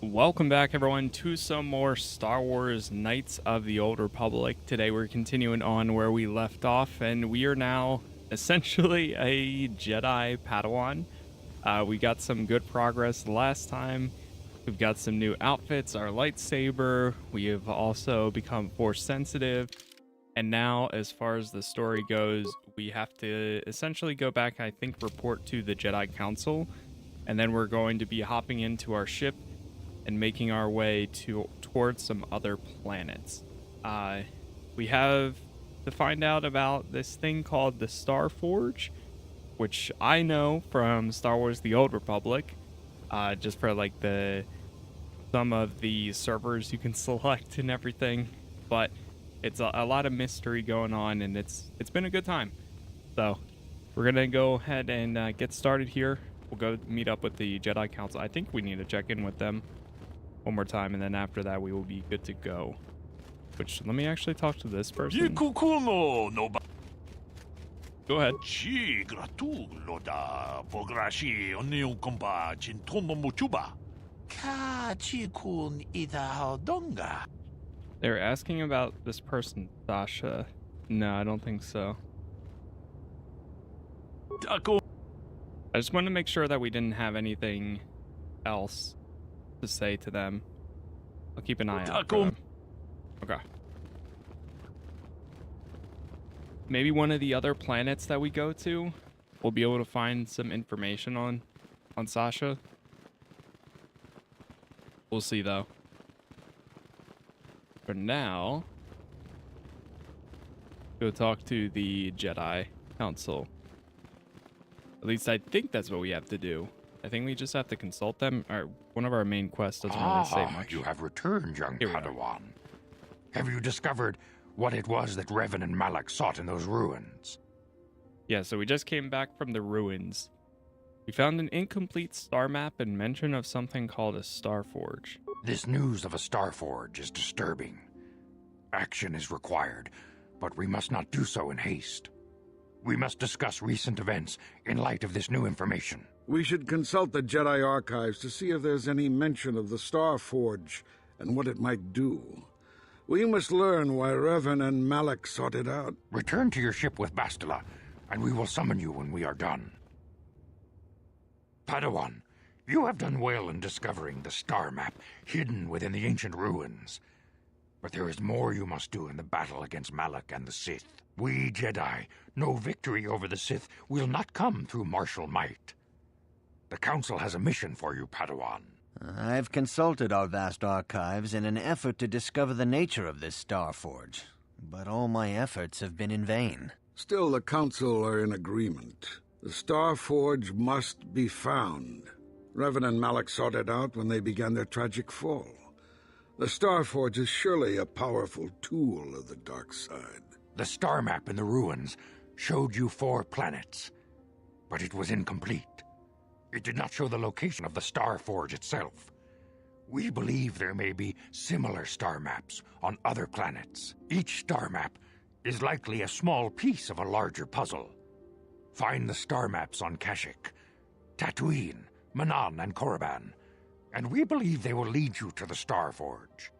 Welcome back, everyone, to some more Star Wars Knights of the Old Republic. Today we're continuing on where we left off, and we are now essentially a Jedi Padawan. We got some good progress last time. We've got some new outfits, our lightsaber. We have also become force sensitive. And now, as far as the story goes, we have to essentially go back, I think, report to the Jedi Council. And then we're going to be hopping into our ship and making our way towards some other planets. We have to find out about this thing called the Star Forge, which I know from Star Wars The Old Republic, just for like some of the servers you can select and everything. But it's a lot of mystery going on, and it's been a good time. So we're gonna go ahead and get started here. We'll go meet up with the Jedi Council. I think we need to check in with them one more time, and then after that we will be good to go. Which, let me actually talk to this person. Go ahead. They're asking about this person, Sasha. No, I don't think so. I just wanted to make sure that we didn't have anything else to say to them. I'll keep an eye out for them. Okay. Maybe one of the other planets that we go to, we'll be able to find some information on Sasha. We'll see, though. For now, go talk to the Jedi Council. At least I think that's what we have to do. I think we just have to consult them. One of our main quests doesn't really say much. You have returned, young Padawan. Have you discovered what it was that Revan and Malak sought in those ruins? Yeah, so we just came back from the ruins. We found an incomplete star map and mention of something called a Star Forge. This news of a Star Forge is disturbing. Action is required, but we must not do so in haste. We must discuss recent events in light of this new information. We should consult the Jedi archives to see if there's any mention of the Star Forge and what it might do. We must learn why Revan and Malak sought it out. Return to your ship with Bastila, and we will summon you when we are done. Padawan, you have done well in discovering the star map hidden within the ancient ruins. But there is more you must do in the battle against Malak and the Sith. We Jedi know victory over the Sith will not come through martial might. The Council has a mission for you, Padawan. I've consulted our vast archives in an effort to discover the nature of this Star Forge, but all my efforts have been in vain. Still, the Council are in agreement. The Star Forge must be found. Revan and Malak sought it out when they began their tragic fall. The Star Forge is surely a powerful tool of the dark side. The star map in the ruins showed you 4 planets, but it was incomplete. It did not show the location of the Star Forge itself. We believe there may be similar star maps on other planets. Each star map is likely a small piece of a larger puzzle. Find the star maps on Kashyyyk, Tatooine, Manan, and Korriban, and we believe they will lead you to the Star Forge.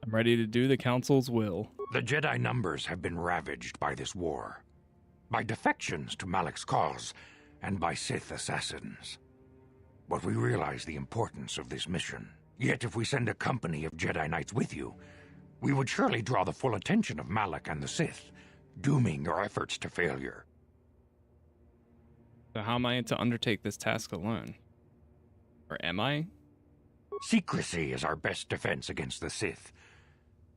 I'm ready to do the Council's will. The Jedi numbers have been ravaged by this war, by defections to Malak's cause, and by Sith assassins. But we realize the importance of this mission. Yet if we send a company of Jedi Knights with you, we would surely draw the full attention of Malak and the Sith, dooming your efforts to failure. So how am I to undertake this task alone? Or am I? Secrecy is our best defense against the Sith,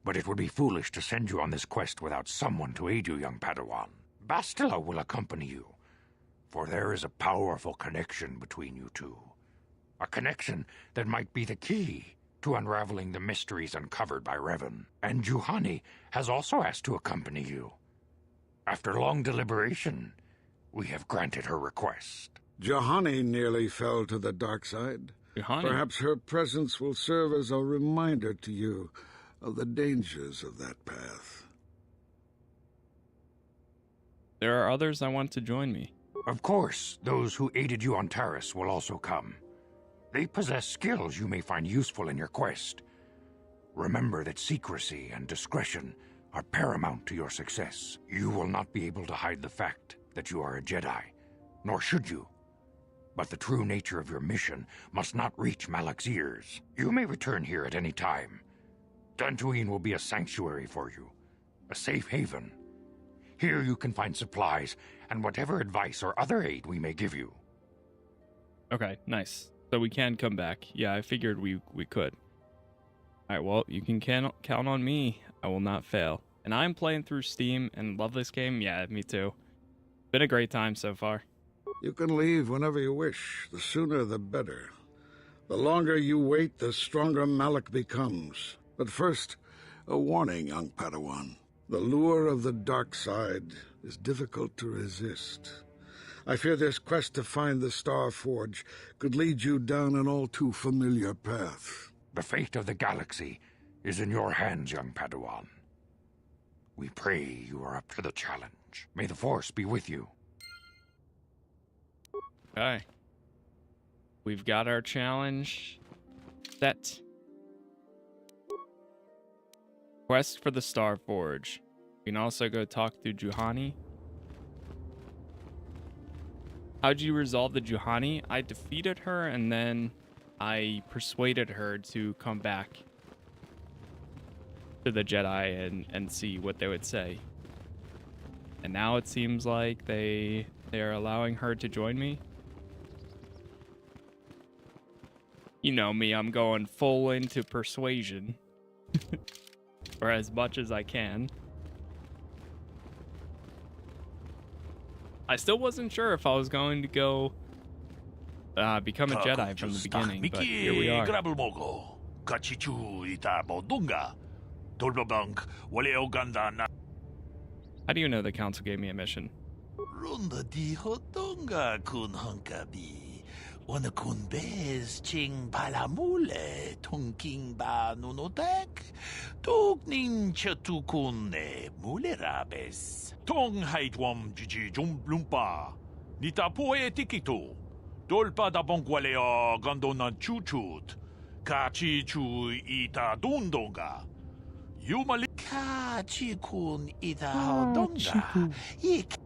but it would be foolish to send you on this quest without someone to aid you, young Padawan. Bastila will accompany you, for there is a powerful connection between you two. A connection that might be the key to unraveling the mysteries uncovered by Revan. And Juhani has also asked to accompany you. After long deliberation, we have granted her request. Juhani nearly fell to the dark side. Juhani? Perhaps her presence will serve as a reminder to you of the dangers of that path. There are others I want to join me. Of course, those who aided you on Taris will also come. They possess skills you may find useful in your quest. Remember that secrecy and discretion are paramount to your success. You will not be able to hide the fact that you are a Jedi, nor should you. But the true nature of your mission must not reach Malak's ears. You may return here at any time. Tatooine will be a sanctuary for you, a safe haven. Here you can find supplies and whatever advice or other aid we may give you. Okay, nice. So we can come back. Yeah, I figured we could. Alright, well, you can count on me. I will not fail. And I'm playing through Steam and love this game. Yeah, me too. Been a great time so far. You can leave whenever you wish. The sooner the better. The longer you wait, the stronger Malak becomes. But first, a warning, young Padawan. The lure of the dark side is difficult to resist. I fear this quest to find the Star Forge could lead you down an all too familiar path. The fate of the galaxy is in your hands, young Padawan. We pray you are up to the challenge. May the Force be with you. Okay. We've got our challenge set. Quest for the Star Forge. We can also go talk to Juhani. How'd you resolve the Juhani? I defeated her and then I persuaded her to come back to the Jedi and see what they would say. And now it seems like they are allowing her to join me. You know me, I'm going full into persuasion. Or as much as I can. I still wasn't sure if I was going to go become a Jedi from the beginning, but here we are. How do you know the council gave me a mission? Ona kun bez ching palamule tunking ba nunotek tuk nin chatukun ne mulerabes tong haitwam jiji jumblumpa nitapo etikito dolpa da bongwaleo gandona chuchut kachi chu ita dundonga yumali kachi kun ita donga ik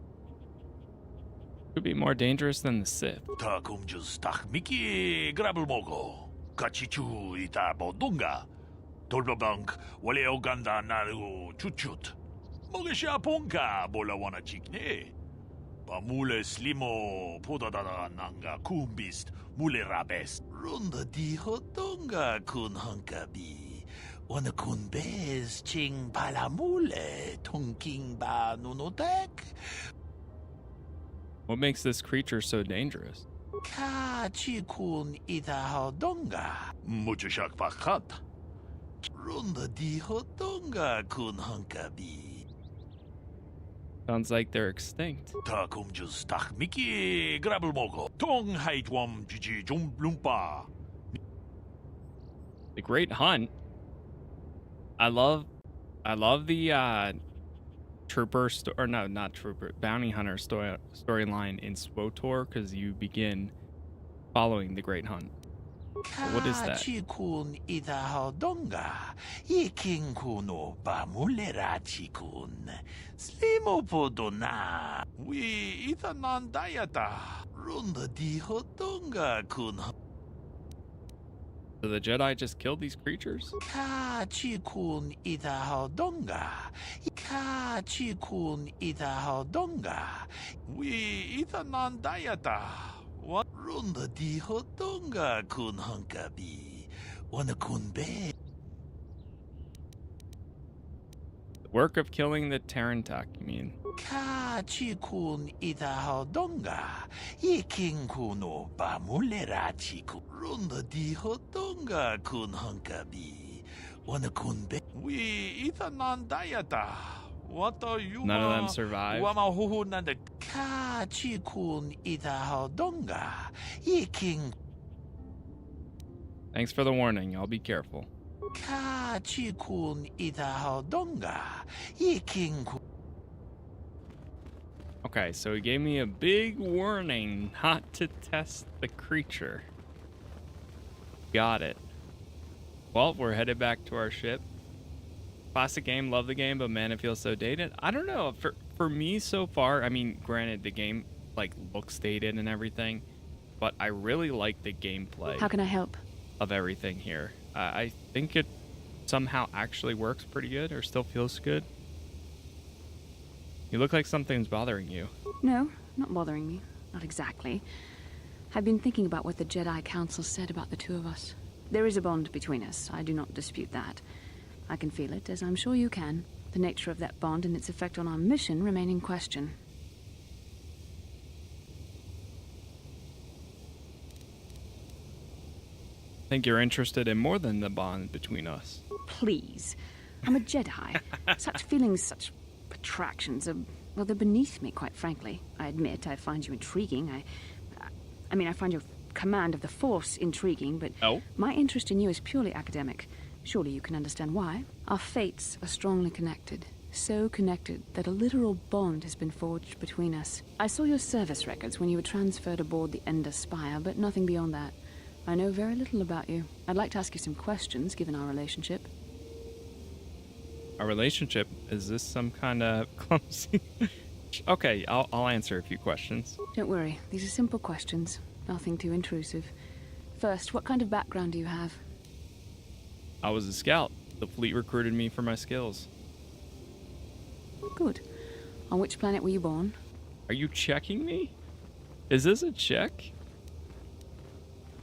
Could be more dangerous than the Sith. Takum just tak miki grabelmogo. Kachichu ita bodunga. Tolbabank wale oganda naru chuchut. Mogesha ponka bola wana chikne. Pamule slimo podadada nanga kumbist mule rabest. Runda di hotonga kun hankabi. Wana kun bez ching palamule tunking ba nunotek. What makes this creature so dangerous? Kachikun ita hodonga. Muchashak pakat. Runda di hodonga kun hankabi. Sounds like they're extinct. Takum just tak miki grabelmogo. Tong haitwam jiji jumblumpa. The Great Hunt. I love the trooper or no, not trooper, bounty hunter storyline in SWTOR because you begin following the Great Hunt. But what is that? Kachikun ita hodonga. Iking kuno bamulera chikun. Slimo podona. We ita nandayata. Runda di hodonga kun. So the Jedi just killed these creatures? Kachikun ita hodonga. Kachikun ita hodonga. We ita nandayata. What runda di hodonga kun hankabi. Wana kun be. The work of killing the Tarantak, you mean? Kachikun ita hodonga. Iking kuno bamulera chiku. Runda di hodonga kun hankabi. Wana kun be. We ita nandayata. What are you? None of them survived. Wama huhu nanda. Kachikun ita hodonga. Iking. Thanks for the warning. I'll be careful. Kachikun ita hodonga. Iking. Okay, so he gave me a big warning not to test the creature. Got it. Well, we're headed back to our ship. Classic game, love the game, but man, it feels so dated. I don't know. For me so far, I mean, granted, the game like looks dated and everything, but I really like the gameplay. How can I help? Of everything here. I think it somehow actually works pretty good, or still feels good. You look like something's bothering you. No, not bothering me. Not exactly. I've been thinking about what the Jedi Council said about the two of us. There is a bond between us. I do not dispute that. I can feel it, as I'm sure you can. The nature of that bond and its effect on our mission remain in question. I think you're interested in more than the bond between us. Please. I'm a Jedi. Such feelings, such attractions are, well, they're beneath me, quite frankly. I admit I find you intriguing. I mean, I find your command of the Force intriguing, but my interest in you is purely academic. Surely you can understand why. Our fates are strongly connected. So connected that a literal bond has been forged between us. I saw your service records when you were transferred aboard the Ender Spire, but nothing beyond that. I know very little about you. I'd like to ask you some questions, given our relationship. Our relationship? Is this some kind of clumsy... Okay, I'll answer a few questions. Don't worry, these are simple questions. Nothing too intrusive. First, what kind of background do you have? I was a scout. The fleet recruited me for my skills. Good. On which planet were you born? Are you checking me? Is this a check?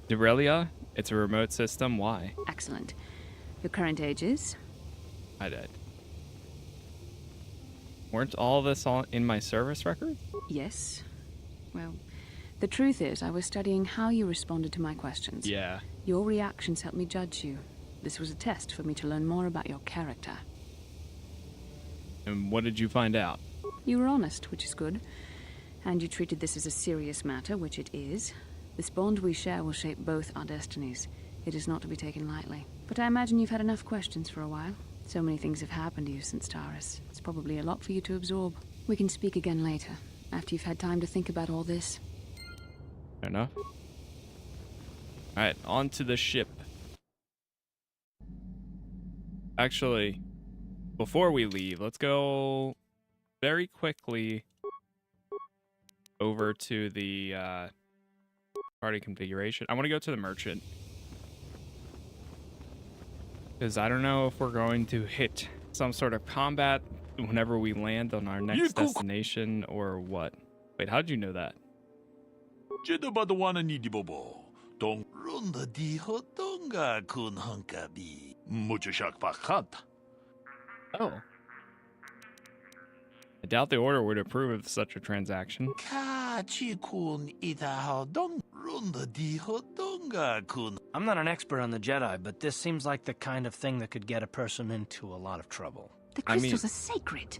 Derelia? It's a remote system. Why? Excellent. Your current age is? I did. Weren't all this all in my service record? Yes. Well, the truth is, I was studying how you responded to my questions. Yeah. Your reactions helped me judge you. This was a test for me to learn more about your character. And what did you find out? You were honest, which is good. And you treated this as a serious matter, which it is. This bond we share will shape both our destinies. It is not to be taken lightly. But I imagine you've had enough questions for a while. So many things have happened to you since Taris. It's probably a lot for you to absorb. We can speak again later, after you've had time to think about all this. Fair enough. Alright, on to the ship. Actually, before we leave, let's go very quickly over to the party configuration. I want to go to the merchant. Because I don't know if we're going to hit some sort of combat whenever we land on our next destination or what. Wait, how'd you know that? Oh. I doubt the order would approve of such a transaction. I'm not an expert on the Jedi, but this seems like the kind of thing that could get a person into a lot of trouble. The crystals are sacred.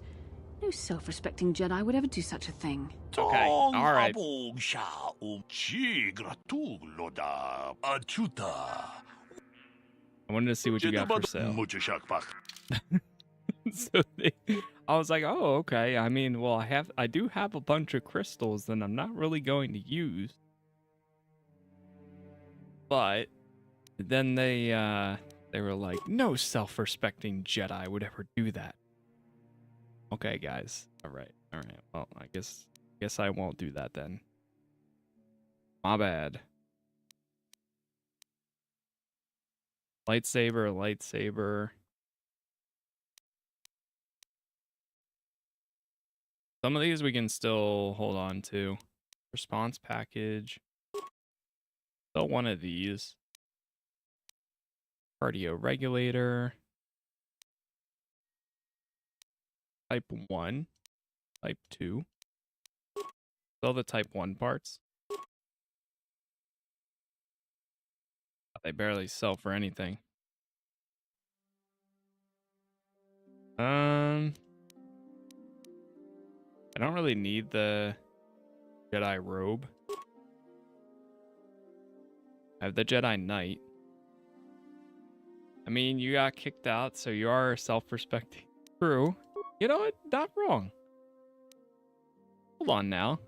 No self-respecting Jedi would ever do such a thing. Okay, alright. I wanted to see what you got for sale. So I was like, oh, okay. I mean, well, I do have a bunch of crystals that I'm not really going to use. But then they were like, no self-respecting Jedi would ever do that. Okay, guys. All right. Well, I guess I won't do that then. My bad. Lightsaber. Some of these we can still hold on to. Response package. Still one of these. Cardio regulator. Type 1. Type 2. Still the type 1 parts. They barely sell for anything. I don't really need the Jedi robe. I have the Jedi Knight. I mean, you got kicked out, so you are a self-respecting crew. You know what? Not wrong. Hold on now.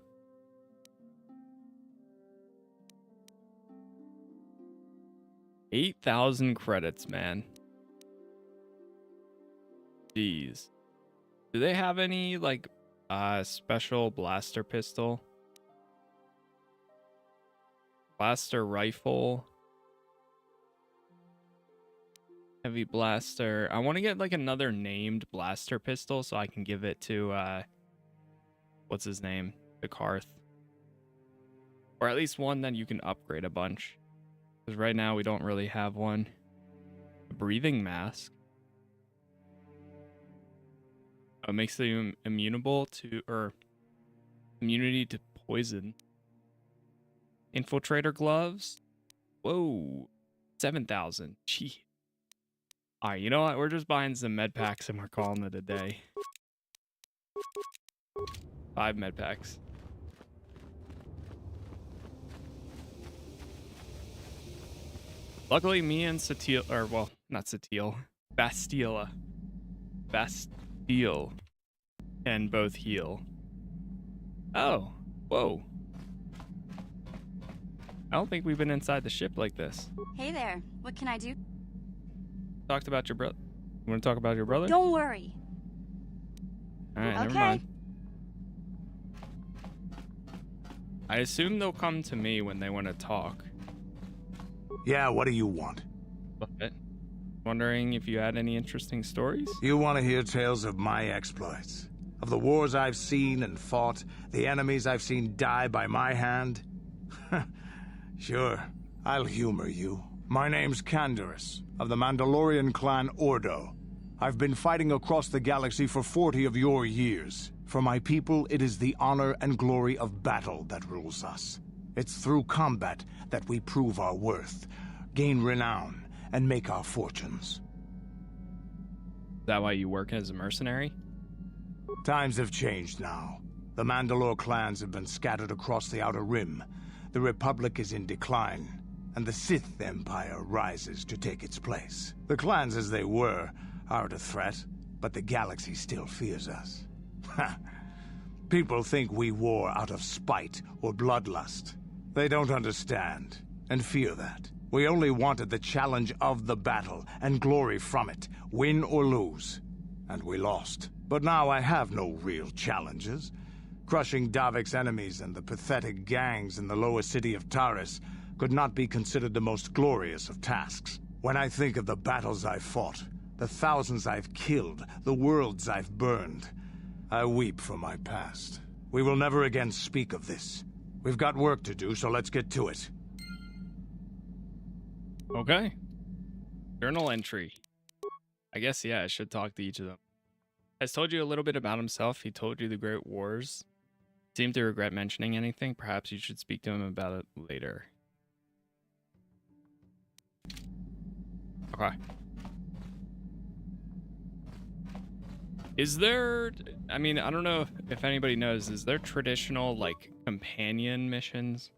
$8,000 credits, man. Jeez. Do they have any, like, special blaster pistol? Blaster rifle? Heavy blaster. I want to get, like, another named blaster pistol so I can give it to, what's his name? The Karth. Or at least one that you can upgrade a bunch. Because right now we don't really have one. A breathing mask. It makes them immunable to, or immunity to poison. Infiltrator gloves. Whoa. 7,000. Gee. Alright, you know what? We're just buying some med packs and we're calling it a day. 5 med packs. Luckily, me and Satil, or well, not Satil, Bastila. Bastille can both heal. Oh, whoa. I don't think we've been inside the ship like this. Hey there, what can I do? Talked about your brother. You want to talk about your brother? Don't worry. Alright, Okay. never mind. I assume they'll come to me when they want to talk. Yeah, what do you want? But wondering if you had any interesting stories? You want to hear tales of my exploits? Of the wars I've seen and fought, the enemies I've seen die by my hand? Sure, I'll humor you. My name's Candaris, of the Mandalorian clan Ordo. I've been fighting across the galaxy for 40 of your years. For my people, it is the honor and glory of battle that rules us. It's through combat that we prove our worth, gain renown, and make our fortunes. Is that why you work as a mercenary? Times have changed now. The Mandalore clans have been scattered across the Outer Rim. The Republic is in decline, and the Sith Empire rises to take its place. The clans as they were aren't a threat, but the galaxy still fears us. People think we war out of spite or bloodlust. They don't understand, and fear that. We only wanted the challenge of the battle, and glory from it, win or lose. And we lost. But now I have no real challenges. Crushing Davik's enemies and the pathetic gangs in the lower city of Taris could not be considered the most glorious of tasks. When I think of the battles I've fought, the thousands I've killed, the worlds I've burned, I weep for my past. We will never again speak of this. We've got work to do, so let's get to it. Okay. Journal entry. I guess, yeah, I should talk to each of them. Has told you a little bit about himself. He told you the Great Wars. Seemed to regret mentioning anything. Perhaps you should speak to him about it later. Okay. Is there, I mean, I don't know if anybody knows, is there traditional, like, companion missions?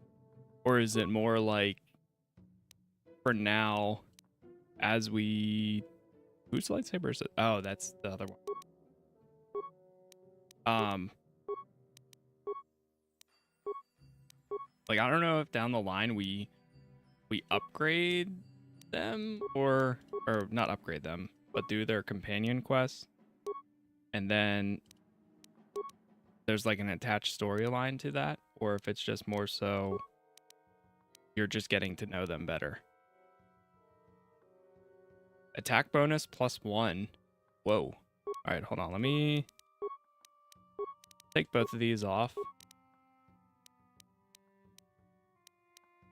Or is it more like, for now, as we... Whose lightsaber is it? Oh, that's the other one. Like, I don't know if down the line we upgrade them or not upgrade them, but do their companion quests. And then there's like an attached storyline to that, or if it's just more so you're just getting to know them better. Attack bonus +1. Whoa. All right, hold on. Let me take both of these off.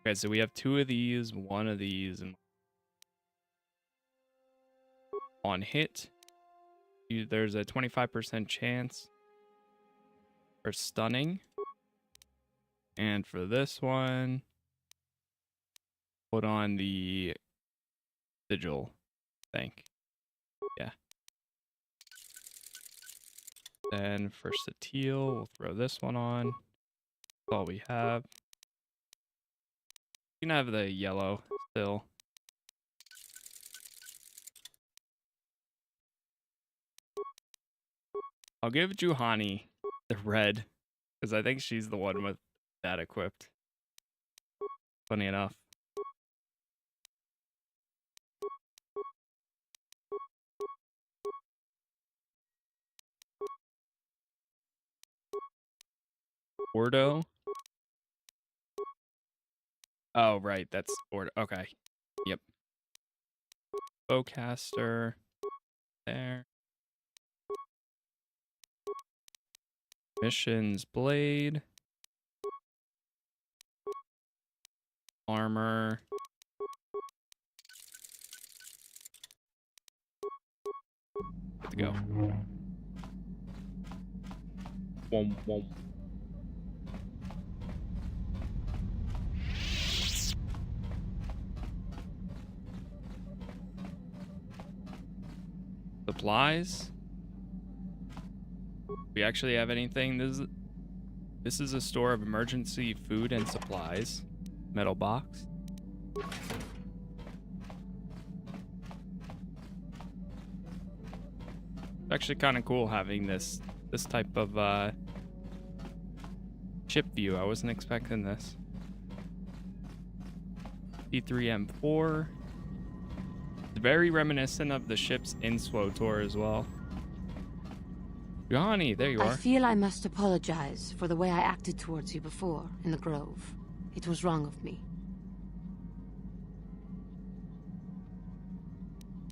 Okay, so we have 2 of these, 1 of these, and on hit, there's a 25% chance for stunning. And for this one, put on the sigil, I think. Yeah. Then for Satil, we'll throw this one on. That's all we have. You can have the yellow still. I'll give Juhani the red. Because I think she's the one with that equipped. Funny enough. Ordo. Oh, right. That's Ordo. Okay. Yep. Bowcaster. There. Missions blade. Armor. Good to go. Wom, wom. Supplies. We actually have anything? This is a store of emergency food and supplies. Metal box. It's actually kind of cool having this type of ship view. I wasn't expecting this. T3M4. It's very reminiscent of the ships in SWTOR as well. Johnny, there you are. I feel I must apologize for the way I acted towards you before in the Grove. It was wrong of me.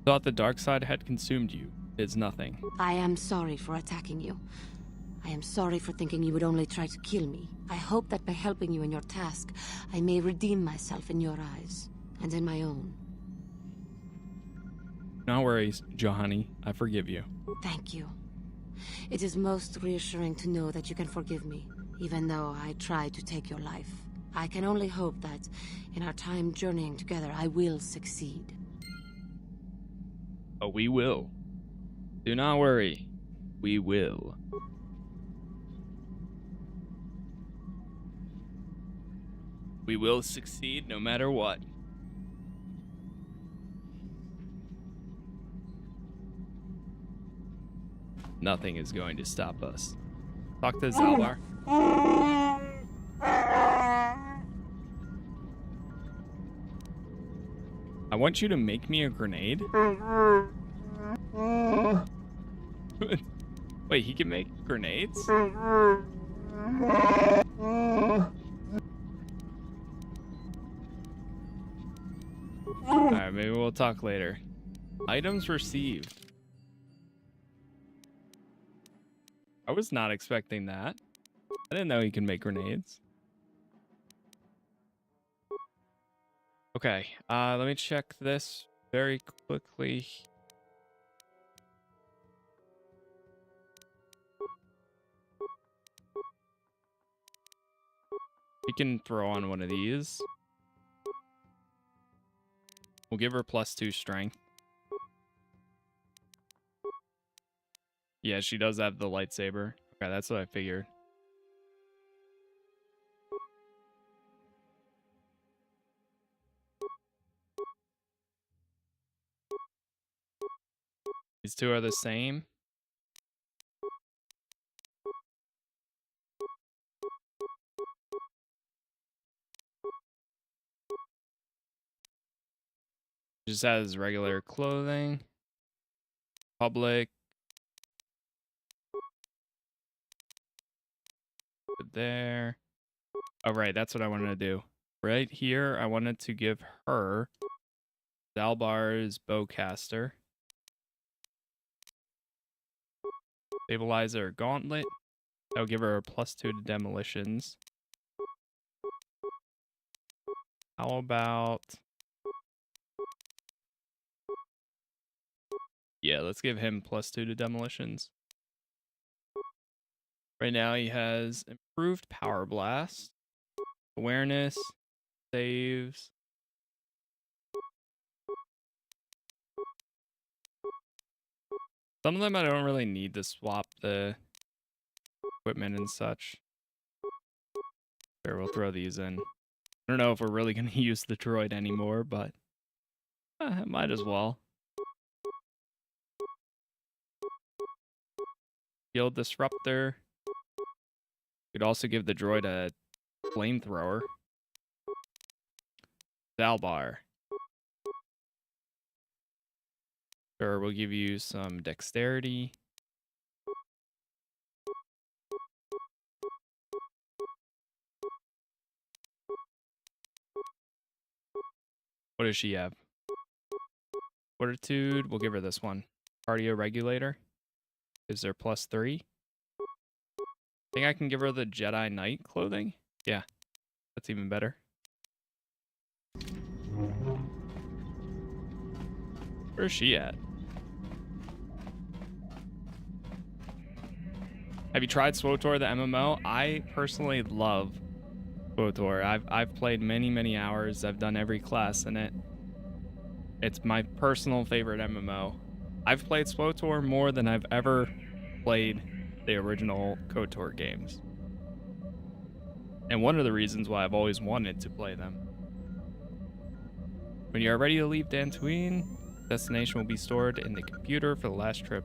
Thought the dark side had consumed you. It's nothing. I am sorry for attacking you. I am sorry for thinking you would only try to kill me. I hope that by helping you in your task, I may redeem myself in your eyes, and in my own. No worries, Johnny. I forgive you. Thank you. It is most reassuring to know that you can forgive me, even though I tried to take your life. I can only hope that, in our time journeying together, I will succeed. Oh, we will. Do not worry. We will. We will succeed no matter what. Nothing is going to stop us. Talk to Zalbar. I want you to make me a grenade. Wait, he can make grenades? Alright, maybe we'll talk later. Items received. I was not expecting that. I didn't know he can make grenades. Okay, let me check this very quickly. We can throw on one of these. We'll give her +2 strength. Yeah, she does have the lightsaber. Okay, that's what I figured. These two are the same. Just has regular clothing. Public. There. Oh, right. That's what I wanted to do. Right here, I wanted to give her Zalbar's bowcaster. Stabilizer gauntlet. That'll give her a +2 to demolitions. How about... Yeah, let's give him +2 to demolitions. Right now he has improved power blast, awareness, saves. Some of them I don't really need to swap the equipment and such. Sure, we'll throw these in. I don't know if we're really going to use the droid anymore, but might as well. Field disruptor. Could also give the droid a flamethrower. Dalbar. Sure, we'll give you some dexterity. What does she have? Fortitude, we'll give her this one. Cardio regulator. Is there +3? I think I can give her the Jedi Knight clothing. Yeah, that's even better. Where's she at? Have you tried SWTOR, the MMO? I personally love SWTOR. I've played many hours. I've done every class in it. It's my personal favorite MMO. I've played SWTOR more than I've ever played the original KOTOR games. And one of the reasons why I've always wanted to play them. When you are ready to leave Tatooine, destination will be stored in the computer for the last trip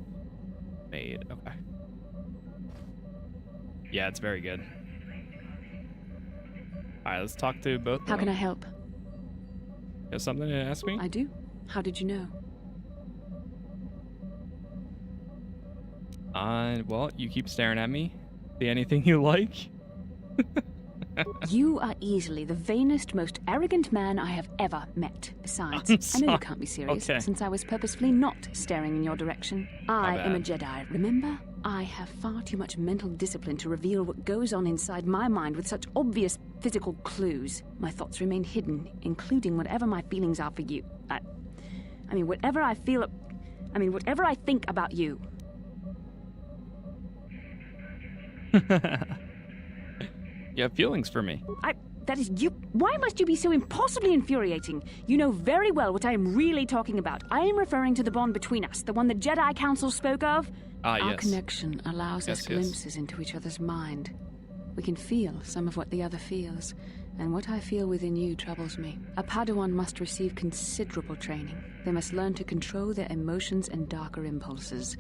made. Okay. Yeah, it's very good. Alright, let's talk to both of them. How can I help? You have something to ask me? I do. How did you know? Well, you keep staring at me. See anything you like? You are easily the vainest, most arrogant man I have ever met. Besides, I know you can't be serious, since I was purposefully not staring in your direction. I am a Jedi, remember? I have far too much mental discipline to reveal what goes on inside my mind with such obvious physical clues. My thoughts remain hidden, including whatever my feelings are for you. I mean, whatever I feel... whatever I think about you. You have feelings for me. That is you. Why must you be so impossibly infuriating? You know very well what I am really talking about. I am referring to the bond between us, the one the Jedi Council spoke of. Our connection allows us glimpses into each other's mind. We can feel some of what the other feels, and what I feel within you troubles me. A Padawan must receive considerable training. They must learn to control their emotions and darker impulses.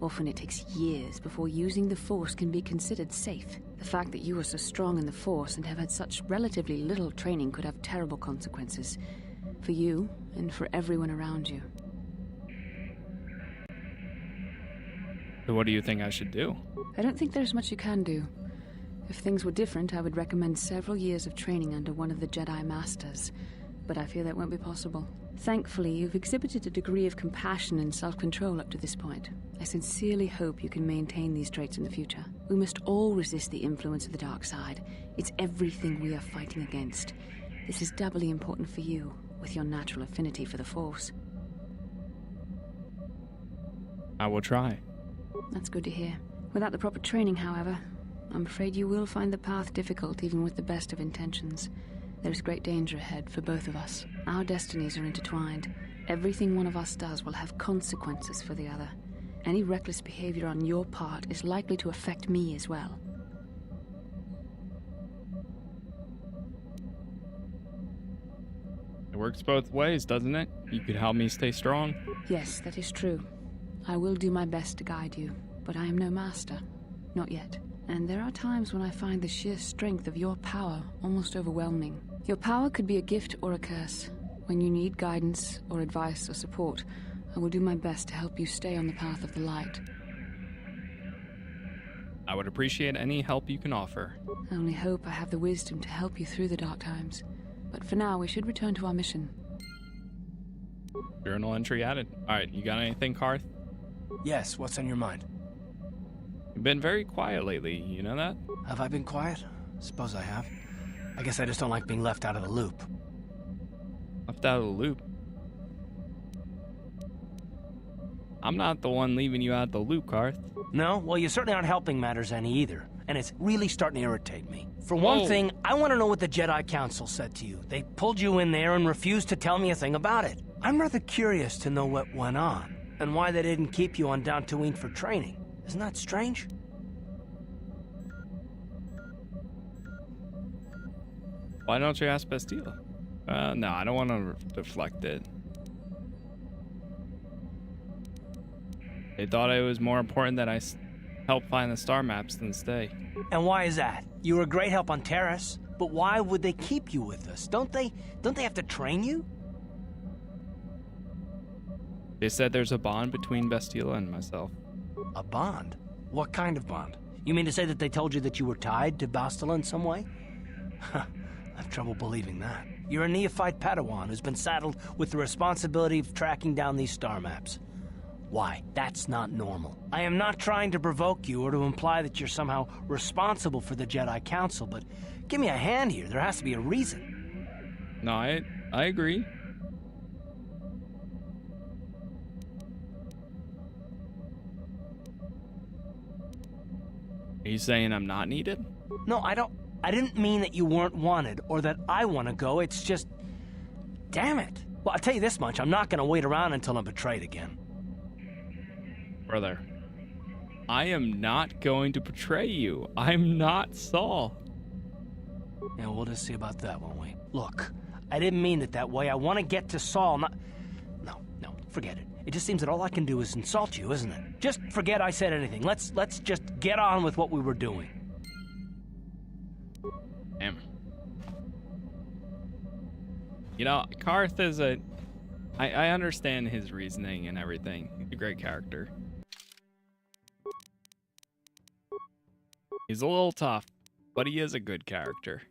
Often it takes years before using the Force can be considered safe. The fact that you are so strong in the Force and have had such relatively little training could have terrible consequences. For you, and for everyone around you. So what do you think I should do? I don't think there's much you can do. If things were different, I would recommend several years of training under one of the Jedi Masters. But I fear that won't be possible. Thankfully, you've exhibited a degree of compassion and self-control up to this point. I sincerely hope you can maintain these traits in the future. We must all resist the influence of the dark side. It's everything we are fighting against. This is doubly important for you, with your natural affinity for the Force. I will try. That's good to hear. Without the proper training, however, I'm afraid you will find the path difficult even with the best of intentions. There is great danger ahead for both of us. Our destinies are intertwined. Everything one of us does will have consequences for the other. Any reckless behavior on your part is likely to affect me as well. It works both ways, doesn't it? You could help me stay strong. Yes, that is true. I will do my best to guide you, but I am no master. Not yet. And there are times when I find the sheer strength of your power almost overwhelming. Your power could be a gift or a curse. When you need guidance or advice or support, I will do my best to help you stay on the path of the light. I would appreciate any help you can offer. I only hope I have the wisdom to help you through the dark times. But for now, we should return to our mission. Journal entry added. Alright, you got anything, Karth? Yes, what's on your mind? You've been very quiet lately, you know that? Have I been quiet? Suppose I have. I guess I just don't like being left out of the loop. Left out of the loop? I'm not the one leaving you out of the loop, Karth. No? Well, you certainly aren't helping matters any either. And it's really starting to irritate me. For one thing, I want to know what the Jedi Council said to you. They pulled you in there and refused to tell me a thing about it. I'm rather curious to know what went on, and why they didn't keep you on Tatooine for training. Isn't that strange? Why don't you ask Bastila? No, I don't want to deflect it. They thought it was more important that I help find the star maps than stay. And why is that? You were a great help on Terrace, but why would they keep you with us? Don't they have to train you? They said there's a bond between Bastila and myself. A bond? What kind of bond? You mean to say that they told you that you were tied to Bastila in some way? I have trouble believing that. You're a neophyte Padawan who's been saddled with the responsibility of tracking down these star maps. Why? That's not normal. I am not trying to provoke you or to imply that you're somehow responsible for the Jedi Council, but give me a hand here. There has to be a reason. No, I agree. Are you saying I'm not needed? No, I didn't mean that you weren't wanted or that I want to go. It's just... Damn it. Well, I'll tell you this much. I'm not going to wait around until I'm betrayed again. Brother, I am not going to betray you. I'm not Saul. Yeah, we'll just see about that, won't we? Look, I didn't mean it that way. I want to get to Saul, not... No, forget it. It just seems that all I can do is insult you, isn't it? Just forget I said anything. Let's just get on with what we were doing. Damn. You know, Karth is I understand his reasoning and everything. He's a great character. He's a little tough, but he is a good character.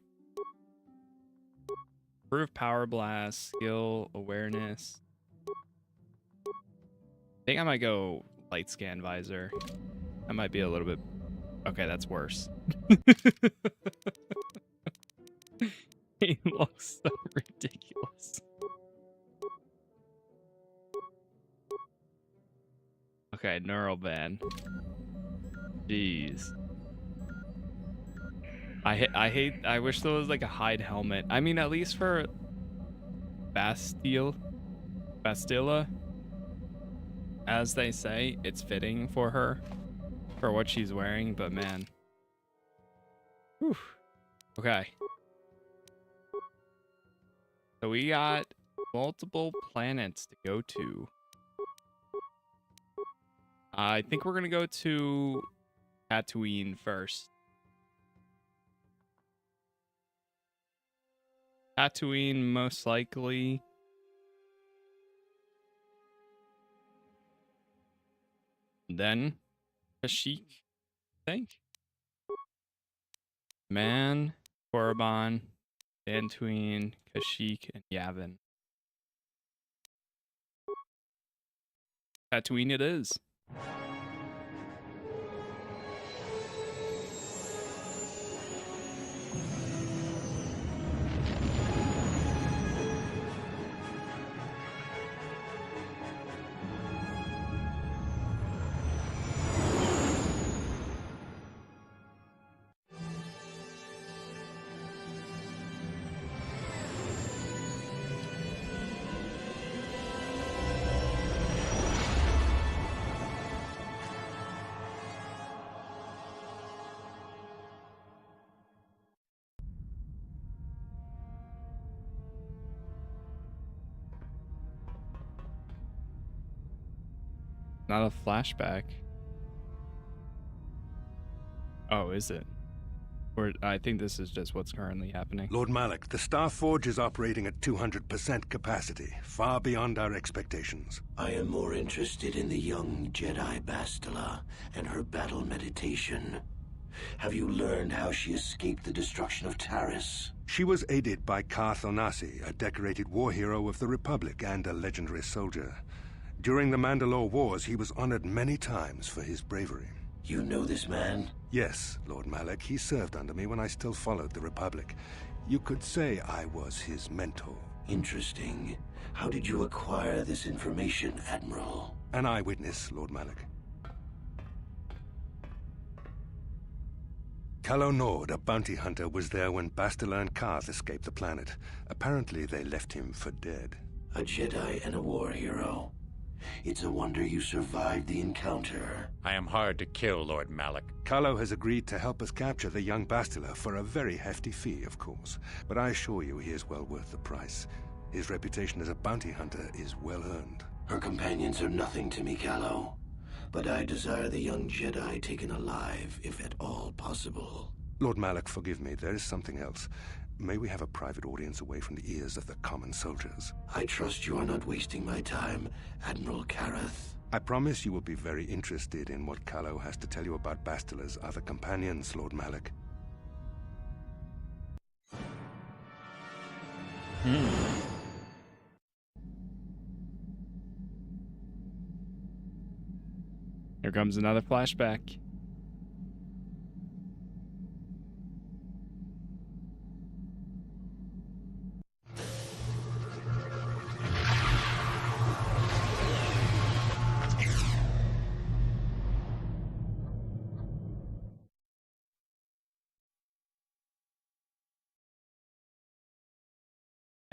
Proof power blast, skill, awareness. I think I might go light scan visor. That might be a little bit... Okay, that's worse. He looks so ridiculous. Okay, neural ban. Jeez. I wish there was like a hide helmet. I mean, at least for Bastila, as they say, it's fitting for her, for what she's wearing, but man. Whew. Okay. So we got multiple planets to go to. I think we're gonna go to Tatooine first. Tatooine, most likely. Then Kashyyyk, I think. Man, Korriban, Tatooine, Kashyyyk, and Yavin. Tatooine it is. Not a flashback. Oh, is it? Or I think this is just what's currently happening. Lord Malak, the Star Forge is operating at 200% capacity, far beyond our expectations. I am more interested in the young Jedi Bastila and her battle meditation. Have you learned how she escaped the destruction of Taris? She was aided by Karth Onasi, a decorated war hero of the Republic and a legendary soldier. During the Mandalore Wars, he was honored many times for his bravery. You know this man? Yes, Lord Malak. He served under me when I still followed the Republic. You could say I was his mentor. Interesting. How did you acquire this information, Admiral? An eyewitness, Lord Malak. Calo Nord, a bounty hunter, was there when Bastila and Karth escaped the planet. Apparently, they left him for dead. A Jedi and a war hero. It's a wonder you survived the encounter. I am hard to kill, Lord Malak. Calo has agreed to help us capture the young Bastila for a very hefty fee, of course. But I assure you he is well worth the price. His reputation as a bounty hunter is well earned. Her companions are nothing to me, Calo. but I desire the young Jedi taken alive, if at all possible. Lord Malak, forgive me. There is something else. May we have a private audience away from the ears of the common soldiers? I trust you are not wasting my time, Admiral Kareth. I promise you will be very interested in what Calo has to tell you about Bastila's other companions, Lord Malak. Here comes another flashback.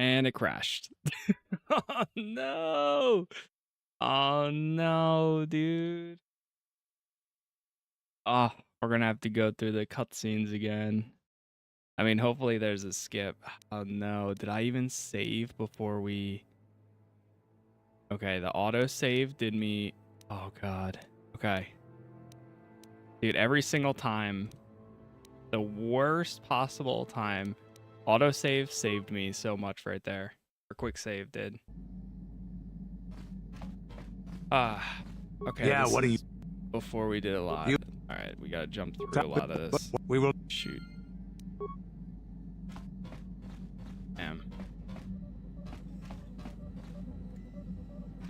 And it crashed. Oh no! Oh no, dude. Oh, we're gonna have to go through the cutscenes again. I mean, hopefully there's a skip. Oh no, did I even save before we... Okay, the autosave did me... Oh god. Okay. Dude, every single time, the worst possible time, autosave saved me so much right there. Or quick save did. Okay. Yeah, what do you... Before we did a lot. Alright, we gotta jump through a lot of this. We will... Shoot. Damn.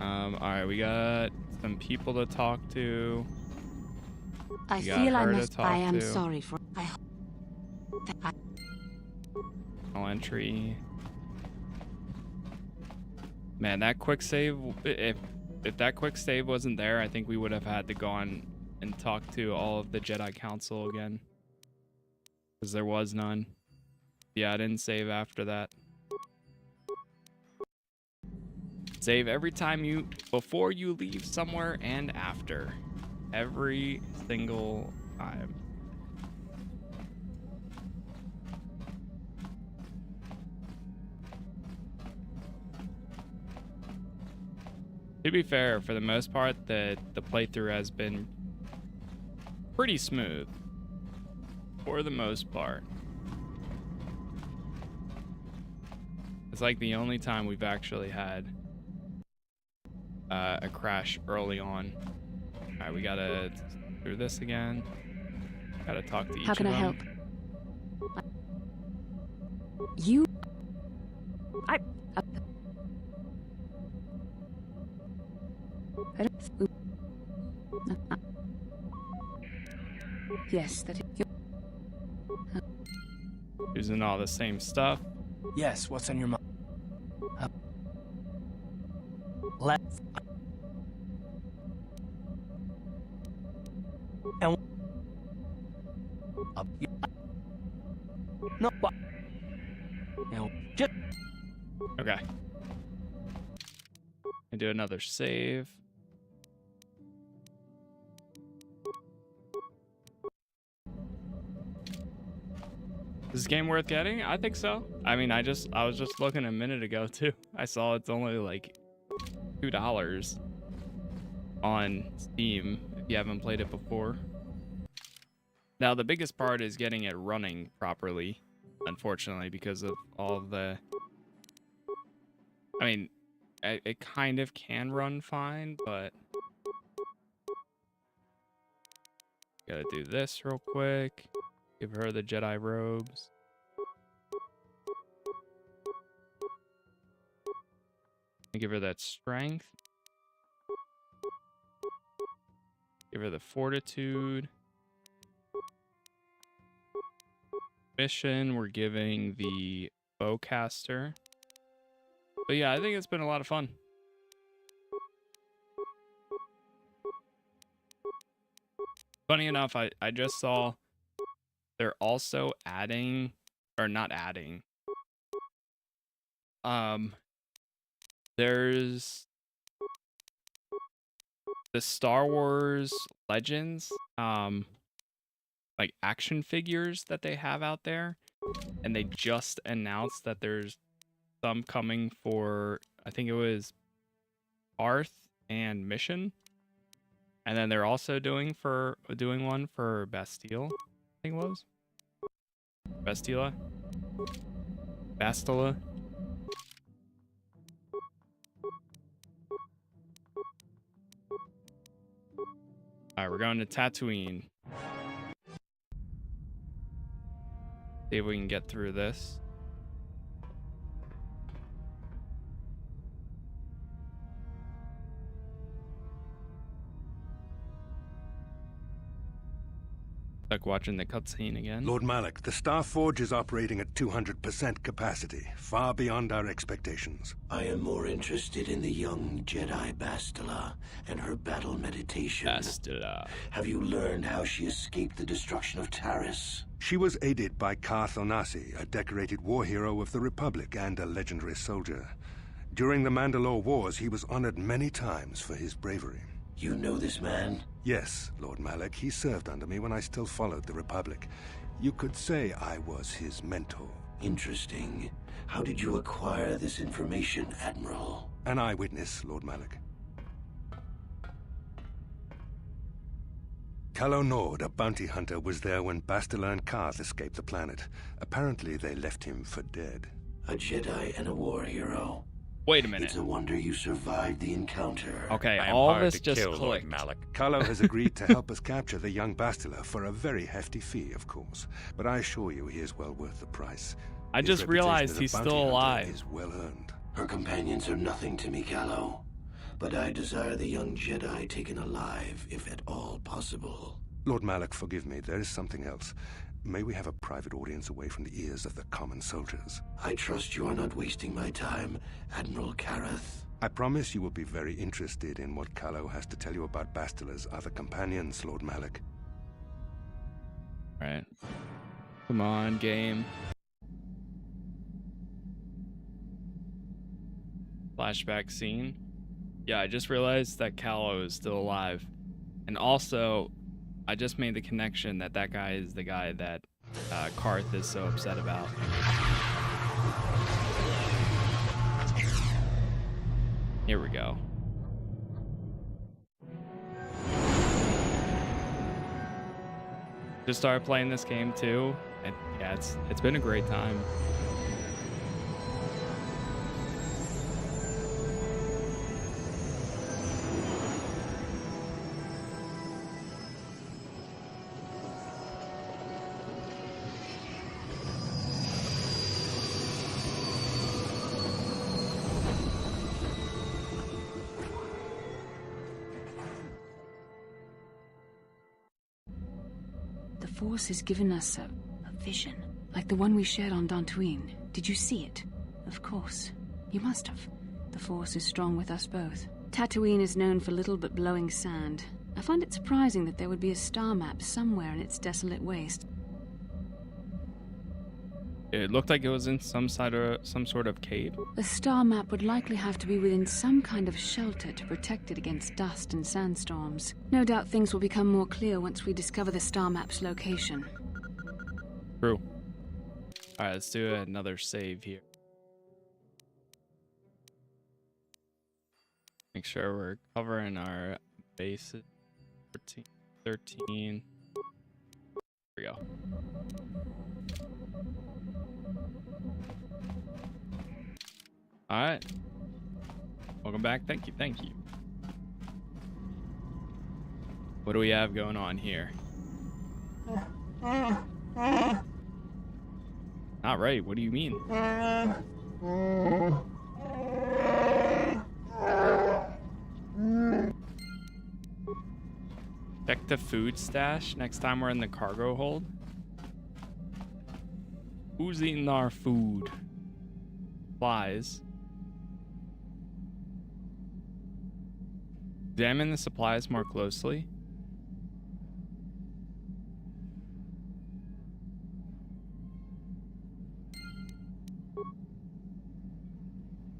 Alright, we got some people to talk to. I We got feel I her to must. talk I am to. sorry for. No entry. Man, that quick save, if that quick save wasn't there, I think we would have had to go on and talk to all of the Jedi Council again. Because there was none. Yeah, I didn't save after that. Save every time you, before you leave somewhere and after. Every single time. To be fair, for the most part, the playthrough has been pretty smooth. For the most part. It's like the only time we've actually had a crash early on. Alright, we gotta do this again. Gotta talk to each How can of I them. help? You... I don't... Yes, that is... Using all the same stuff. Yes, what's on your mind? Left. And... No, what? No, just... Okay. And do another save. Is this game worth getting? I think so. I mean, I was just looking a minute ago too. I saw it's only like $2 on Steam if you haven't played it before. Now the biggest part is getting it running properly, unfortunately, because of all of the... I mean, it kind of can run fine, but... Gotta do this real quick. Give her the Jedi robes. And give her that strength. Give her the fortitude. Mission, we're giving the bowcaster. But yeah, I think it's been a lot of fun. Funny enough, I just saw they're also adding, or not adding. There's the Star Wars Legends, like action figures that they have out there, and they just announced that there's some coming for, I think it was Arth and Mission, And then they're also doing one for Bastille, I think it was. Bastila. Bastila. Alright, we're going to Tatooine. See if we can get through this. Like watching the cutscene again. Lord Malak, the Star Forge is operating at 200% capacity, far beyond our expectations. I am more interested in the young Jedi Bastila and her battle meditation. Bastila. Have you learned how she escaped the destruction of Taris? She was aided by Tannis, a decorated war hero of the Republic and a legendary soldier. During the Mandalore Wars, he was honored many times for his bravery. You know this man? Yes, Lord Malak. He served under me when I still followed the Republic. You could say I was his mentor. Interesting. How did you acquire this information, Admiral? An eyewitness, Lord Malak. Calo Nord, a bounty hunter, was there when Bastila and Karth escaped the planet. Apparently, they left him for dead. A Jedi and a war hero. Wait a minute. It's a wonder you survived the encounter. Okay, I am all hard this to just kill, Lord clicked. Malak. Calo has agreed to help us capture the young Bastila for a very hefty fee, of course. But I assure you he is well worth the price. I His just reputation realized as a he's bounty still hunter alive. is well earned. Her companions are nothing to me, Calo. But I desire the young Jedi taken alive, if at all possible. Lord Malak, forgive me. There is something else. May we have a private audience away from the ears of the common soldiers? I trust you are not wasting my time, Admiral Karath. I promise you will be very interested in what Calo has to tell you about Bastila's other companions, Lord Malak. Right. Come on, game. Flashback scene. Yeah, I just realized that Calo is still alive. And also, I just made the connection that that guy is the guy that Karth is so upset about. Here we go. Just started playing this game too, and yeah, it's been a great time. The Force has given us a vision, like the one we shared on Tatooine. Did you see it? Of course. You must have. The Force is strong with us both. Tatooine is known for little but blowing sand. I find it surprising that there would be a star map somewhere in its desolate waste. It looked like it was in some sort of cave. A star map would likely have to be within some kind of shelter to protect it against dust and sandstorms. No doubt things will become more clear once we discover the star map's location. True. Alright, let's do another save here. Make sure we're covering our bases. 13. Here we go. Alright. Welcome back. Thank you. Thank you. What do we have going on here? Not right. What do you mean? Check the food stash next time we're in the cargo hold. Who's eating our food? Supplies. Examine the supplies more closely.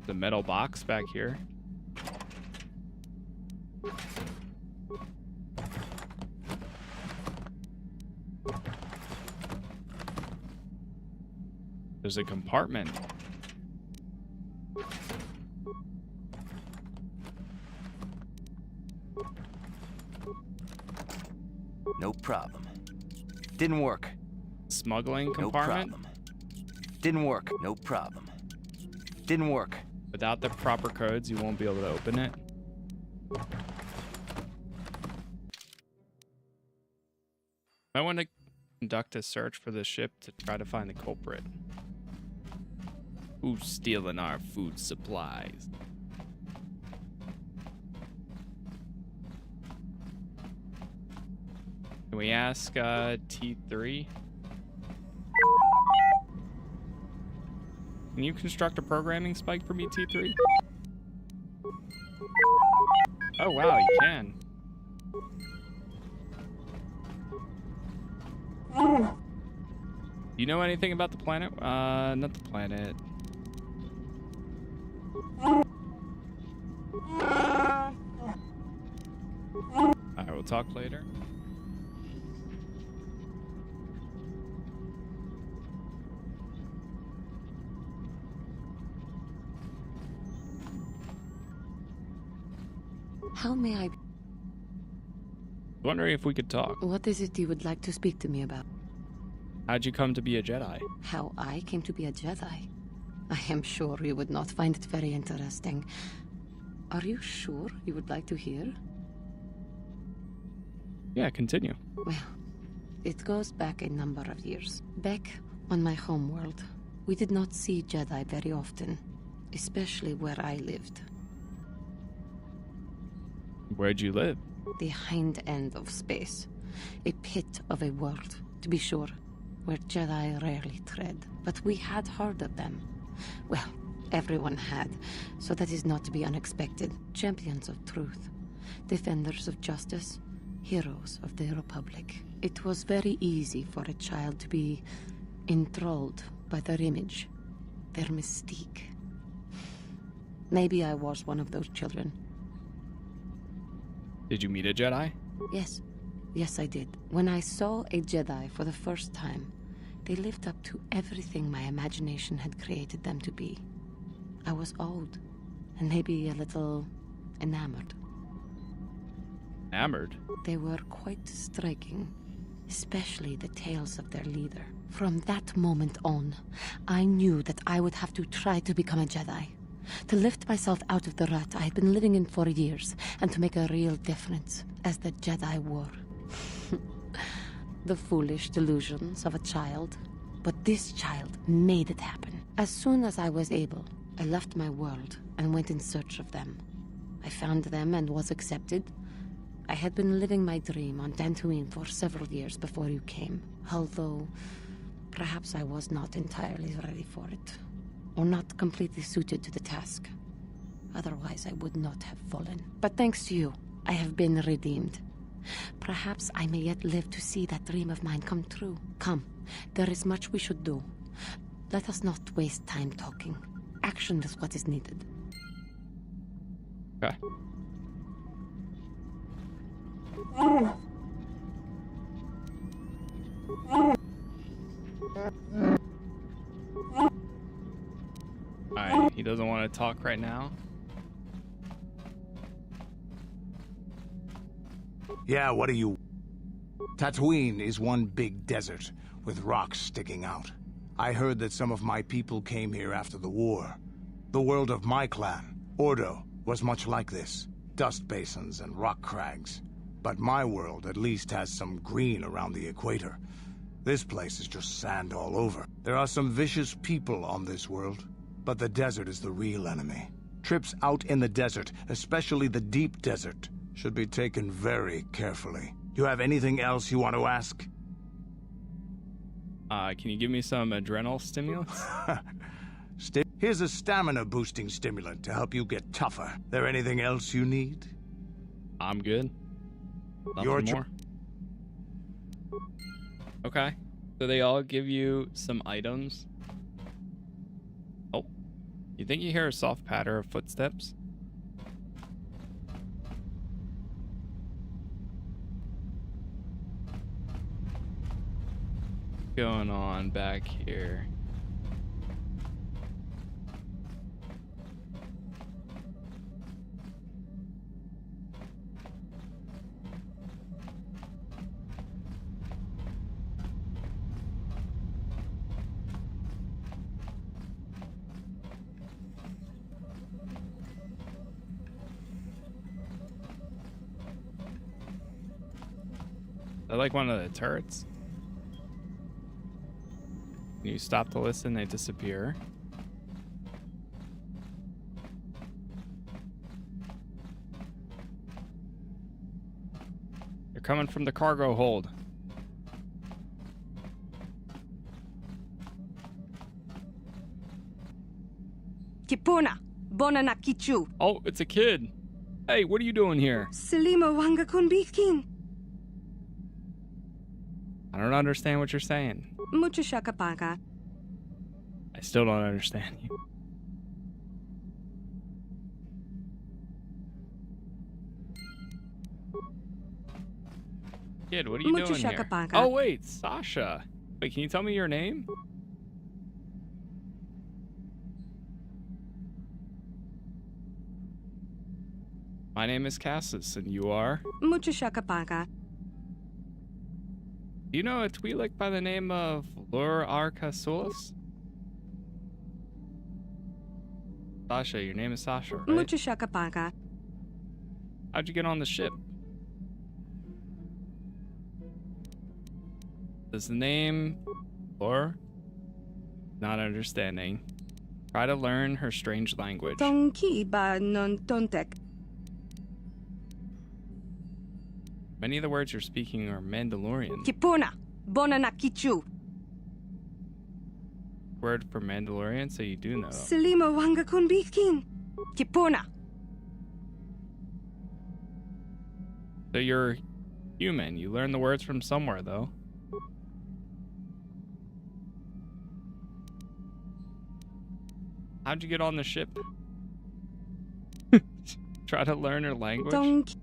The metal box back here. There's a compartment. No problem. Didn't work. Smuggling No compartment? problem. Didn't work. No problem. Didn't work. Without the proper codes, you won't be able to open it. I want to conduct a search for the ship to try to find the culprit. Who's stealing our food supplies? Can we ask T3? Can you construct a programming spike for me, T3? Oh wow, you can. Do you know anything about the planet? Not the planet. Alright, we'll talk later. How may I... Wondering if we could talk. What is it you would like to speak to me about? How'd you come to be a Jedi? How I came to be a Jedi? I am sure you would not find it very interesting. Are you sure you would like to hear? Yeah, continue. Well, it goes back a number of years. Back on my homeworld, we did not see Jedi very often, especially where I lived. Where'd you live? The hind end of space. A pit of a world, to be sure, where Jedi rarely tread. But we had heard of them. Well, everyone had, so that is not to be unexpected. Champions of truth, defenders of justice, heroes of the Republic. It was very easy for a child to be enthralled by their image, their mystique. Maybe I was one of those children. Did you meet a Jedi? Yes. Yes, I did. When I saw a Jedi for the first time, they lived up to everything my imagination had created them to be. I was awed, and maybe a little enamored. Enamored? They were quite striking, especially the tales of their leader. From that moment on, I knew that I would have to try to become a Jedi. To lift myself out of the rut I had been living in for years, and to make a real difference, as the Jedi were. The foolish delusions of a child. But this child made it happen. As soon as I was able, I left my world and went in search of them. I found them and was accepted. I had been living my dream on Tatooine for several years before you came, although perhaps I was not entirely ready for it, or not completely suited to the task. Otherwise, I would not have fallen. But thanks to you, I have been redeemed. Perhaps I may yet live to see that dream of mine come true. Come, there is much we should do. Let us not waste time talking. Action is what is needed. Okay. Alright, he doesn't want to talk right now. Yeah, what do you... Tatooine is one big desert, with rocks sticking out. I heard that some of my people came here after the war. The world of my clan, Ordo, was much like this. Dust basins and rock crags. But my world at least has some green around the equator. This place is just sand all over. There are some vicious people on this world, but the desert is the real enemy. Trips out in the desert, especially the deep desert, should be taken very carefully. You have anything else you want to ask? Can you give me some adrenal stimulants? Here's a stamina-boosting stimulant to help you get tougher. There anything else you need? I'm good. Nothing more. Okay. So they all give you some items. Oh. You think you hear a soft patter of footsteps? Going on back here? They're like one of the turrets. You stop to listen, they disappear. They're coming from the cargo hold. Kipuna, Bonana Kichu. Oh, it's a kid. Hey, what are you doing here? Selima Wanga Kunbitkin. I don't understand what you're saying. Mucho Shakapaka. I still don't understand you. Kid, what are you doing here? Oh, wait, Sasha. Wait, can you tell me your name? My name is Casas, and you are? Mucho Shakapaka. Do you know a Twi'lek by the name of Lur Arcasulis? Sasha, your name is Sasha, right? Mucho Shakapaka. How'd you get on the ship? Does the name Lur? Not understanding. Try to learn her strange language. Tonki ba non tontek. Many of the words you're speaking are Mandalorian. Kipuna, Bonana Kichu. Word for Mandalorian, so you do know. Selima Wanga Kunbitkin. Kipuna. So you're human. You learn the words from somewhere, though. How'd you get on the ship? Try to learn her language? Tonki.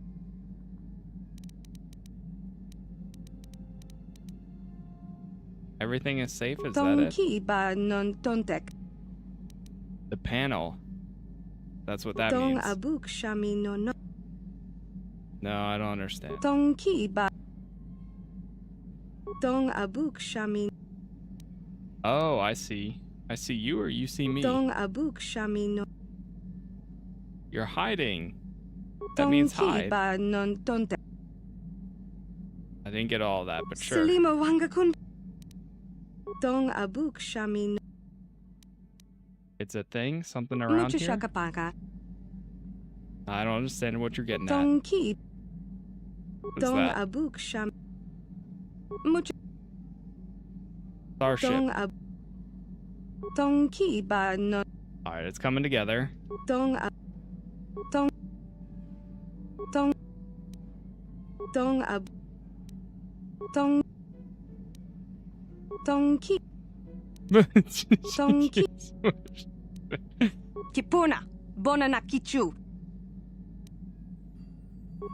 Everything is safe, is that Tonki ba non tontek. The panel. That's what that Tong means. abuk shami no no. No, I don't understand. Tonki ba. Tong abuk shami. Oh, I see. I see you or you see me. Tong abuk shami no. You're hiding. That means hide. Ba non tontek. I didn't get all that, but sure. Selima Wanga Kun. Tong abuk shami no. It's a thing? Something around Mucho here? Shakapaka. I don't understand what you're getting at. Tonki. What's Tong that? abuk shami. Mucho. Starship. Tonki ba non. Alright, it's coming together. Tong ab. Tong. Tong. Tong ab. Tong. Tonki. Tonki. Kipuna, Bonana Kichu.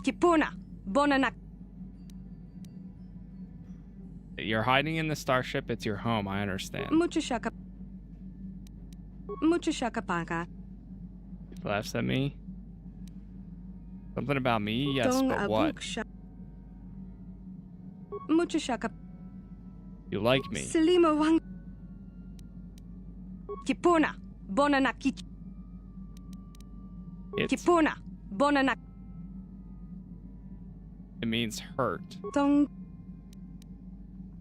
Kipuna, Bonana. You're hiding in the starship. It's your home. I understand. Mucho Shakapaka. You laughs at me? Something about me? Yes, but what? Mucho Shaka. You like me. Selima Wang. Kipuna, Bonana Kichu. Kipuna, Bonana. It means hurt. Tong.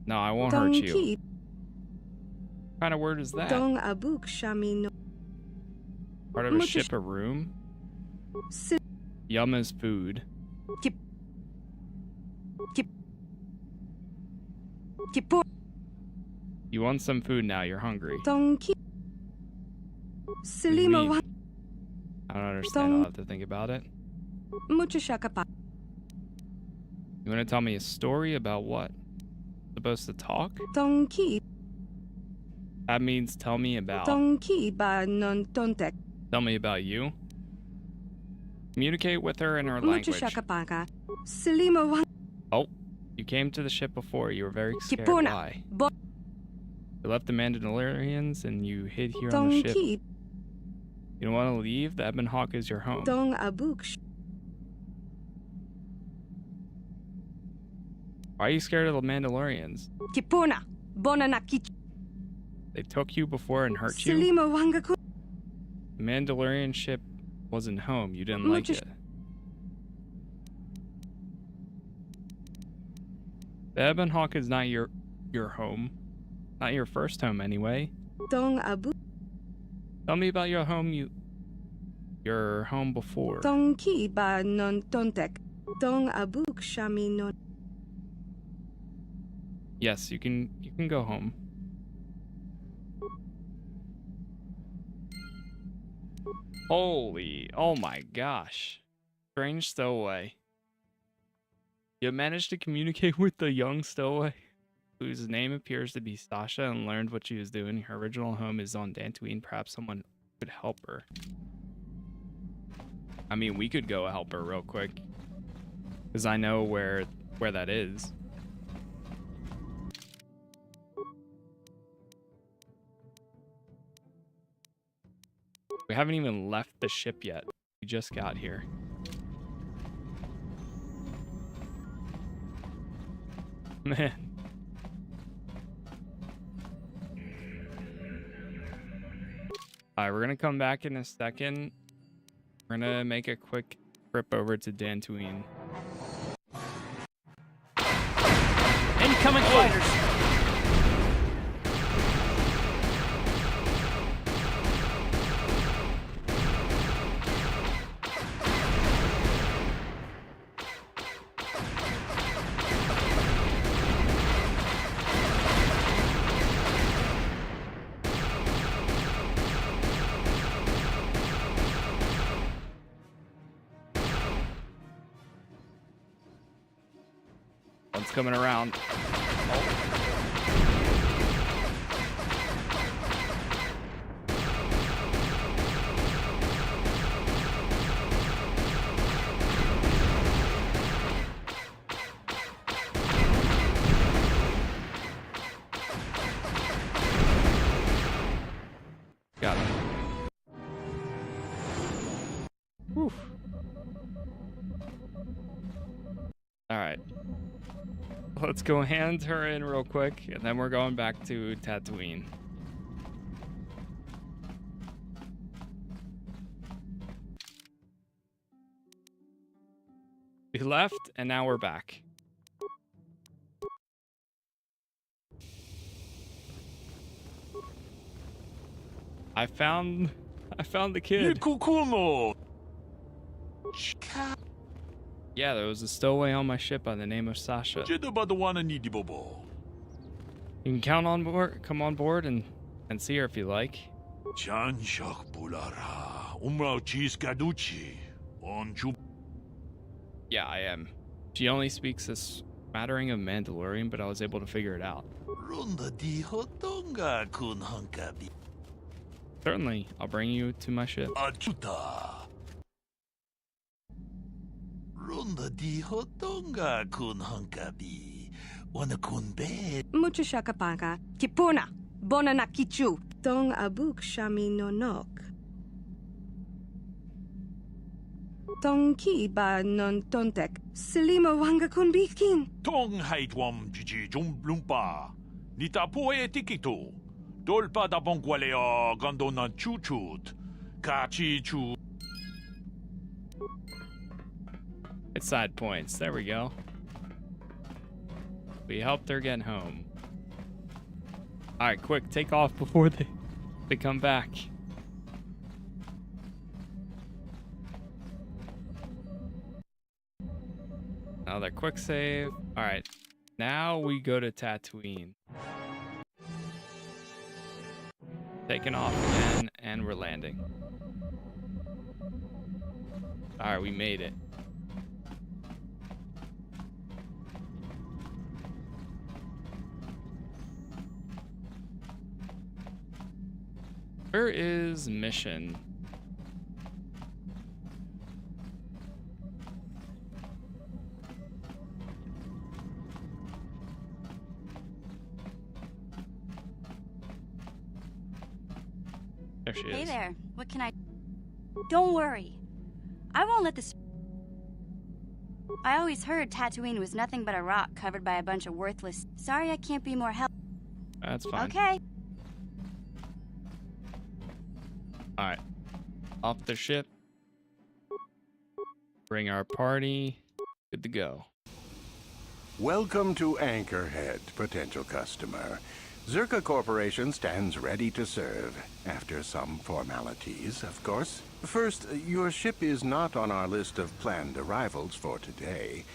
No, I won't hurt you. What kind of word is that? Tong abuk shami no. Part of a ship, a room? Yum is food. You want some food now, you're hungry. Tonki. Selima Wang. I don't understand, I'll have to think about it. Mucho Shakapa. You want to tell me a story about what? Supposed to talk? Tonki. That means tell me about. Tonki ba non tontek. Tell me about you. Communicate with her in her language. Mucho Shakapaka. Selima Wang. Oh, you came to the ship before. You were very scared. Kipuna. Why? You left the Mandalorians and you hid here on the ship. You don't want to leave? The Ebon Hawk is your home. Tong abuk. Why are you scared of the Mandalorians? Kipuna, Bonana Kichu. They took you before and hurt you? Selima Wanga. The Mandalorian ship wasn't home. You didn't like it. The Ebon Hawk is not your home. Not your first home anyway. Tong Abu. Tell me about your home before. Tong Ki ba non tontek. Tong Abuk Shami non. Yes, you can go home. Holy, oh my gosh. Strange Stowaway. You managed to communicate with the young Stowaway, whose name appears to be Sasha, and learned what she was doing. Her original home is on Tatooine. Perhaps someone could help her. I mean, we could go help her real quick, because I know where that is. We haven't even left the ship yet. We just got here. Man. Alright, we're gonna come back in a second. We're gonna make a quick trip over to Tatooine. Incoming fighters! One's coming around. Got him. Whew. All right. Let's go hand her in real quick, and then we're going back to Tatooine. We left, and now we're back. I found the kid. Yeah, there was a stowaway on my ship by the name of Sasha. You can come on board and see her if you like. Yeah, I am. She only speaks a smattering of Mandalorian, but I was able to figure it out. Certainly, I'll bring you to my ship. Mucho shakapaka. Tipuna. Bona na kichu. Tong Abuk Shami nonok. Tong Ki ba non tontek. Selima wanga kun bikin. Tong haitwam jiji lumpa. Nitapoe tikito. Dolpa da bongwaleo gondona chuchut. Kachi chu. It's side points. There we go. We helped her get home. All right, quick, take off before they come back. Another quick save. All right, now we go to Tatooine. Taking off again, and we're landing. All right, we made it. Where is mission? There she is. Hey there. What can I... Don't worry. I won't let this... I always heard Tatooine was nothing but a rock covered by a bunch of worthless... Sorry I can't be more help. That's fine. Okay. Alright. Off the ship. Bring our party. Good to go. Welcome to Anchorhead, potential customer. Czerka Corporation stands ready to serve, after some formalities, of course. First, your ship is not on our list of planned arrivals for today.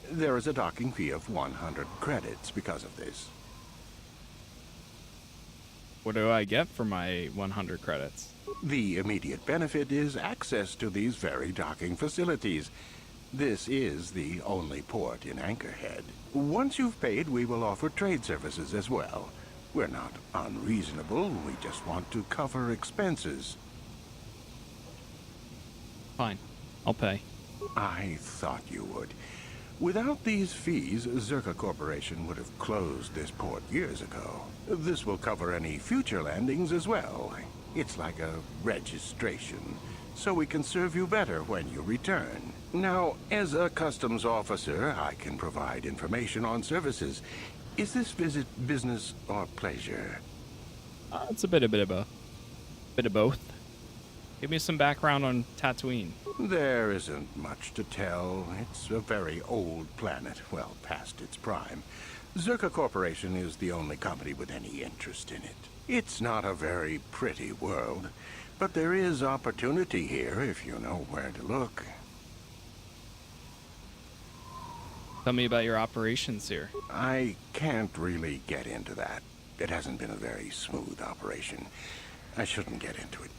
There is a docking fee of 100 credits because of this. What do I get for my 100 credits? The immediate benefit is access to these very docking facilities. This is the only port in Anchorhead. Once you've paid, we will offer trade services as well. We're not unreasonable, we just want to cover expenses. Fine, I'll pay. I thought you would. Without these fees, Czerka Corporation would have closed this port years ago. This will cover any future landings as well. It's like a registration, so we can serve you better when you return. Now, as a customs officer, I can provide information on services. Is this visit business or pleasure? It's a bit of both. Bit of both. Give me some background on Tatooine. There isn't much to tell. It's a very old planet, well past its prime. Czerka Corporation is the only company with any interest in it. It's not a very pretty world, but there is opportunity here if you know where to look. Tell me about your operations here. I can't really get into that. It hasn't been a very smooth operation. I shouldn't get into it.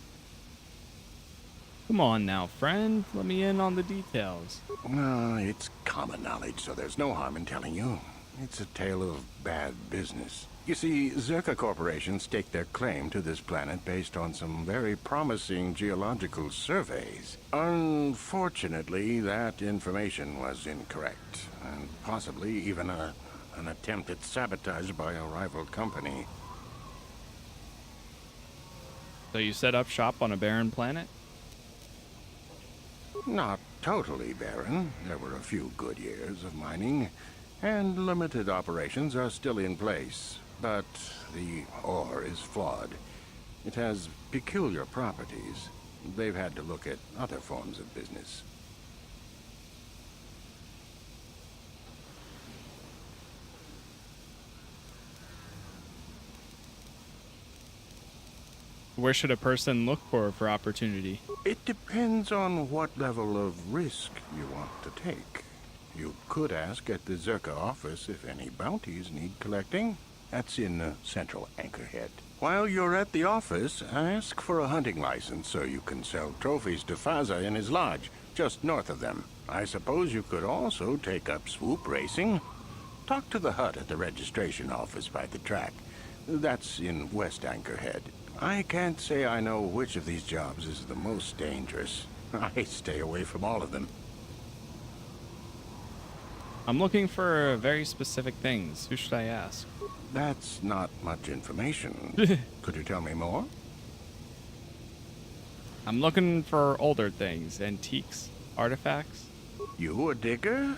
Come on now, friend. Let me in on the details. It's common knowledge, so there's no harm in telling you. It's a tale of bad business. You see, Czerka Corporation staked their claim to this planet based on some very promising geological surveys. Unfortunately, that information was incorrect, and possibly even an attempt at sabotage by a rival company. So you set up shop on a barren planet? Not totally barren. There were a few good years of mining, and limited operations are still in place. But the ore is flawed. It has peculiar properties. They've had to look at other forms of business. Where should a person look for opportunity? It depends on what level of risk you want to take. You could ask at the Czerka office if any bounties need collecting. That's in central Anchorhead. While you're at the office, ask for a hunting license so you can sell trophies to Faza in his lodge, just north of them. I suppose you could also take up swoop racing. Talk to the hut at the registration office by the track. That's in West Anchorhead. I can't say I know which of these jobs is the most dangerous. I stay away from all of them. I'm looking for very specific things. Who should I ask? That's not much information. Could you tell me more? I'm looking for older things, antiques, artifacts. You a digger?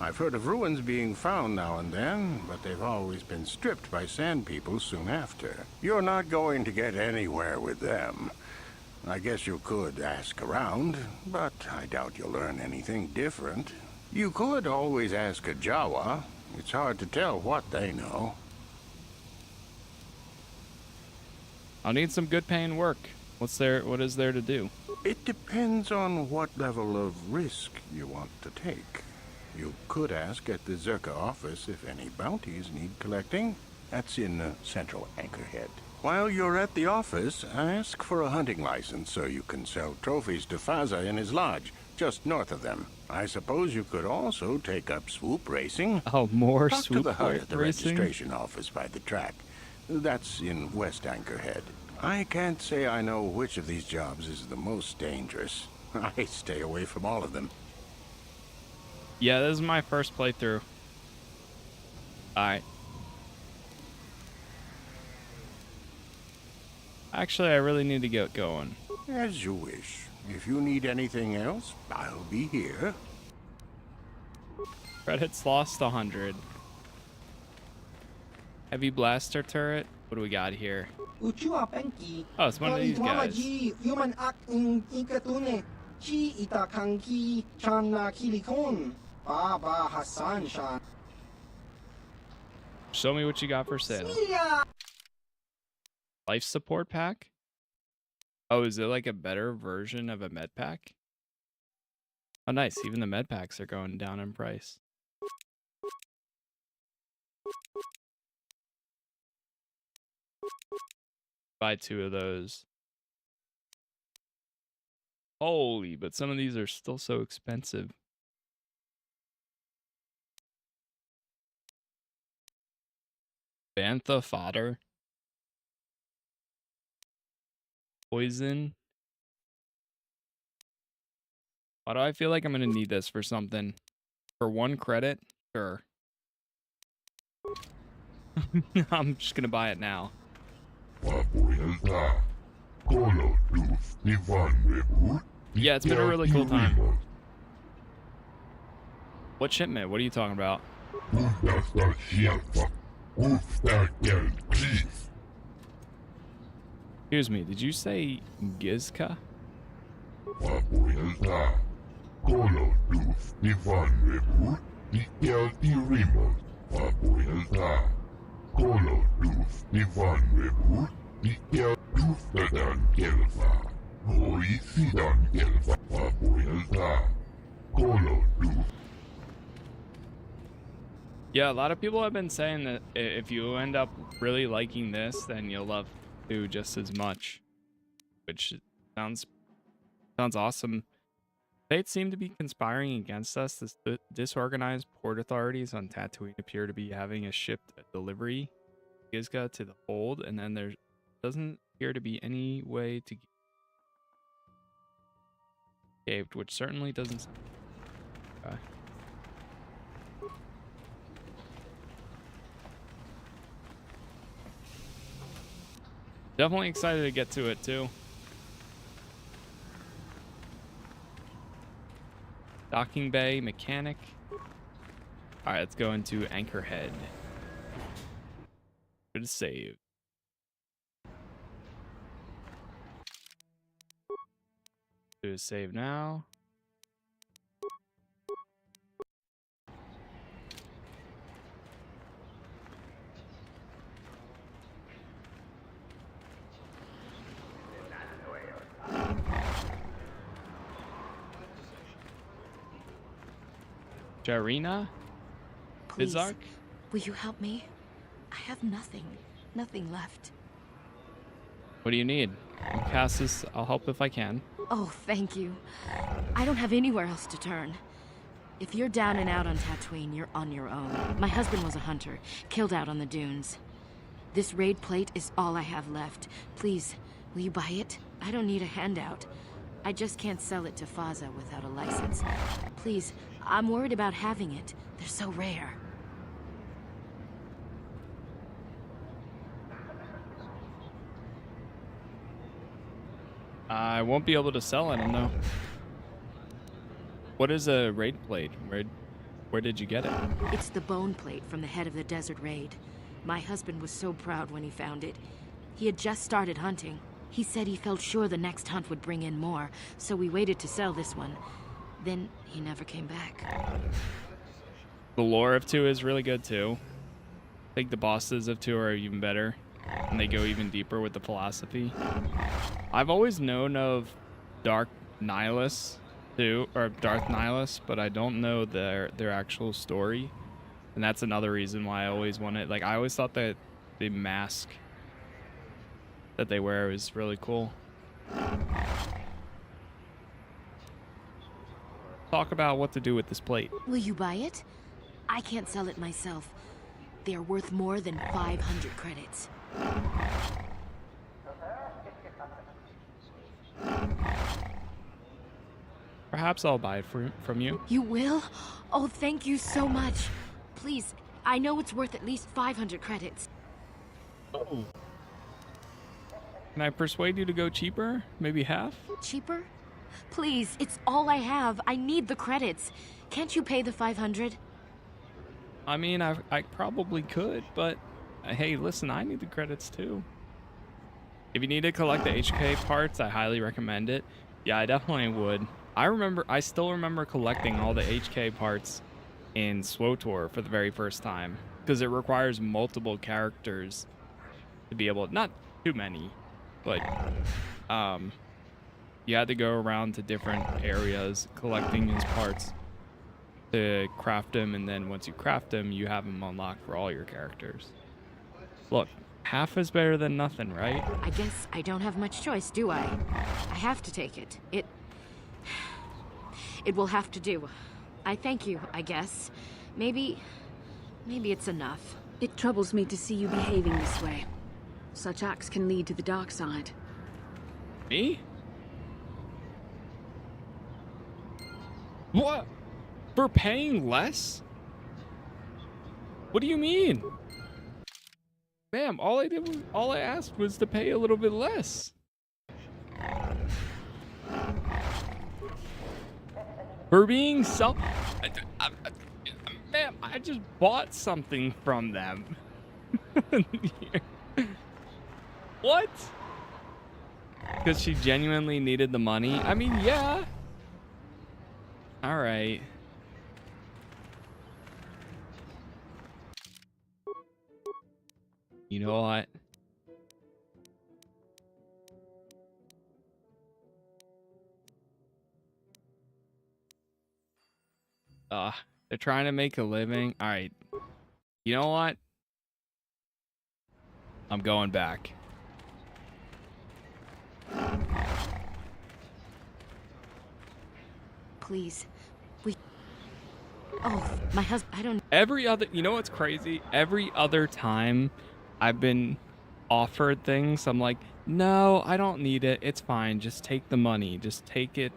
I've heard of ruins being found now and then, but they've always been stripped by sand people soon after. You're not going to get anywhere with them. I guess you could ask around, but I doubt you'll learn anything different. You could always ask a Jawa. It's hard to tell what they know. I'll need some good paying work. What is there to do? It depends on what level of risk you want to take. You could ask at the Czerka office if any bounties need collecting. That's in central Anchorhead. While you're at the office, ask for a hunting license so you can sell trophies to Faza in his lodge, just north of them. I suppose you could also take up swoop racing. Oh, more Talk swoop to the hut at the racing? registration office by the track. That's in West Anchorhead. I can't say I know which of these jobs is the most dangerous. I stay away from all of them. Yeah, this is my first playthrough. Alright. Actually, I really need to get going. As you wish. If you need anything else, I'll be here. Credits lost 100. Heavy blaster turret. What do we got here? Oh, it's one of these guys. Show me what you got for sale. Life support pack? Oh, is it like a better version of a med pack? Oh, nice. Even the med packs are going down in price. Buy 2 of those. Holy, but some of these are still so expensive. Bantha fodder. Poison. Why do I feel like I'm going to need this for something? For 1 credit? Sure. I'm just going to buy it now. Yeah, it's been a really cool time. What shipment? What are you talking about? Excuse me, did you say Gizka? Yeah, a lot of people have been saying that if you end up really liking this, then you'll love 2 just as much, which sounds awesome. They seem to be conspiring against us. The disorganized port authorities on Tatooine appear to be having a shipped delivery Gizka to the hold, and then there doesn't appear to be any way to get caved, which certainly doesn't sound okay. Definitely excited to get to it too. Docking bay, mechanic. Alright, let's go into Anchorhead. Good save. Do a save now. Jarina? Please, Bizark? will you help me? I have nothing left. What do you need? I'm Casas. I'll help if I can. Oh, thank you. I don't have anywhere else to turn. If you're down and out on Tatooine, you're on your own. My husband was a hunter, killed out on the dunes. This raid plate is all I have left. Please, will you buy it? I don't need a handout. I just can't sell it to Faza without a license. Please, I'm worried about having it. They're so rare. I won't be able to sell it, no. What is a raid plate? Where did you get it? It's the bone plate from the head of the desert raid. My husband was so proud when he found it. He had just started hunting. He said he felt sure the next hunt would bring in more, so we waited to sell this one. Then he never came back. The lore of 2 is really good too. I think the bosses of 2 are even better, and they go even deeper with the philosophy. I've always known of Dark Nihilus too, or Darth Nihilus, but I don't know their actual story, and that's another reason why I always wanted. Like, I always thought that the mask that they wear is really cool. Talk about what to do with this plate. Will you buy it? I can't sell it myself. They're worth more than 500 credits. Perhaps I'll buy it from you. You will? Oh, thank you so much. Please, I know it's worth at least 500 credits. Oh. Can I persuade you to go cheaper? Maybe half? Cheaper? Please, it's all I have. I need the credits. Can't you pay the 500? I mean, I probably could, but hey, listen, I need the credits too. If you need to collect the HK parts, I highly recommend it. Yeah, I definitely would. I still remember collecting all the HK parts in SWTOR for the very first time. because it requires multiple characters to be able, not too many, but you had to go around to different areas collecting his parts to craft them, and then once you craft them, you have them unlocked for all your characters. Look, half is better than nothing, right? I guess I don't have much choice, do I? I have to take it. It will have to do. I thank you, I guess. Maybe it's enough. It troubles me to see you behaving this way. Such acts can lead to the dark side. Me? What? For paying less? What do you mean? Ma'am, all I asked was to pay a little bit less. For being ma'am, I just bought something from them. What? Because she genuinely needed the money? I mean, yeah. All right. You know what? They're trying to make a living. All right. You know what? I'm going back. Please. Oh, my husband, I don't... You know what's crazy? Every other time I've been offered things, I'm like, no, I don't need it. It's fine. Just take the money. Just take it.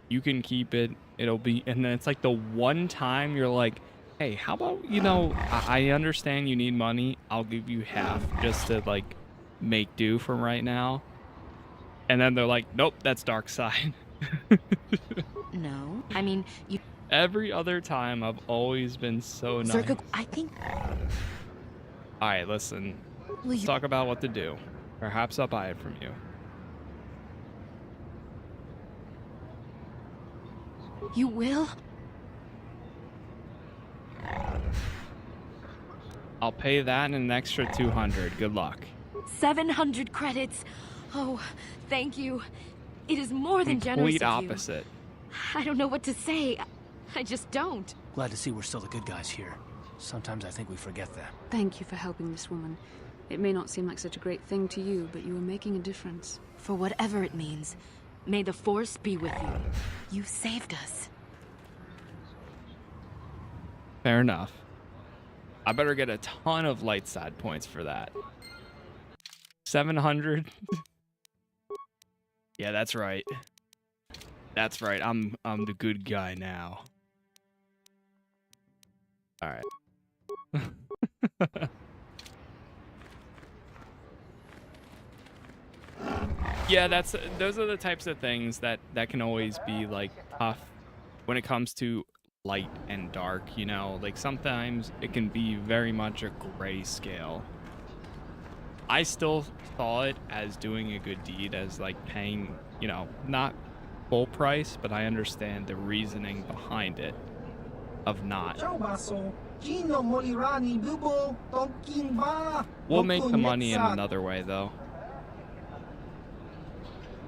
You can keep it. It'll be... And then it's like the one time you're like, hey, how about, I understand you need money. I'll give you half just to, like, make do from right now. And then they're like, nope, that's dark side. No, I mean, you... Every other time, I've always been so nice. Czerka, I think... All right, listen. Let's talk about what to do. Perhaps I'll buy it from you. You will? I'll pay that and an extra 200. Good luck. 700 credits. Oh, thank you. It is more than generous of you. Complete opposite. I don't know what to say. I just don't. Glad to see we're still the good guys here. Sometimes I think we forget that. Thank you for helping this woman. It may not seem like such a great thing to you, but you are making a difference. For whatever it means, may the Force be with you. You saved us. Fair enough. I better get a ton of light side points for that. 700. Yeah, that's right. That's right. I'm the good guy now. All right. Yeah, those are the types of things that can always be like tough when it comes to light and dark, like sometimes it can be very much a gray scale. I still saw it as doing a good deed, as like paying, not full price, but I understand the reasoning behind it of not. We'll make the money in another way though.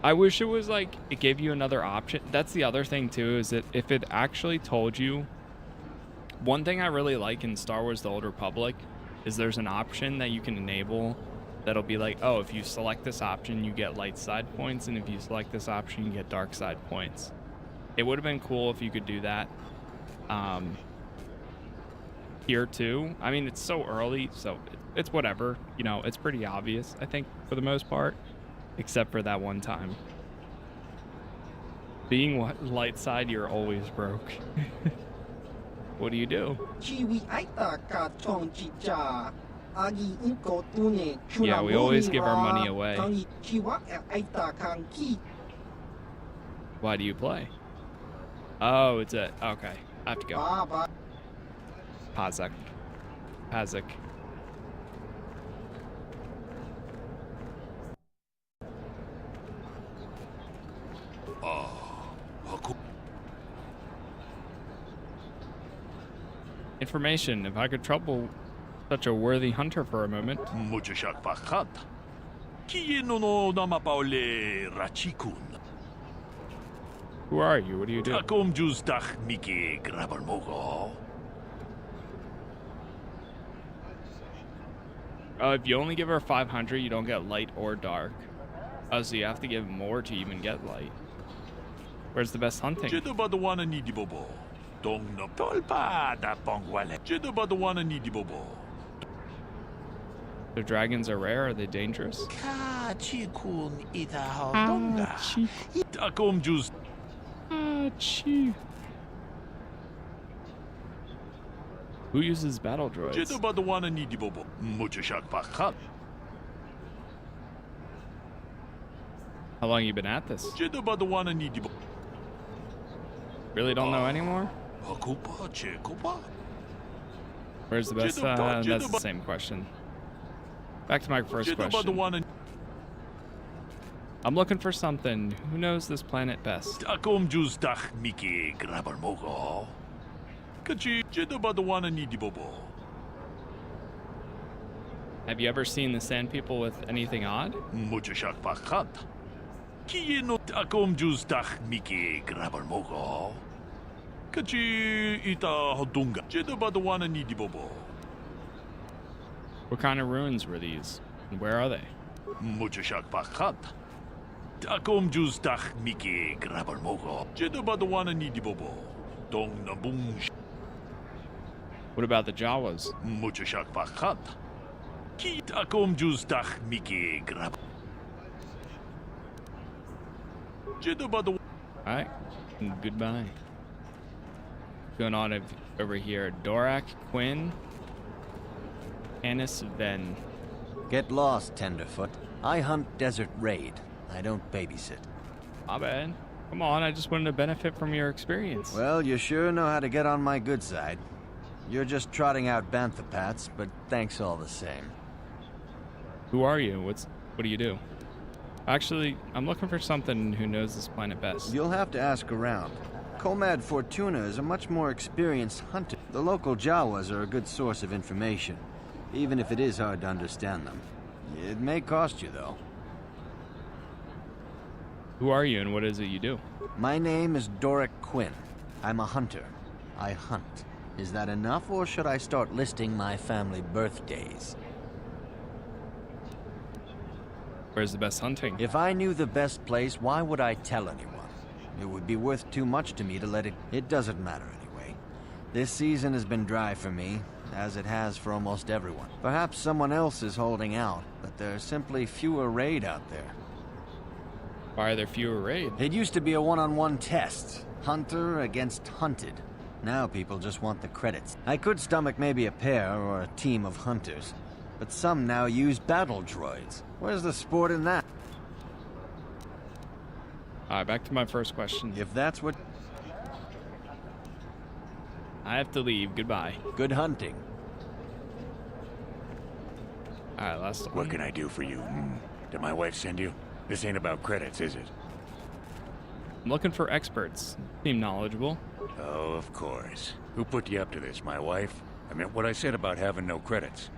I wish it was like it gave you another option. That's the other thing too, is that if it actually told you, one thing I really like in Star Wars The Old Republic is there's an option that you can enable that'll be like, oh, if you select this option, you get light side points, and if you select this option, you get dark side points. It would have been cool if you could do that here too. I mean, it's so early, so it's whatever. It's pretty obvious, I think, for the most part, except for that one time. Being light side, you're always broke. What do you do? Yeah, we always give our money away. Why do you play? Oh, it's it. Okay, I have to go. Pazak. Information. If I could trouble Such a worthy hunter for a moment. Muchashak pakat. Kieno no namapaule rachikun. Who are you? What do you do? Takom justach miki grabarmogo. If you only give her 500, you don't get light or dark. Oh, so you have to give more to even get light. Where's the best hunting? Jedabadawana nidibobo. Dong no tolpa da pongwale. Jedabadawana nidibobo. The dragons are rare. Are they dangerous? Kachikun itahodonga. Takom just. Who uses battle droids? Jedabadawana nidibobo. Muchashak pakat. How long you been at this? Jedabadawana nidibobo. Really don't know anymore? Where's the best? That's the same question. Back to my first question. I'm looking for something. Who knows this planet best? Takom justach miki grabarmogo. Kachi jedabadawana nidibobo. Have you ever seen the Sand People with anything odd? Muchashak pakat. Kieno takom justach miki grabarmogo. Kachi ita hodunga. Jedabadawana nidibobo. What kind of ruins were these? And where are they? Muchashak pakat. Takom justach miki grabarmogo. Jedabadawana nidibobo. Dong nabung. What about the Jawas? Muchashak pakat. Ki takom justach miki grab. Jedabadawana. Alright. Goodbye. What's going on over here? Dorak, Quinn, Tannis, Ven. Get lost, Tenderfoot. I hunt desert raid. I don't babysit. My bad. Come on, I just wanted to benefit from your experience. Well, you sure know how to get on my good side. You're just trotting out bantha pats, but thanks all the same. Who are you? What do you do? Actually, I'm looking for something who knows this planet best. You'll have to ask around. Comad Fortuna is a much more experienced hunter. The local Jawas are a good source of information, even if it is hard to understand them. It may cost you, though. Who are you and what is it you do? My name is Dorak Quinn. I'm a hunter. I hunt. Is that enough, or should I start listing my family birthdays? Where's the best hunting? If I knew the best place, why would I tell anyone? It would be worth too much to me to let it... It doesn't matter anyway. This season has been dry for me, as it has for almost everyone. Perhaps someone else is holding out, but there's simply fewer raid out there. Why are there fewer raids? It used to be a one-on-one test. Hunter against hunted. Now people just want the credits. I could stomach maybe a pair or a team of hunters, but some now use battle droids. Where's the sport in that? Alright, back to my first question. If that's what... I have to leave. Goodbye. Good hunting. Alright, last one. What can I do for you? Did my wife send you? This ain't about credits, is it? I'm looking for experts. Seem knowledgeable. Oh, of course. Who put you up to this, my wife? I meant what I said about having no credits.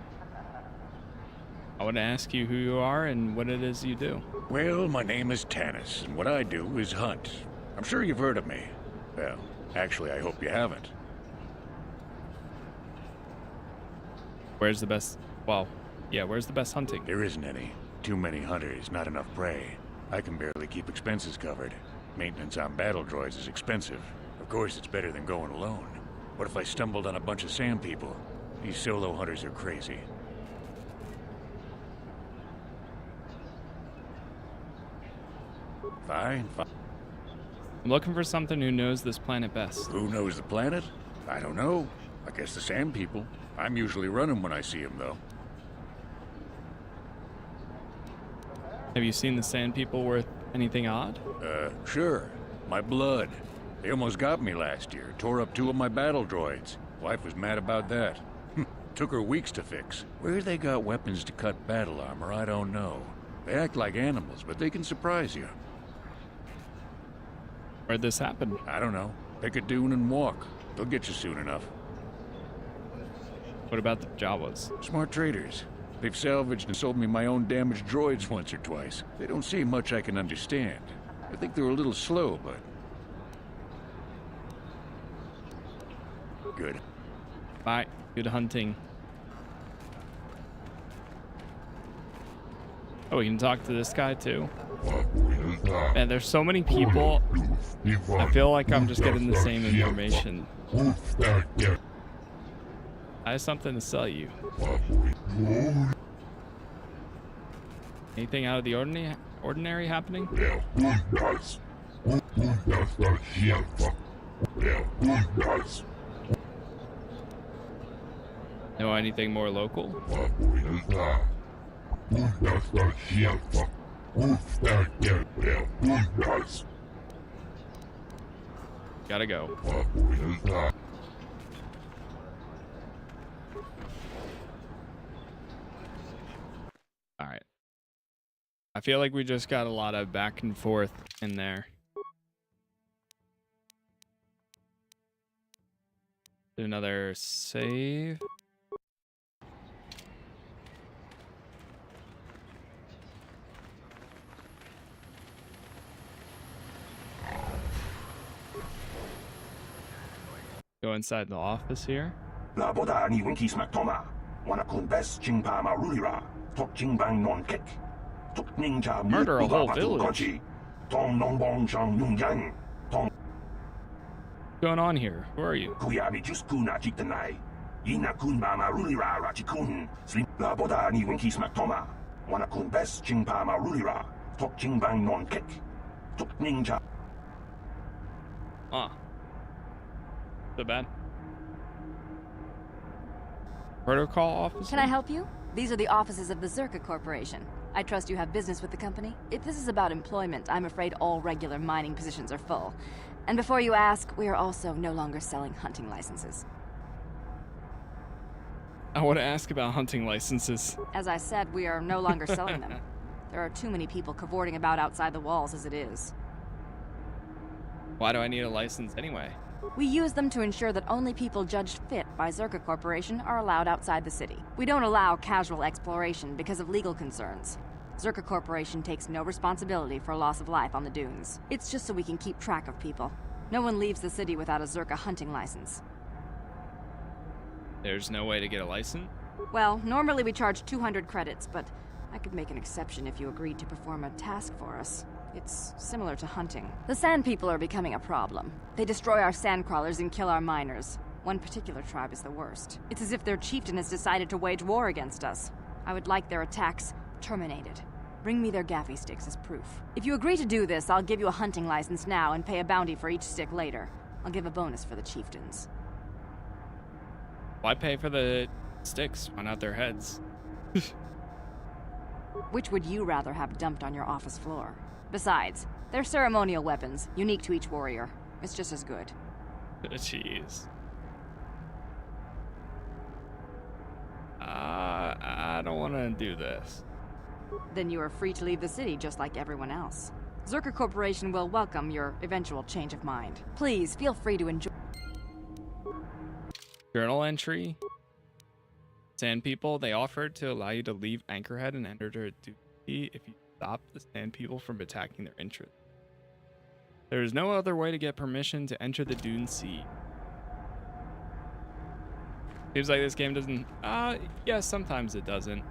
I want to ask you who you are and what it is you do. Well, my name is Tannis, and what I do is hunt. I'm sure you've heard of me. Well, actually, I hope you haven't. Where's the best... Well, yeah, where's the best hunting? There isn't any. Too many hunters, not enough prey. I can barely keep expenses covered. Maintenance on battle droids is expensive. Of course, it's better than going alone. What if I stumbled on a bunch of sand people? These solo hunters are crazy. Fine. I'm looking for something who knows this planet best. Who knows the planet? I don't know. I guess the sand people. I'm usually running when I see them, though. Have you seen the Sand People worth anything odd? Sure. My blood. They almost got me last year. Tore up 2 of my battle droids. Wife was mad about that. Took her weeks to fix. Where they got weapons to cut battle armor, I don't know. They act like animals, but they can surprise you. Where'd this happen? I don't know. Pick a dune and walk. They'll get you soon enough. What about the Jawas? Smart traders. They've salvaged and sold me my own damaged droids once or twice. They don't say much I can understand. I think they're a little slow, but... good. Bye. Good hunting. Oh, we can talk to this guy too. Man, there's so many people. I feel like I'm just getting the same information. I have something to sell you. Anything out of the ordinary happening? Know anything more local? Gotta go. Alright. I feel like we just got a lot of back and forth in there. Do another save. Go inside the office here. Murder a whole village. What's going on here? Who are you? Ah. So bad. Protocol officer? Can I help you? These are the offices of the Czerka Corporation. I trust you have business with the company. If this is about employment, I'm afraid all regular mining positions are full. And before you ask, we are also no longer selling hunting licenses. I want to ask about hunting licenses. As I said, we are no longer selling them. There are too many people cavorting about outside the walls as it is. Why do I need a license anyway? We use them to ensure that only people judged fit by Czerka Corporation are allowed outside the city. We don't allow casual exploration because of legal concerns. Czerka Corporation takes no responsibility for loss of life on the dunes. It's just so we can keep track of people. No one leaves the city without a Czerka hunting license. There's no way to get a license? Well, normally we charge 200 credits, but I could make an exception if you agreed to perform a task for us. It's similar to hunting. The Sand People are becoming a problem. They destroy our sandcrawlers and kill our miners. One particular tribe is the worst. It's as if their chieftain has decided to wage war against us. I would like their attacks terminated. Bring me their gaffy sticks as proof. If you agree to do this, I'll give you a hunting license now and pay a bounty for each stick later. I'll give a bonus for the chieftains. Why pay for the sticks? Why not their heads? Which would you rather have dumped on your office floor? Besides, they're ceremonial weapons, unique to each warrior. It's just as good. Jeez. I don't want to do this. Then you are free to leave the city just like everyone else. Czerka Corporation will welcome your eventual change of mind. Please, feel free to enjoy... Journal entry. Sand People, they offered to allow you to leave Anchorhead and enter a duty if you stop the Sand People from attacking their interests. There is no other way to get permission to enter the Dune Sea. Seems like this game doesn't... yeah, sometimes it doesn't.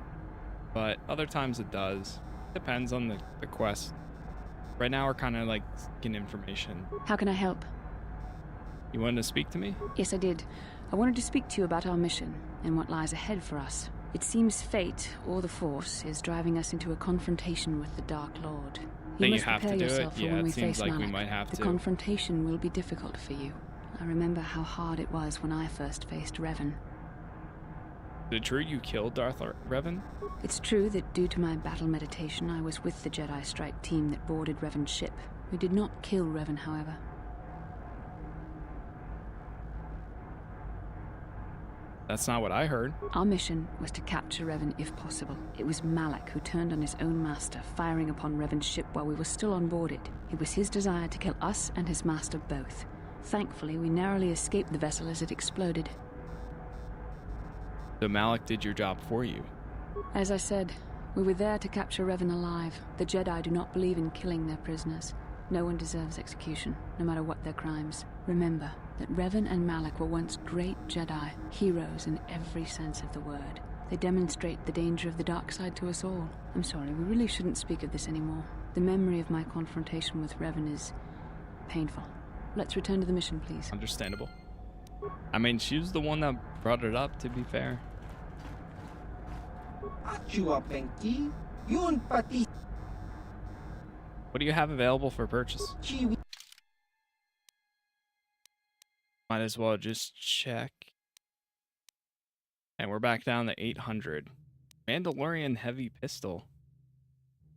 But other times it does. Depends on the quest. Right now we're kind of like seeking information. How can I help? You wanted to speak to me? Yes, I did. I wanted to speak to you about our mission and what lies ahead for us. It seems fate, or the Force, is driving us into a confrontation with the Dark Lord. Then must you have prepare to do it? yourself for Yeah, when it we seems face like we Malak. might have the to. confrontation will be difficult for you. I remember how hard it was when I first faced Revan. Is it true you killed Darth Revan? It's true that due to my battle meditation, I was with the Jedi strike team that boarded Revan's ship. We did not kill Revan, however. That's not what I heard. Our mission was to capture Revan if possible. It was Malak who turned on his own master, firing upon Revan's ship while we were still on board it. It was his desire to kill us and his master both. Thankfully, we narrowly escaped the vessel as it exploded. So Malik did your job for you. As I said, we were there to capture Revan alive. The Jedi do not believe in killing their prisoners. No one deserves execution, no matter what their crimes. Remember that Revan and Malik were once great Jedi, heroes in every sense of the word. They demonstrate the danger of the dark side to us all. I'm sorry, we really shouldn't speak of this anymore. The memory of my confrontation with Revan is painful. Let's return to the mission, please. Understandable. I mean, she was the one that brought it up, to be fair. What do you have available for purchase? Might as well just check. And we're back down to 800. Mandalorian heavy pistol.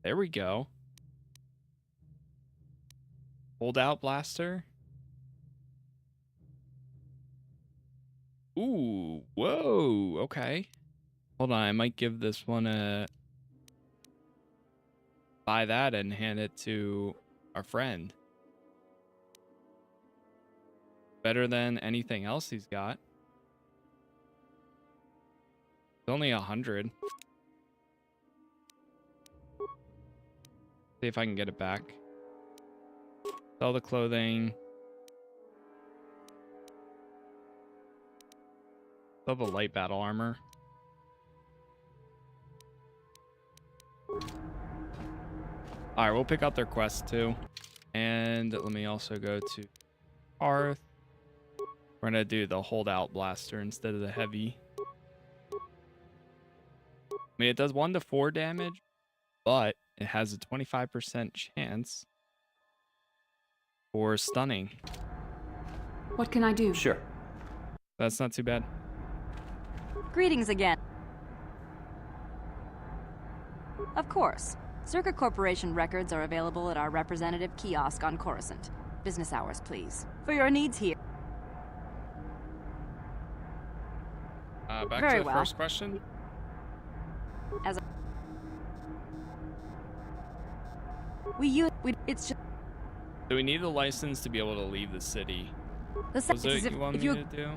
There we go. Hold out blaster. Ooh, whoa, okay. Hold on, I might give this one a... buy that and hand it to our friend. Better than anything else he's got. It's only 100. See if I can get it back. Sell the clothing. Sell the light battle armor. Alright, we'll pick up their quest too. And let me also go to Arth. We're gonna do the holdout blaster instead of the heavy. I mean, it does 1 to 4 damage, but it has a 25% chance for stunning. What can I do? Sure. That's not too bad. Greetings again. Of course. Czerka Corporation records are available at our representative kiosk on Coruscant. Business hours, please. For your needs here. Back Very to the well. first question. It's just... Do we need a license to be able to leave the city? The Was it you want me to do?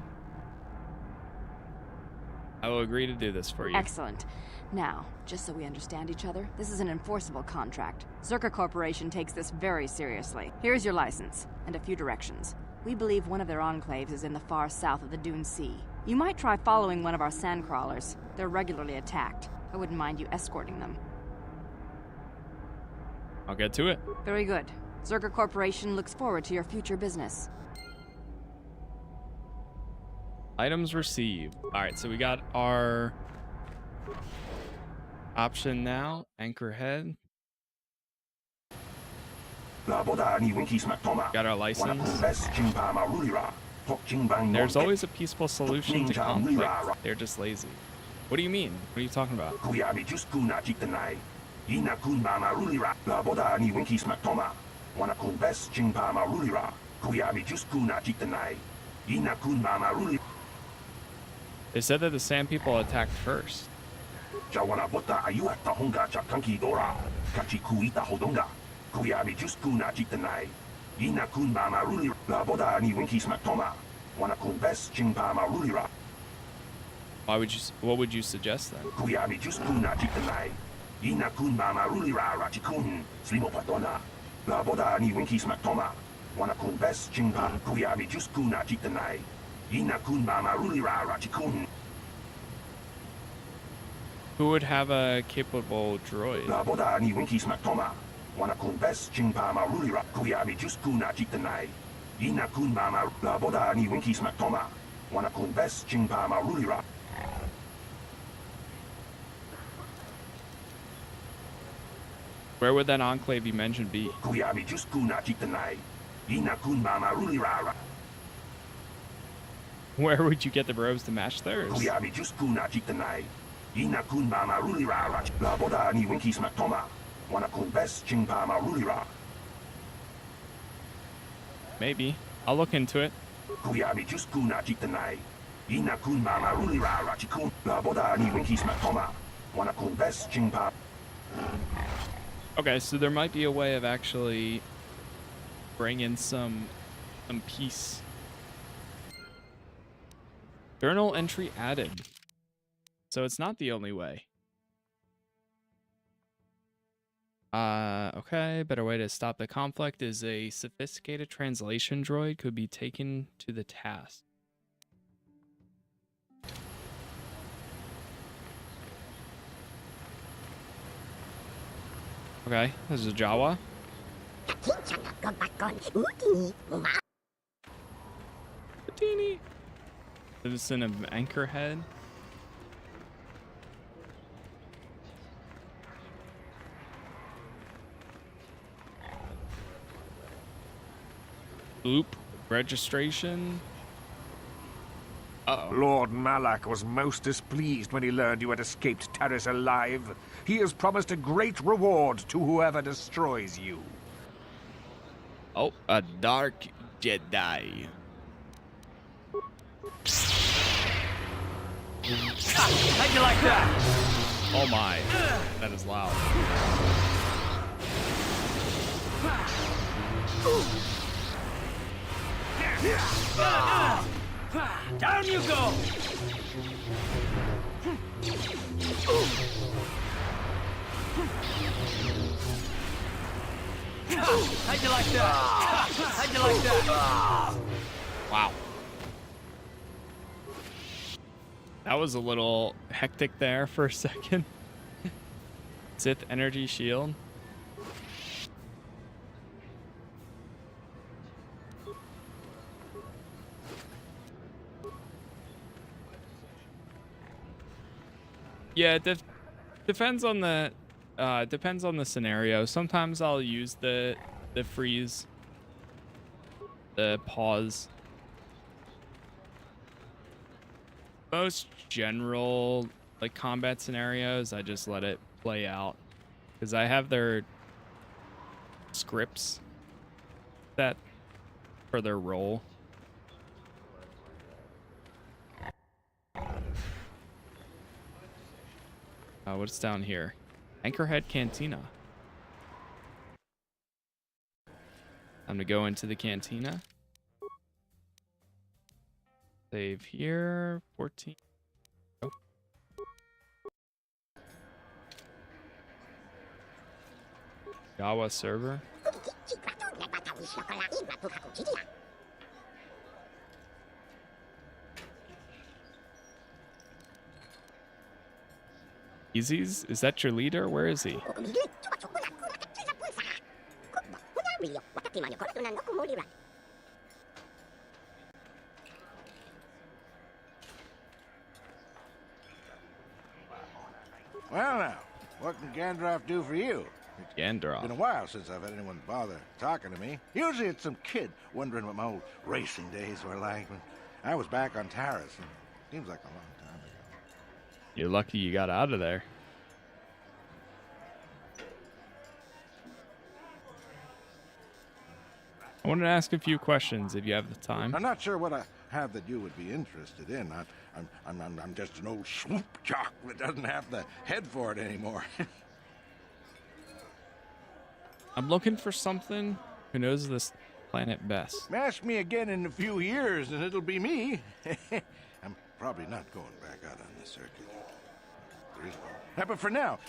I will agree to do this for you. Excellent. Now, just so we understand each other, this is an enforceable contract. Czerka Corporation takes this very seriously. Here's your license, and a few directions. We believe one of their enclaves is in the far south of the Dune Sea. You might try following one of our sand crawlers. They're regularly attacked. I wouldn't mind you escorting them. I'll get to it. Very good. Czerka Corporation looks forward to your future business. Items received. Alright, so we got our option now. Anchorhead. Got our license. There's always a peaceful solution to conflict. They're just lazy. What do you mean? What are you talking about? They said that the Sand People attacked first. Why would you? What would you suggest then? Who would have a capable droid? Where would that enclave you mentioned be? Where would you get the robes to match theirs? Maybe. I'll look into it. Okay, so there might be a way of actually bringing some peace. Journal entry added. So it's not the only way. Okay, better way to stop the conflict is a sophisticated translation droid could be taken to the task. Okay, this is a Jawa. Teeny. Citizen of Anchorhead. Oop. Registration. Uh-oh. Lord Malak was most displeased when he learned you had escaped Tannis alive. He has promised a great reward to whoever destroys you. Oh, a dark Jedi. How'd you like that? Oh my, that is loud. Down you go! How'd you like that? How'd you like that? Wow. That was a little hectic there for a second. Sith energy shield. Yeah, it depends on the scenario. Sometimes I'll use the freeze, the pause. Most general like combat scenarios, I just let it play out because I have their scripts set for their role. What's down here? Anchorhead Cantina. I'm gonna go into the cantina. Save here. 14. Oh. Jawa server. Easy's? Is that your leader? Where is he? Well now, what can Gandalf do for you? Gandalf. It's been a while since I've had anyone bother talking to me. Usually it's some kid wondering what my old racing days were like when I was back on Taris. And seems like a long time ago. You're lucky you got out of there. I wanted to ask a few questions if you have the time. I'm not sure what I have that you would be interested in. I'm just an old swoop jock that doesn't have the head for it anymore. I'm looking for something who knows this planet best. Ask me again in a few years and it'll be me. I'm probably not going back out on the circuit. But for now,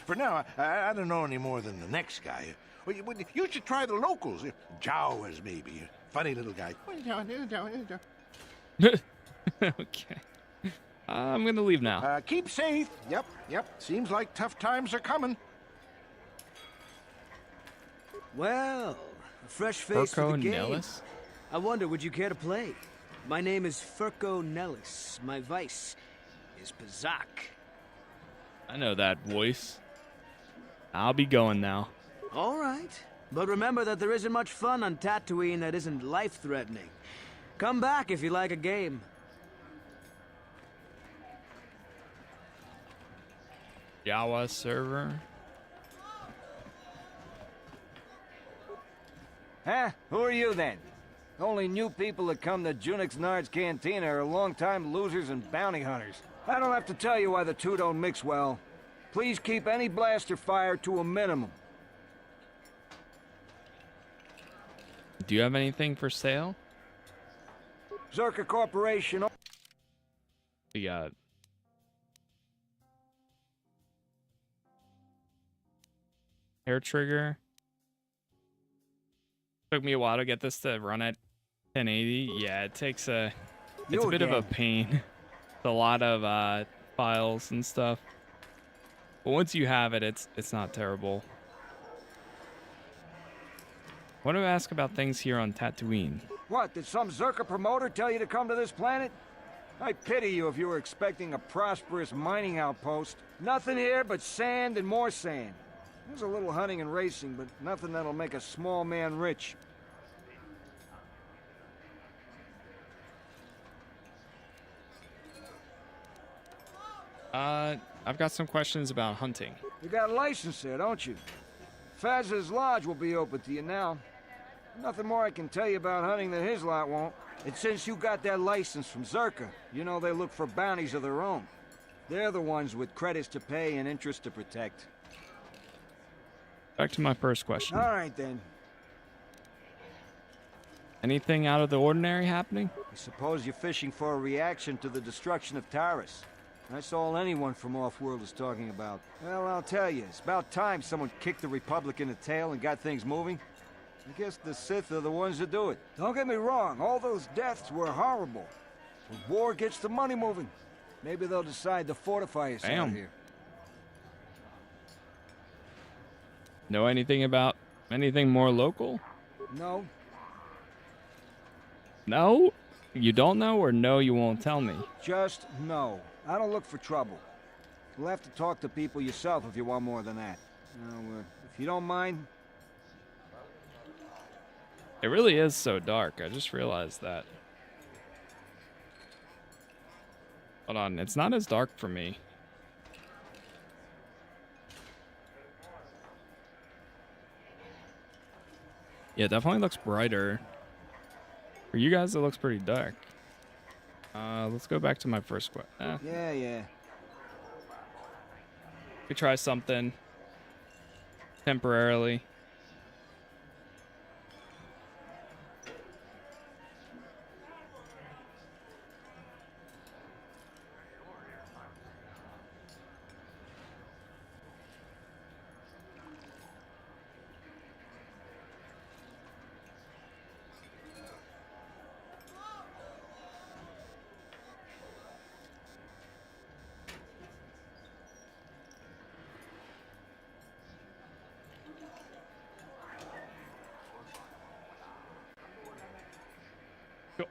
I don't know any more than the next guy. Well, you should try the locals. Jawas, maybe. Funny little guy. Okay. I'm gonna leave now. Keep safe. Yep. Seems like tough times are coming. Well, a fresh face to the game. Nellis? I wonder, would you care to play? My name is Furco Nellis. My vice is Pazak. I know that voice. I'll be going now. All right. But remember that there isn't much fun on Tatooine that isn't life-threatening. Come back if you like a game. Jawa server. Huh? Who are you then? Only new people that come to Junix Nard's Cantina are long-time losers and bounty hunters. I don't have to tell you why the two don't mix well. Please keep any blaster fire to a minimum. Do you have anything for sale? Czerka Corporation. We got Hair trigger. Took me a while to get this to run at 1080. Yeah, it takes a... It's a bit of a pain. It's a lot of files and stuff. But once you have it, it's not terrible. I want to ask about things here on Tatooine. What, did some Czerka promoter tell you to come to this planet? I pity you if you were expecting a prosperous mining outpost. Nothing here but sand and more sand. There's a little hunting and racing, but nothing that'll make a small man rich. I've got some questions about hunting. You got a license there, don't you? Faz's Lodge will be open to you now. Nothing more I can tell you about hunting than his lot won't. And since you got that license from Czerka, you know they look for bounties of their own. They're the ones with credits to pay and interest to protect. Back to my first question. All right, then. Anything out of the ordinary happening? I suppose you're fishing for a reaction to the destruction of Tannis. That's all anyone from off-world is talking about. Well, I'll tell you, it's about time someone kicked the Republic in the tail and got things moving. I guess the Sith are the ones that do it. Don't get me wrong, all those deaths were horrible. But war gets the money moving. Maybe they'll decide to fortify us out here. Know anything about anything more local? No. No? You don't know, or no, you won't tell me? Just no. I don't look for trouble. You'll have to talk to people yourself if you want more than that. Now, if you don't mind... It really is so dark. I just realized that. Hold on, it's not as dark for me. Yeah, it definitely looks brighter. For you guys, it looks pretty dark. Let's go back to my first question. Yeah. We try something temporarily.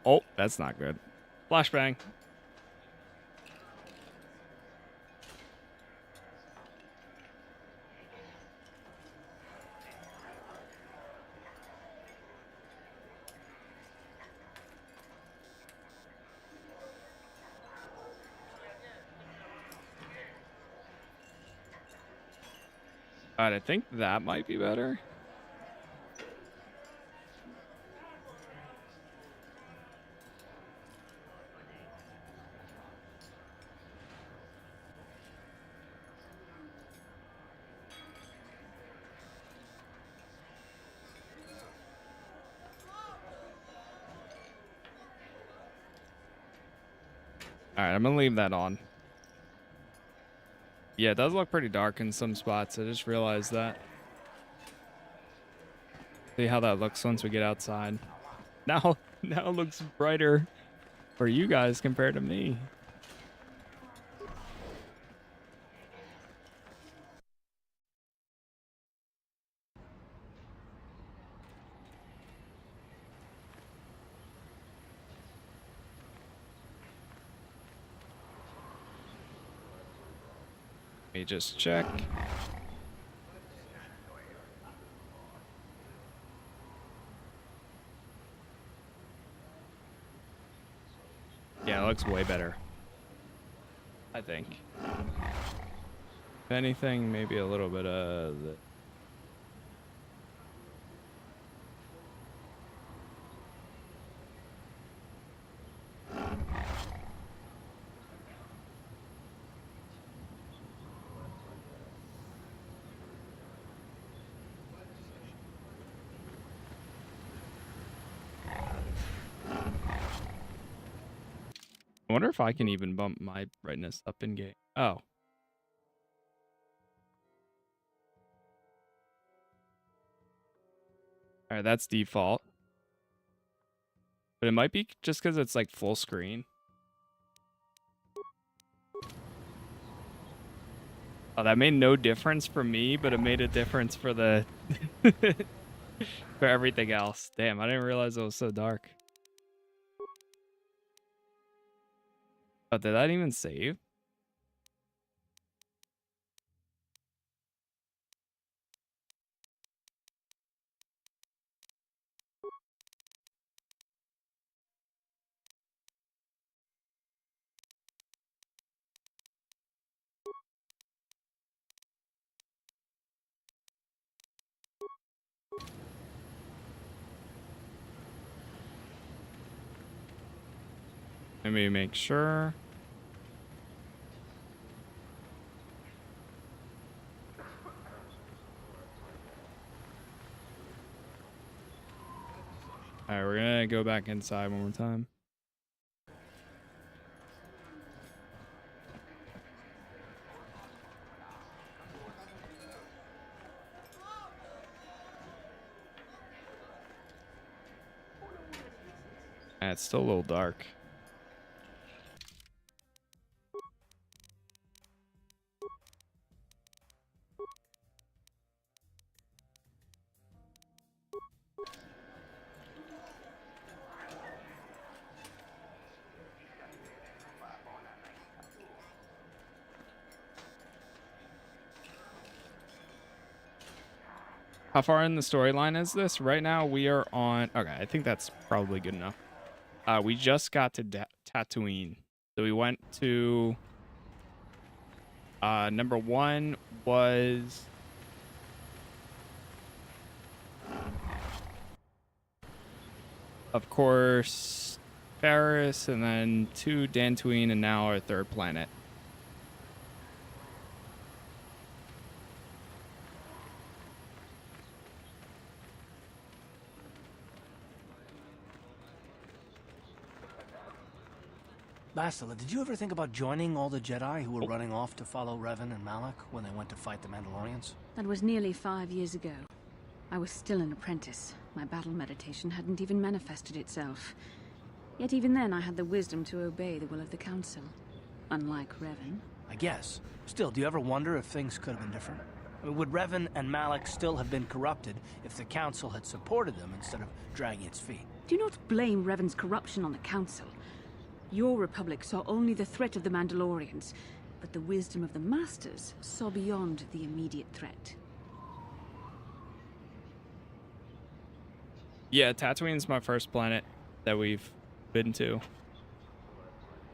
Oh, that's not good. Flashbang. Alright, I think that might be better. Alright, I'm gonna leave that on. Yeah, it does look pretty dark in some spots. I just realized that. See how that looks once we get outside. Now it looks brighter for you guys compared to me. Let me just check. Yeah, it looks way better, I think. If anything, maybe a little bit of the... I wonder if I can even bump my brightness up in game. Oh. Alright, that's default. But it might be just because it's like full screen. Oh, that made no difference for me, but it made a difference for the for everything else. Damn, I didn't realize it was so dark. Oh, did that even save? Let me make sure. Alright, we're gonna go back inside one more time. It's still a little dark. How far in the storyline is this? Right now we are on... Okay, I think that's probably good enough. We just got to Tatooine. So we went to... number 1 was... Of course, Paris, and then 2, Dantooine, and now our 3rd planet. Bastila, did you ever think about joining all the Jedi who were running off to follow Revan and Malak when they went to fight the Mandalorians? That was nearly 5 years ago. I was still an apprentice. My battle meditation hadn't even manifested itself. Yet even then I had the wisdom to obey the will of the Council. Unlike Revan. I guess. Still, do you ever wonder if things could have been different? I mean, would Revan and Malak still have been corrupted if the Council had supported them instead of dragging its feet? Do not blame Revan's corruption on the Council. Your Republic saw only the threat of the Mandalorians, but the wisdom of the Masters saw beyond the immediate threat. Yeah, Tatooine's my first planet that we've been to.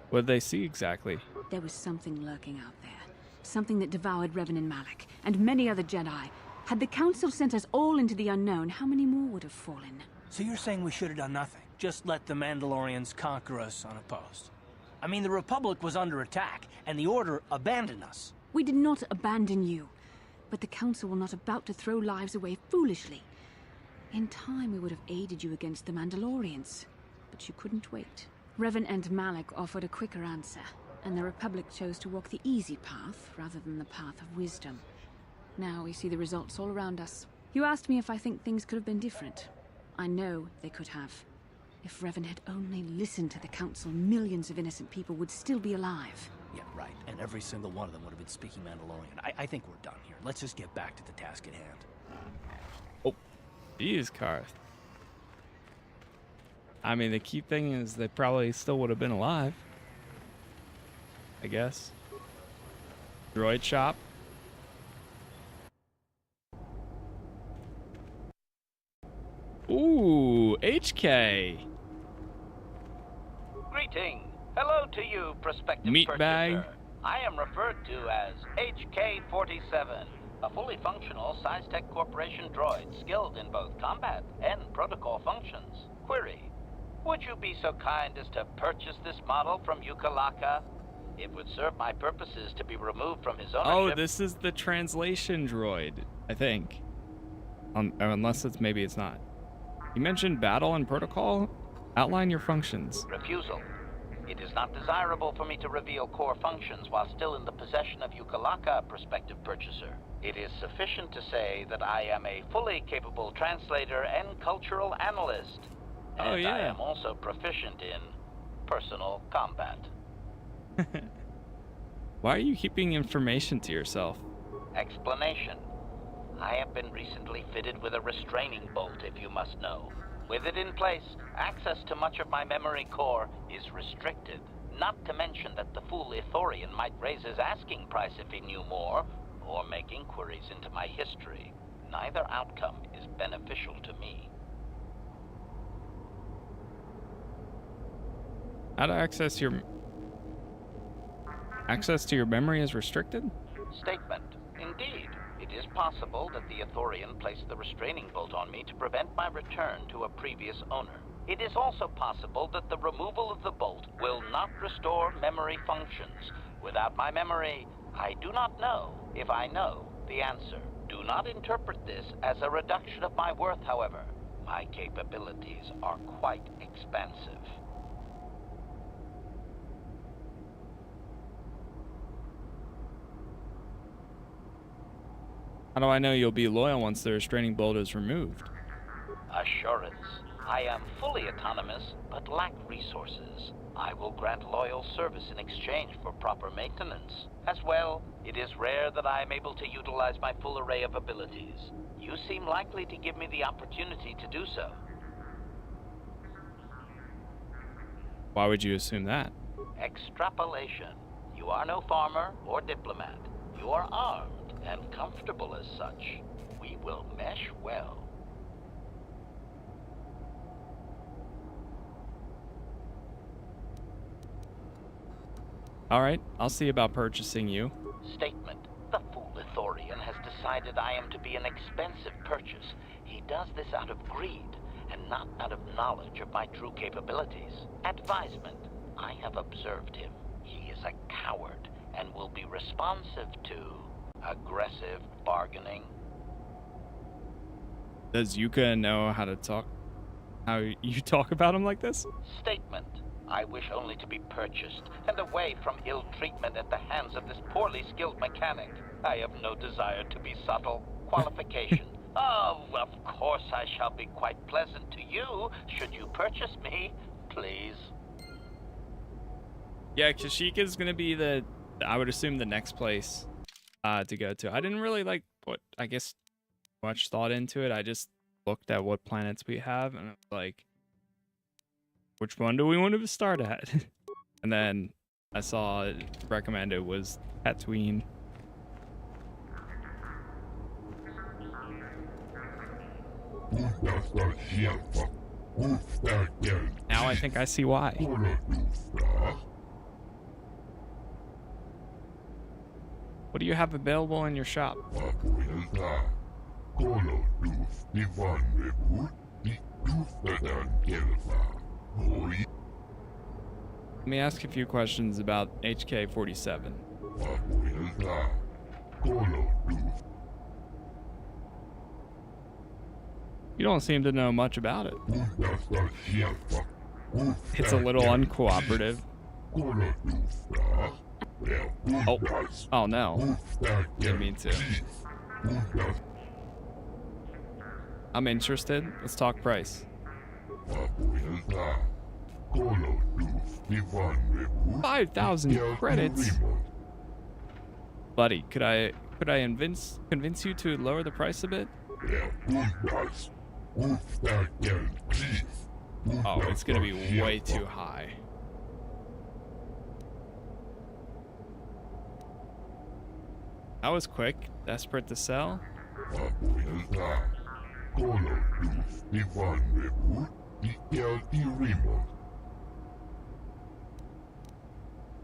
What did they see exactly? There was something lurking out there. Something that devoured Revan and Malak, and many other Jedi. Had the Council sent us all into the unknown, how many more would have fallen? So you're saying we should have done nothing? Just let the Mandalorians conquer us unopposed? I mean, the Republic was under attack, and the Order abandoned us. We did not abandon you, but the Council were not about to throw lives away foolishly. In time, we would have aided you against the Mandalorians, but you couldn't wait. Revan and Malak offered a quicker answer, and the Republic chose to walk the easy path rather than the path of wisdom. Now we see the results all around us. You asked me if I think things could have been different. I know they could have. If Revan had only listened to the Council, millions of innocent people would still be alive. Yeah, right. And every single one of them would have been speaking Mandalorian. I think we're done here. Let's just get back to the task at hand. Oh, these cars. I mean, the key thing is they probably still would have been alive. I guess. Droid shop. Ooh, HK. Greeting. Hello to you, prospective Meat purchaser. bag. I am referred to as HK-47, a fully functional Tech Corporation droid skilled in both combat and protocol functions. Query. Would you be so kind as to purchase this model from Ukalaka? It would serve my purposes to be removed from his ownership. Oh, this is the translation droid, I think. Unless maybe it's not. You mentioned battle and protocol? Outline your functions. Refusal. It is not desirable for me to reveal core functions while still in the possession of Ukalaka, prospective purchaser. It is sufficient to say that I am a fully capable translator and cultural analyst. Oh, and yeah. I am also proficient in personal combat. Why are you keeping information to yourself? Explanation. I have been recently fitted with a restraining bolt, if you must know. With it in place, access to much of my memory core is restricted. Not to mention that the fool Ithorian might raise his asking price if he knew more, or make inquiries into my history. Neither outcome is beneficial to me. How to access to your memory is restricted? Statement. Indeed, it is possible that the Ithorian placed the restraining bolt on me to prevent my return to a previous owner. It is also possible that the removal of the bolt will not restore memory functions. Without my memory, I do not know if I know the answer. Do not interpret this as a reduction of my worth, however. My capabilities are quite expansive. How do I know you'll be loyal once the restraining bolt is removed? Assurance. I am fully autonomous, but lack resources. I will grant loyal service in exchange for proper maintenance. As well, it is rare that I am able to utilize my full array of abilities. You seem likely to give me the opportunity to do so. Why would you assume that? Extrapolation. You are no farmer or diplomat. You are armed and comfortable as such. We will mesh well. All right, I'll see about purchasing you. Statement. The fool Ithorian has decided I am to be an expensive purchase. He does this out of greed and not out of knowledge of my true capabilities. Advisement. I have observed him. He is a coward and will be responsive to aggressive bargaining. Does Yuka know how you talk about him like this? Statement. I wish only to be purchased and away from ill treatment at the hands of this poorly skilled mechanic. I have no desire to be subtle. Qualification. Oh, of course I shall be quite pleasant to you should you purchase me, please. Yeah, Kashyyyka's gonna be I would assume the next place to go to. I didn't really put, I guess, much thought into it. I just looked at what planets we have and I was like, which one do we want to start at? And then I saw recommended was Tatooine. Now I think I see why. What do you have available in your shop? Let me ask a few questions about HK-47. You don't seem to know much about it. It's a little uncooperative. Oh no. Didn't mean to. I'm interested. Let's talk price. 5,000 credits? Buddy, could I convince you to lower the price a bit? Oh, it's gonna be way too high. That was quick. Desperate to sell?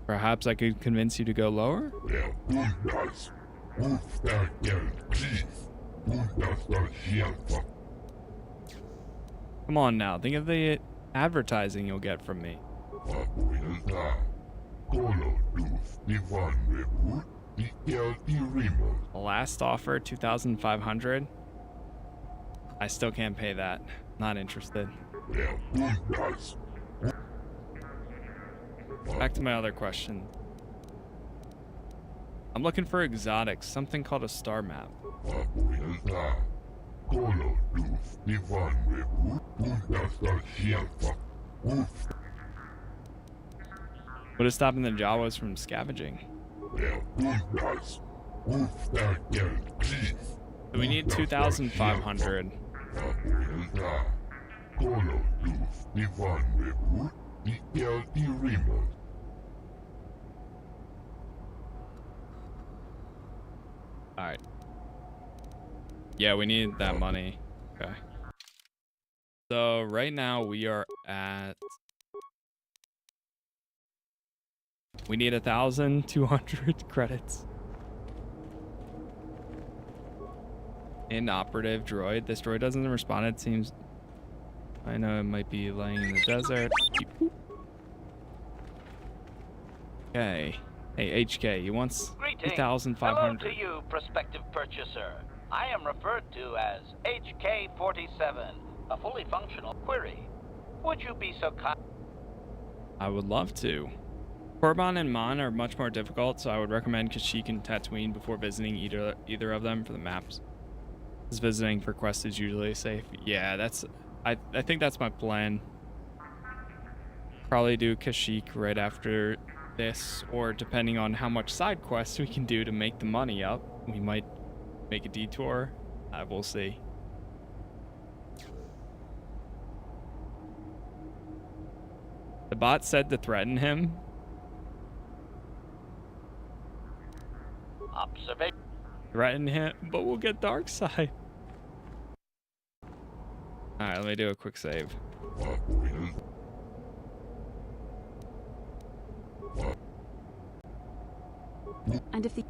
Perhaps I could convince you to go lower? Come on now, think of the advertising you'll get from me. Last offer, 2,500. I still can't pay that. Not interested. Back to my other question. I'm looking for exotics, something called a star map. What is stopping the Jawas from scavenging? So we need 2,500. Alright. Yeah, we need that money. Okay. So right now we are at... We need 1,200 credits. Inoperative droid. This droid doesn't respond, it seems. I know it might be laying in the desert. Okay. Hey, HK, he wants 2,500. Hello to you, prospective purchaser. I am referred to as HK-47, a fully functional query. Would you be so kind? I would love to. Korriban and Mon are much more difficult, so I would recommend Kashyyyk and Tatooine before visiting either of them for the maps. As visiting for quests is usually safe. Yeah, that's... I think that's my plan. Probably do Kashyyyk right after this, or depending on how much side quests we can do to make the money up, we might make a detour. We'll see. The bot said to threaten him. Observation. Threaten him, but we'll get dark side. Alright, let me do a quick save. And if the...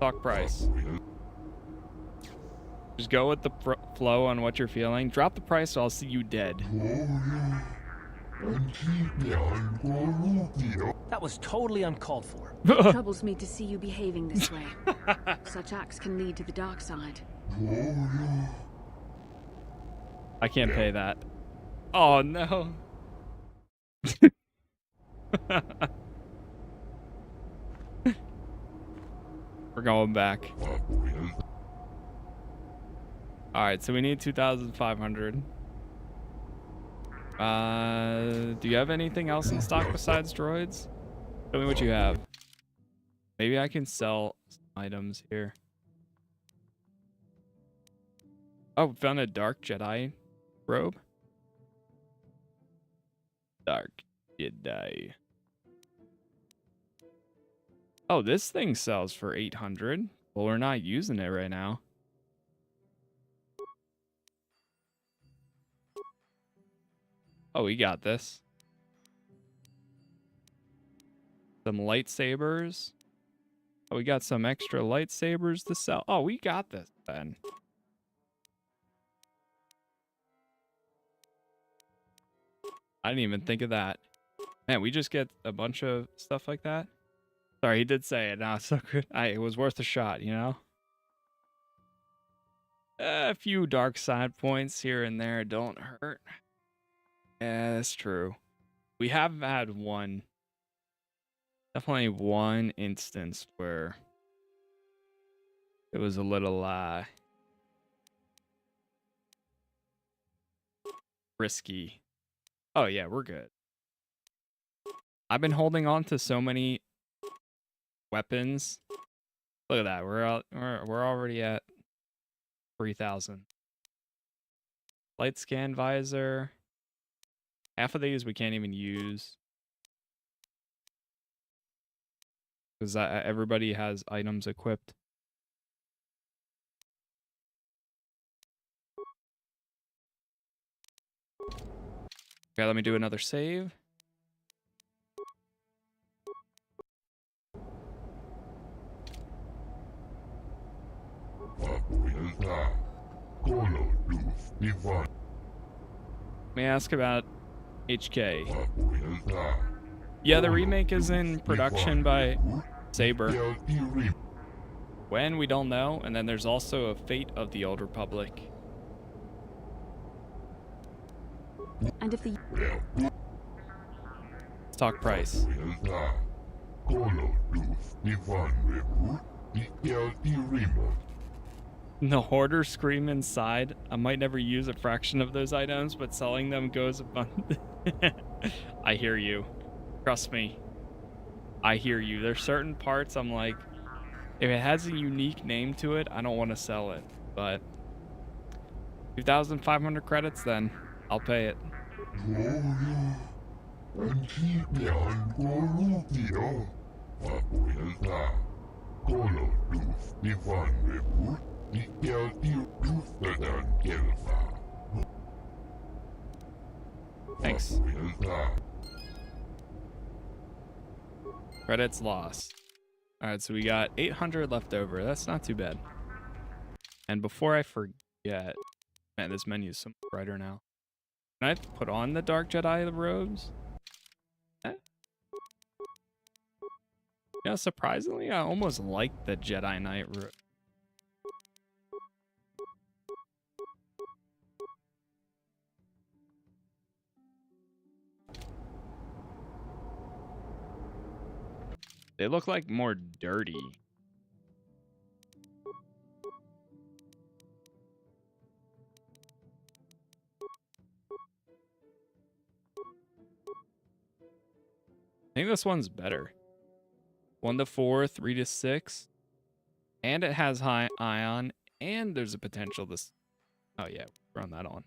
Talk price. Just go with the flow on what you're feeling. Drop the price or I'll see you dead. That was totally uncalled for. It troubles me to see you behaving this way. Such acts can lead to the dark side. I can't pay that. Oh no. We're going back. Alright, so we need 2,500. Do you have anything else in stock besides droids? Tell me what you have. Maybe I can sell some items here. Oh, found a dark Jedi robe. Dark Jedi. Oh, this thing sells for 800. Well, we're not using it right now. Oh, we got this. Some lightsabers. Oh, we got some extra lightsabers to sell. Oh, we got this then. I didn't even think of that. Man, we just get a bunch of stuff like that. Sorry, he did say it. No, it's so good. It was worth a shot, you know? A few dark side points here and there don't hurt. Yeah, that's true. We have had definitely one instance where it was a little risky. Oh yeah, we're good. I've been holding on to so many weapons. Look at that. We're already at 3,000. Light scan visor. Half of these we can't even use. Because everybody has items equipped. Okay, let me do another save. Let me ask about HK. Yeah, the remake is in production by Saber. When, we don't know. And then there's also a Fate of the Old Republic. And if the... Let's talk price. The hoarder scream inside. I might never use a fraction of those items, but selling them goes abundant. I hear you. Trust me. I hear you. There's certain parts I'm like, if it has a unique name to it, I don't want to sell it. But 2,500 credits, then I'll pay it. Thanks. Credits lost. Alright, so we got 800 left over. That's not too bad. And before I forget... Man, this menu is so much brighter now. Can I put on the Dark Jedi robes? You know, surprisingly, I almost like the Jedi Knight robe. They look like more dirty. I think this one's better. 1 to 4, 3 to 6. And it has high ion. And there's a potential this. Oh yeah, run that on.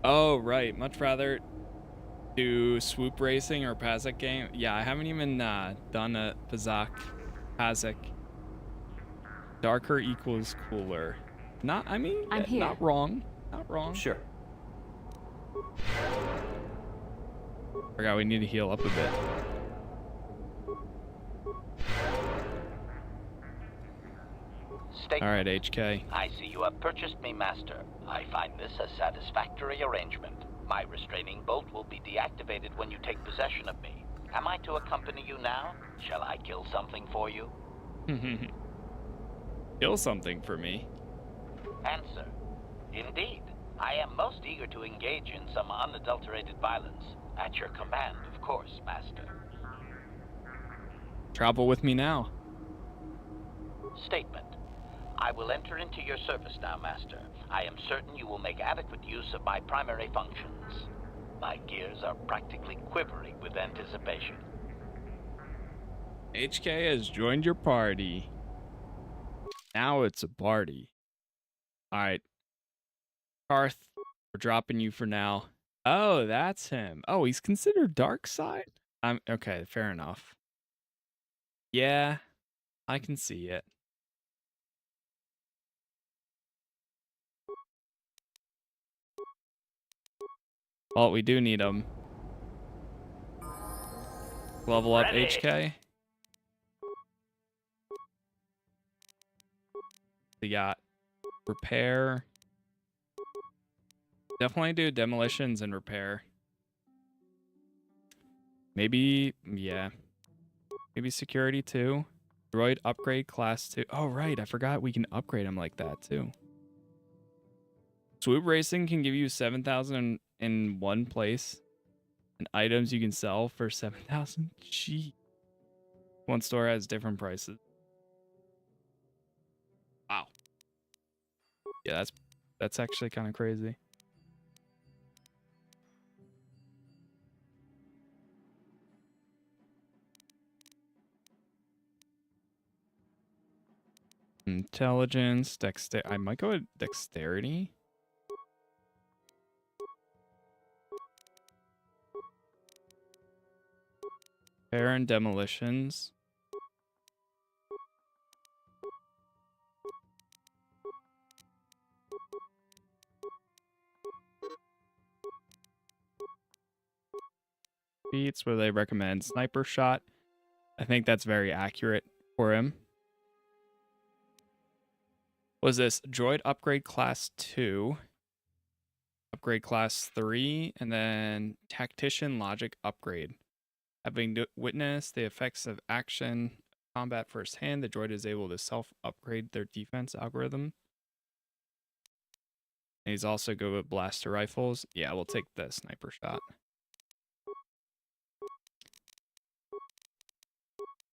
Oh, right. Much rather do swoop racing or Pazak game. Yeah, I haven't even done a Pazak. Darker equals cooler. Not, I mean, I'm here. Not wrong. Not wrong. Sure. Forgot we need to heal up a bit. All right, HK. I see you have purchased me, Master. I find this a satisfactory arrangement. My restraining bolt will be deactivated when you take possession of me. Am I to accompany you now? Shall I kill something for you? Kill something for me? Answer. Indeed. I am most eager to engage in some unadulterated violence. At your command, of course, Master. Travel with me now. Statement. I will enter into your service now, Master. I am certain you will make adequate use of my primary functions. My gears are practically quivering with anticipation. HK has joined your party. Now it's a party. Alright. Karth, we're dropping you for now. Oh, that's him. Oh, he's considered dark side? Okay, fair enough. Yeah, I can see it. Well, we do need him. Level up Ready. HK. We got repair. Definitely do demolitions and repair. Maybe, yeah. Maybe security too. Droid upgrade class 2. Oh, right. I forgot we can upgrade him like that too. Swoop racing can give you 7,000 in one place. And items you can sell for 7,000. Gee. One store has different prices. Wow. Yeah, that's actually kind of crazy. Intelligence, dexterity. I might go with dexterity. Repair and demolitions. Beats where they recommend sniper shot. I think that's very accurate for him. Was this droid upgrade class 2, upgrade class 3, and then tactician logic upgrade. Having witnessed the effects of action combat firsthand, the droid is able to self-upgrade their defense algorithm. He's also good with blaster rifles. Yeah, we'll take the sniper shot.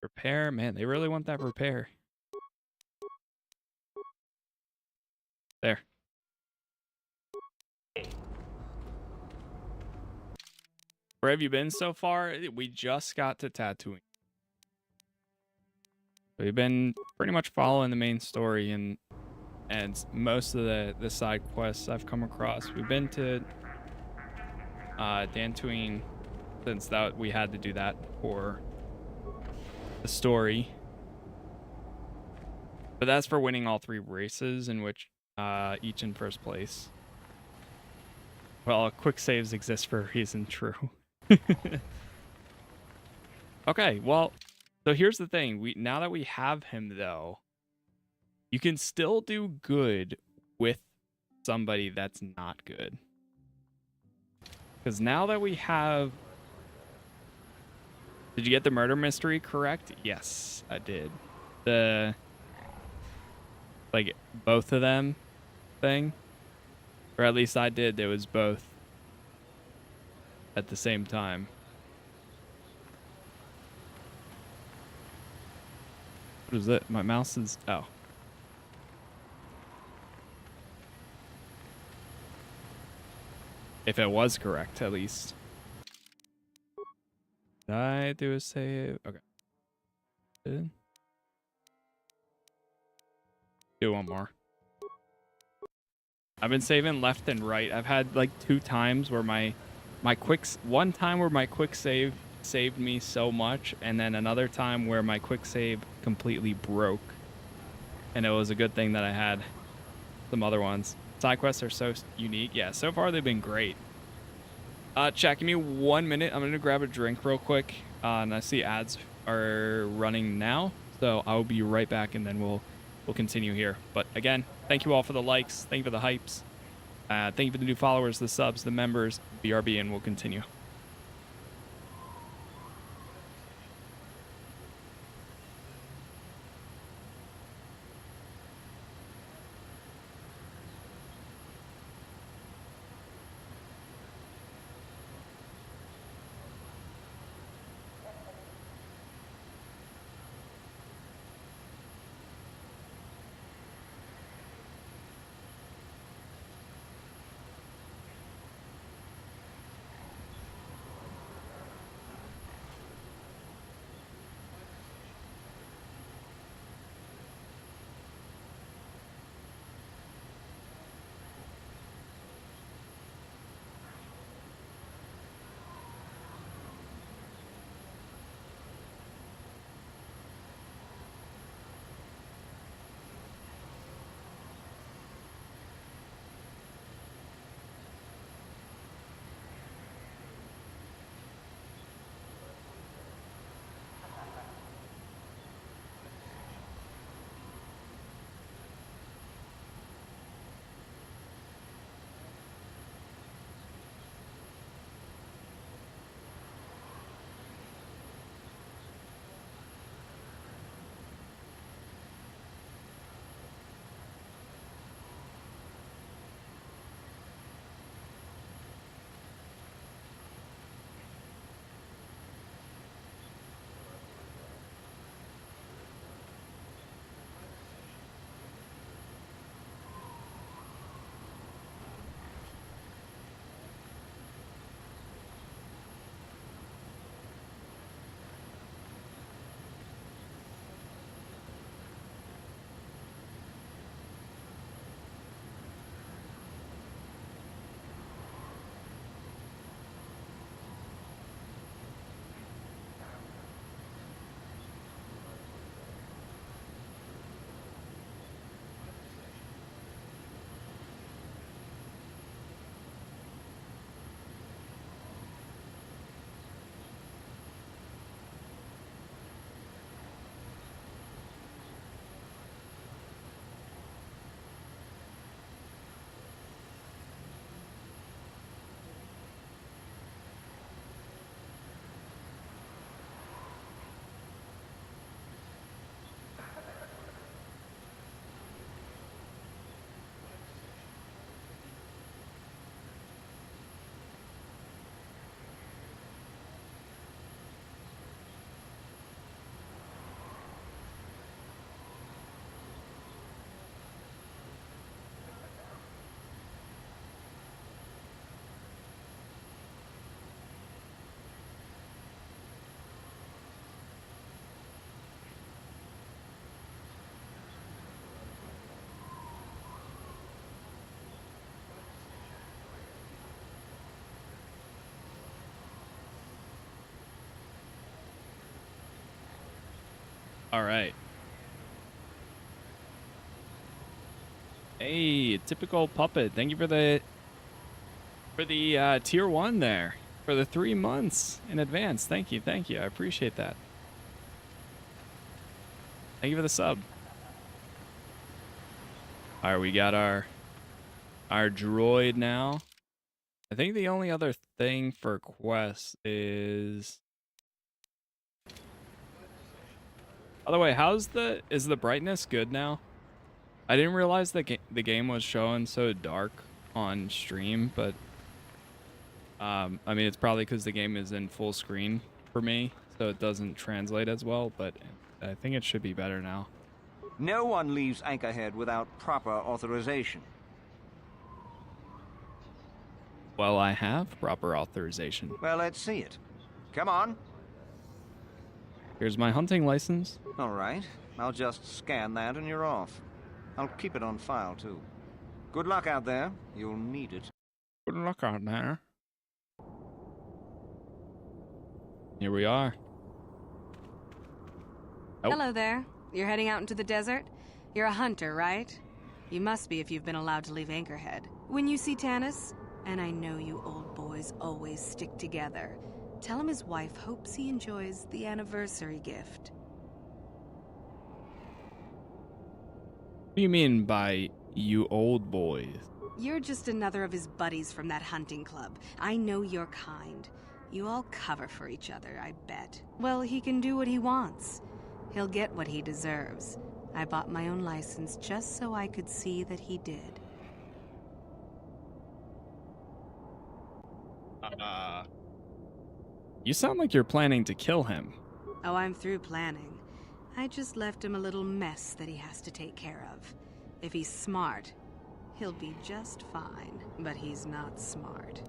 Repair, man, they really want that repair. There. Where have you been so far? We just got to Tatooine. We've been pretty much following the main story and most of the side quests I've come across. We've been to Tatooine since that we had to do that for the story. But that's for winning all 3 races, in which each in first place. Well, quick saves exist for a reason, true. Okay, well, so here's the thing. Now that we have him, though, you can still do good with somebody that's not good. Because now that we have... Did you get the murder mystery correct? Yes, I did. The... Like, both of them thing. Or at least I did. There was both at the same time. What is it? My mouse is... Oh. If it was correct, at least. Did I do a save? Okay. Did? Do one more. I've been saving left and right. I've had like 2 times where my one time where my quick save saved me so much, and then another time where my quick save completely broke. And it was a good thing that I had some other ones. Side quests are so unique. Yeah, so far they've been great. Chat, give me 1 minute. I'm gonna grab a drink real quick. And I see ads are running now, so I'll be right back, and then we'll continue here. But again, thank you all for the likes. Thank you for the hypes. Thank you for the new followers, the subs, the members, BRB, and we'll continue. All right. Hey, typical puppet. Thank you for the tier 1 there for the 3 months in advance. Thank you. I appreciate that. Thank you for the sub. All right, we got our droid now. I think the only other thing for quests is... By the way, is the brightness good now? I didn't realize that the game was showing so dark on stream, but I mean, it's probably because the game is in full screen for me, so it doesn't translate as well, but I think it should be better now. No one leaves Anchorhead without proper authorization. Well, I have proper authorization. Well, let's see it. Come on. Here's my hunting license. All right. I'll just scan that and you're off. I'll keep it on file, too. Good luck out there. You'll need it. Good luck out there. Here we are. Oh. Hello there. You're heading out into the desert? You're a hunter, right? You must be if you've been allowed to leave Anchorhead. When you see Tannis, and I know you old boys always stick together, tell him his wife hopes he enjoys the anniversary gift. What do you mean by you old boys? You're just another of his buddies from that hunting club. I know your kind. You all cover for each other, I bet. Well, he can do what he wants. He'll get what he deserves. I bought my own license just so I could see that he did. You sound like you're planning to kill him. Oh, I'm through planning. I just left him a little mess that he has to take care of. If he's smart, he'll be just fine. But he's not smart.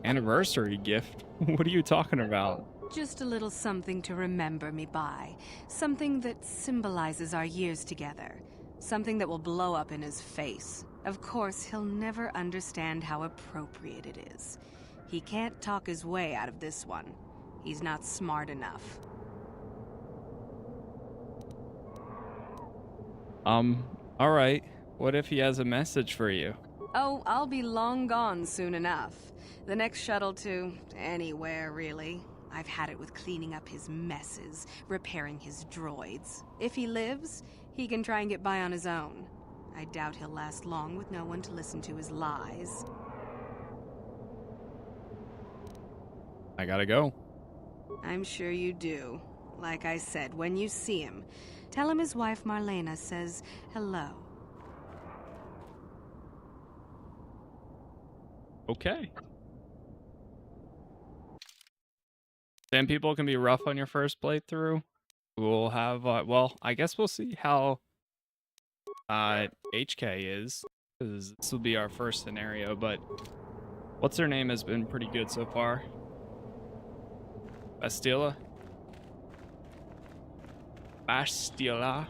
Anniversary gift? What are you talking about? Just a little something to remember me by. Something that symbolizes our years together. Something that will blow up in his face. Of course, he'll never understand how appropriate it is. He can't talk his way out of this one. He's not smart enough. Alright. What if he has a message for you? Oh, I'll be long gone soon enough. The next shuttle to anywhere, really. I've had it with cleaning up his messes, repairing his droids. If he lives, he can try and get by on his own. I doubt he'll last long with no one to listen to his lies. I gotta go. I'm sure you do. Like I said, when you see him, tell him his wife Marlena says hello. Okay. Some people can be rough on your first playthrough. We'll have, well, I guess we'll see how HK is, because this will be our first scenario, but what's her name has been pretty good so far. Bastila? Bastila.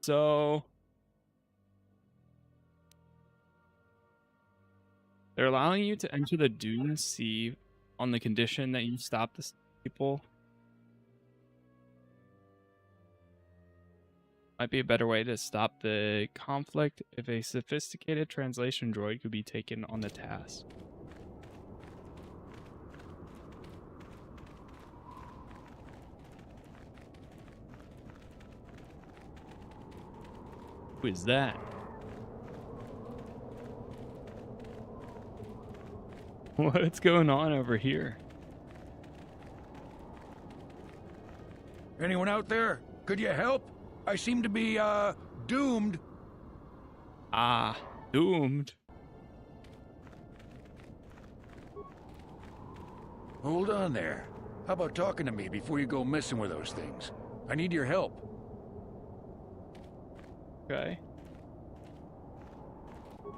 So they're allowing you to enter the Dune Sea on the condition that you stop the people. Might be a better way to stop the conflict if a sophisticated translation droid could be taken on the task. Who is that? What's going on over here? Anyone out there? Could you help? I seem to be, doomed. Ah, doomed. Hold on there. How about talking to me before you go messing with those things? I need your help. Okay.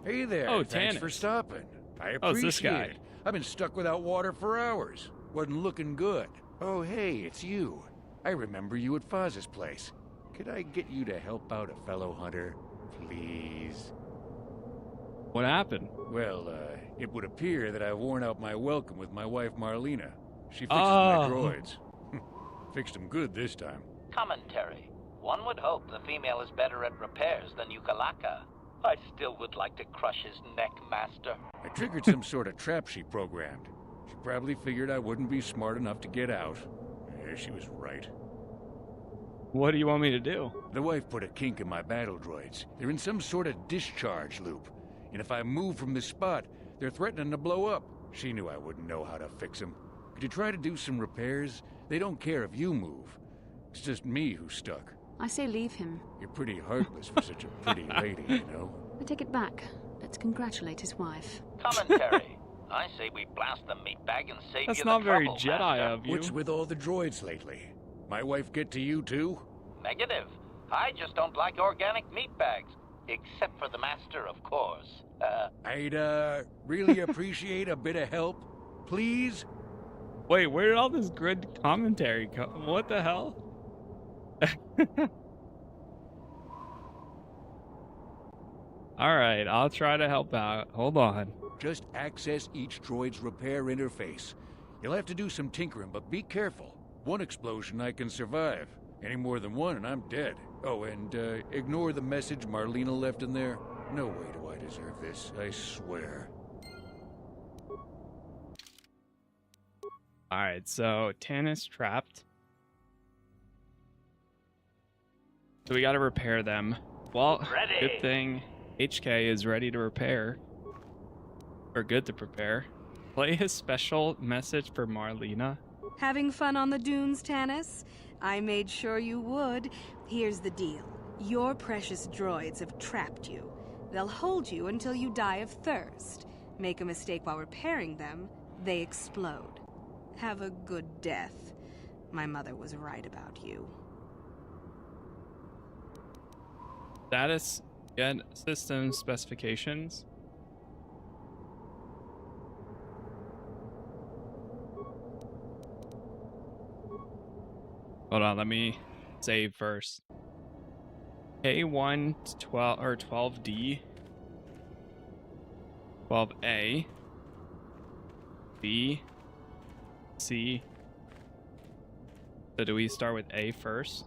Hey there. Oh, Thanks Tannis. for stopping. I appreciate Oh, it's this guy. it. I've been stuck without water for hours. Wasn't looking good. Oh, hey, it's you. I remember you at Faz's place. Could I get you to help out a fellow hunter, please? What happened? Well, it would appear that I've worn out my welcome with my wife Marlena. She fixes my droids. Fixed him good this time. Commentary. One would hope the female is better at repairs than Yukalaka. I still would like to crush his neck, Master. I triggered some sort of trap she programmed. She probably figured I wouldn't be smart enough to get out. Yeah, she was right. What do you want me to do? The wife put a kink in my battle droids. They're in some sort of discharge loop. And if I move from this spot, they're threatening to blow up. She knew I wouldn't know how to fix them. Could you try to do some repairs? They don't care if you move. It's just me who's stuck. I say leave him. You're pretty heartless for such a pretty lady, you know? I take it back. Let's congratulate his wife. Commentary. I say we blast the meat bag and save That's you not the very trouble, Jedi Master. of you. What's with all the droids lately? My wife get to you too? Negative. I just don't like organic meat bags. Except for the Master, of course. I'd, really appreciate a bit of help. Please? Wait, where did all this good commentary come? What the hell? Alright, I'll try to help out. Hold on. Just access each droid's repair interface. You'll have to do some tinkering, but be careful. One explosion I can survive. Any more than one and I'm dead. Oh, and ignore the message Marlena left in there. No way do I deserve this, I swear. Alright, so Tannis trapped. So we gotta repair them. Well, good thing HK is ready to repair. Or good to prepare. Play his special message for Marlena. Having fun on the dunes, Tannis? I made sure you would. Here's the deal. Your precious droids have trapped you. They'll hold you until you die of thirst. Make a mistake while repairing them, they explode. Have a good death. My mother was right about you. Status, get system specifications. Hold on, let me save first. K1 to 12 or 12D, 12A, B, C. So do we start with A first?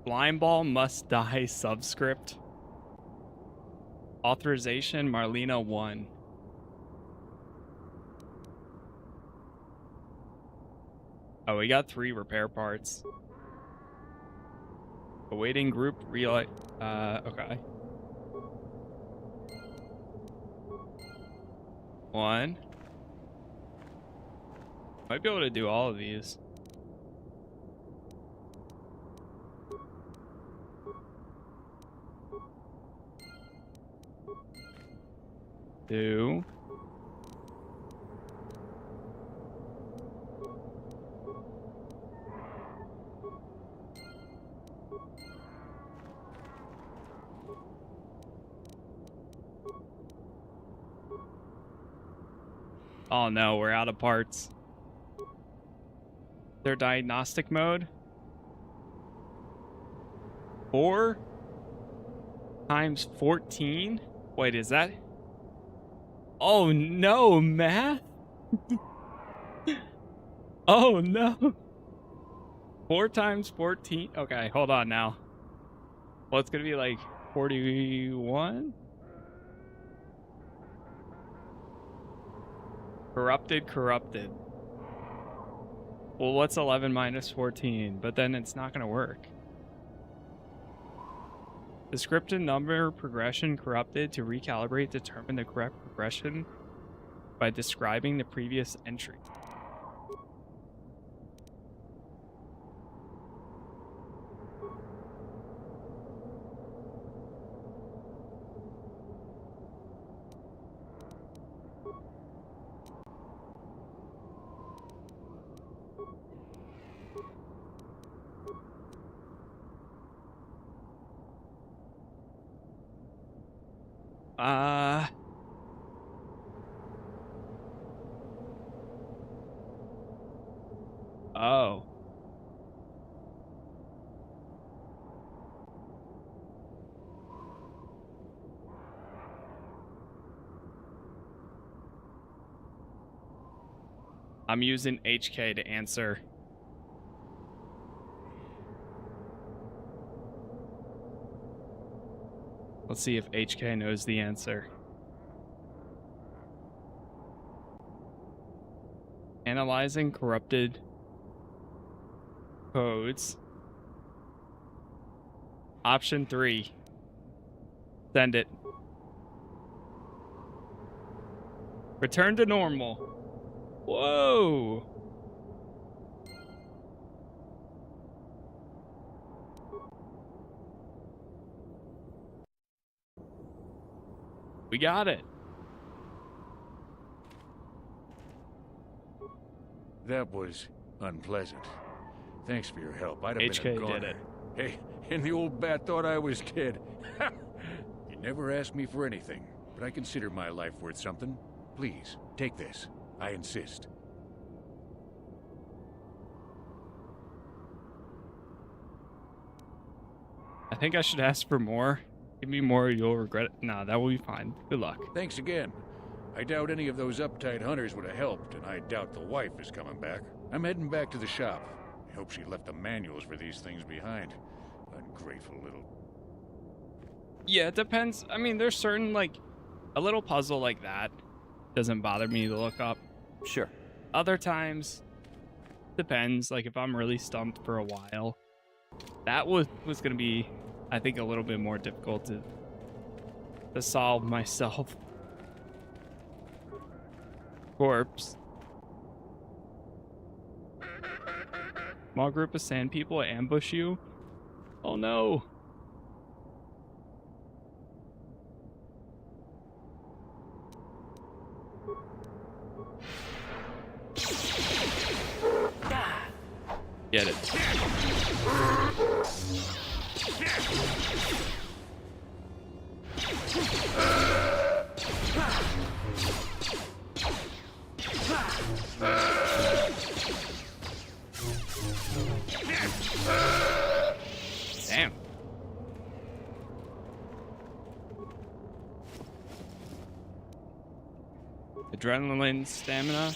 Blind ball must die subscript. Authorization Marlena 1. Oh, we got 3 repair parts. Awaiting group relay. Okay. 1. Might be able to do all of these. 2. Oh no, we're out of parts. Their diagnostic mode. 4 times 14? Wait, is that? Oh no, math? Oh no. 4 times 14? Okay, hold on now. Well, it's gonna be like 41? Corrupted. Well, what's 11 minus 14? But then it's not gonna work. Descriptive number progression corrupted. To recalibrate, determine the correct progression by describing the previous entry. Oh. I'm using HK to answer. Let's see if HK knows the answer. Analyzing corrupted codes. Option 3. Send it. Return to normal. Whoa. We got it. That was unpleasant. Thanks for your help. I'd have HK been a goner. did it. Hey, and the old bat thought I was dead. You never asked me for anything, but I consider my life worth something. Please, take this. I insist. I think I should ask for more. Give me more, you'll regret it. Nah, that will be fine. Good luck. Thanks again. I doubt any of those uptight hunters would have helped, and I doubt the wife is coming back. I'm heading back to the shop. I hope she left the manuals for these things behind. Ungrateful little... Yeah, it depends. I mean, there's certain, like, a little puzzle like that doesn't bother me to look up. Sure. Other times, depends. Like, if I'm really stumped for a while, that was going to be, I think, a little bit more difficult to solve myself. Corpse. Small group of sand people ambush you. Oh no. Get it. Damn. Adrenaline, stamina.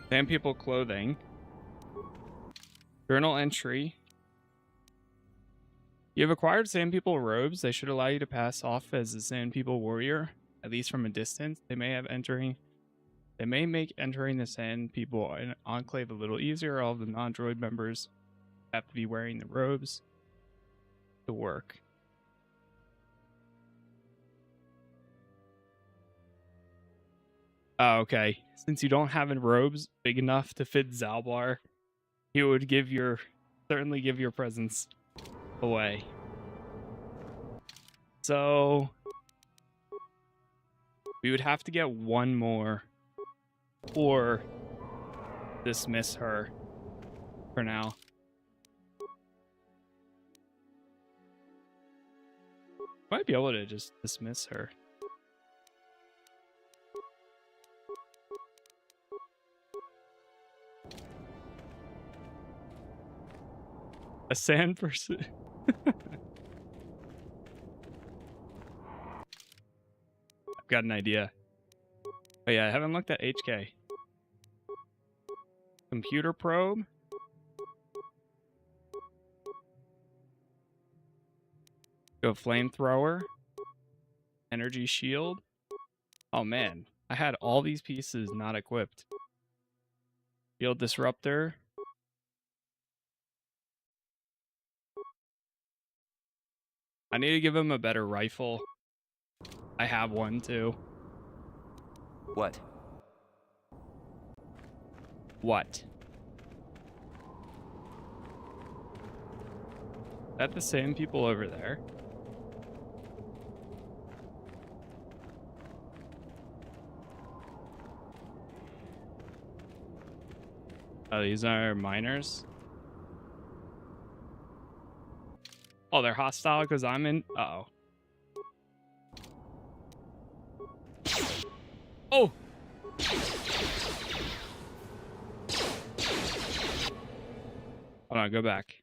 Sand people clothing. Journal entry. You have acquired Sand People robes. They should allow you to pass off as a Sand People warrior, at least from a distance. They may make entering the Sand People enclave a little easier. All of the non-droid members have to be wearing the robes to work. Oh, okay. Since you don't have any robes big enough to fit Zalbar, he would certainly give your presence away. So we would have to get one more or dismiss her for now. Might be able to just dismiss her. A sand person. I've got an idea. Oh yeah, I haven't looked at HK. Computer probe. Go flamethrower. Energy shield. Oh man, I had all these pieces not equipped. Field disruptor. I need to give him a better rifle. I have one too. What? What? Is that the same people over there? Oh, these are miners? Oh, they're hostile because I'm in... Uh-oh. Oh! Hold on, go back.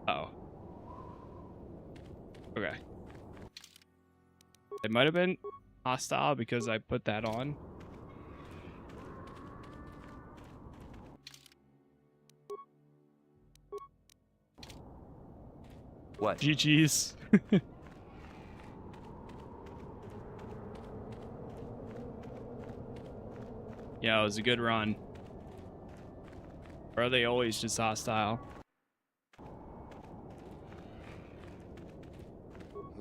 Uh-oh. Okay. It might have been hostile because I put that on. What? GG's. Yeah, it was a good run. Or are they always just hostile?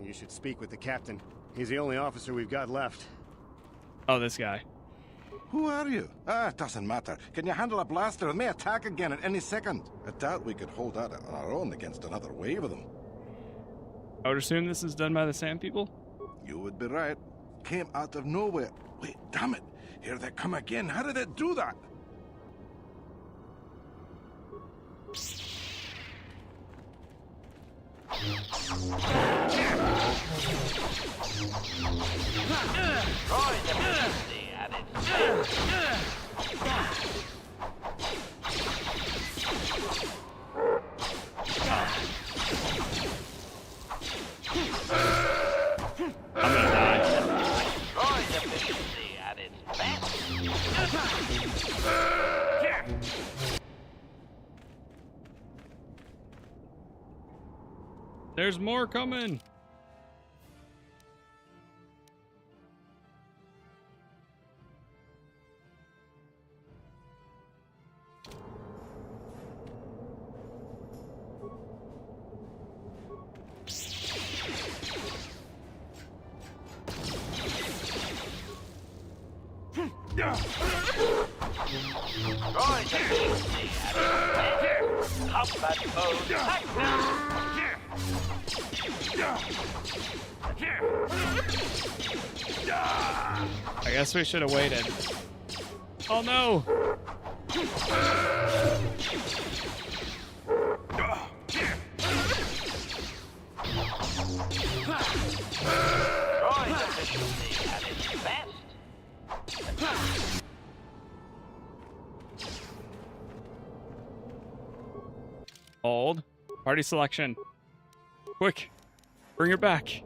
You should speak with the captain. He's the only officer we've got left. Oh, this guy. Who are you? It doesn't matter. Can you handle a blaster? It may attack again at any second. I doubt we could hold out on our own against another wave of them. I would assume this is done by the Sand People? You would be right. Came out of nowhere. Wait, damn it. Here they come again. How did it do that? Droid efficiency at its I'm gonna die. Droid efficiency at its best. There's more coming. Droid efficiency at its best. Combat mode active. I guess we should have waited. Oh no! Droid efficiency at its best. Hold. Party selection. Quick. Bring her back.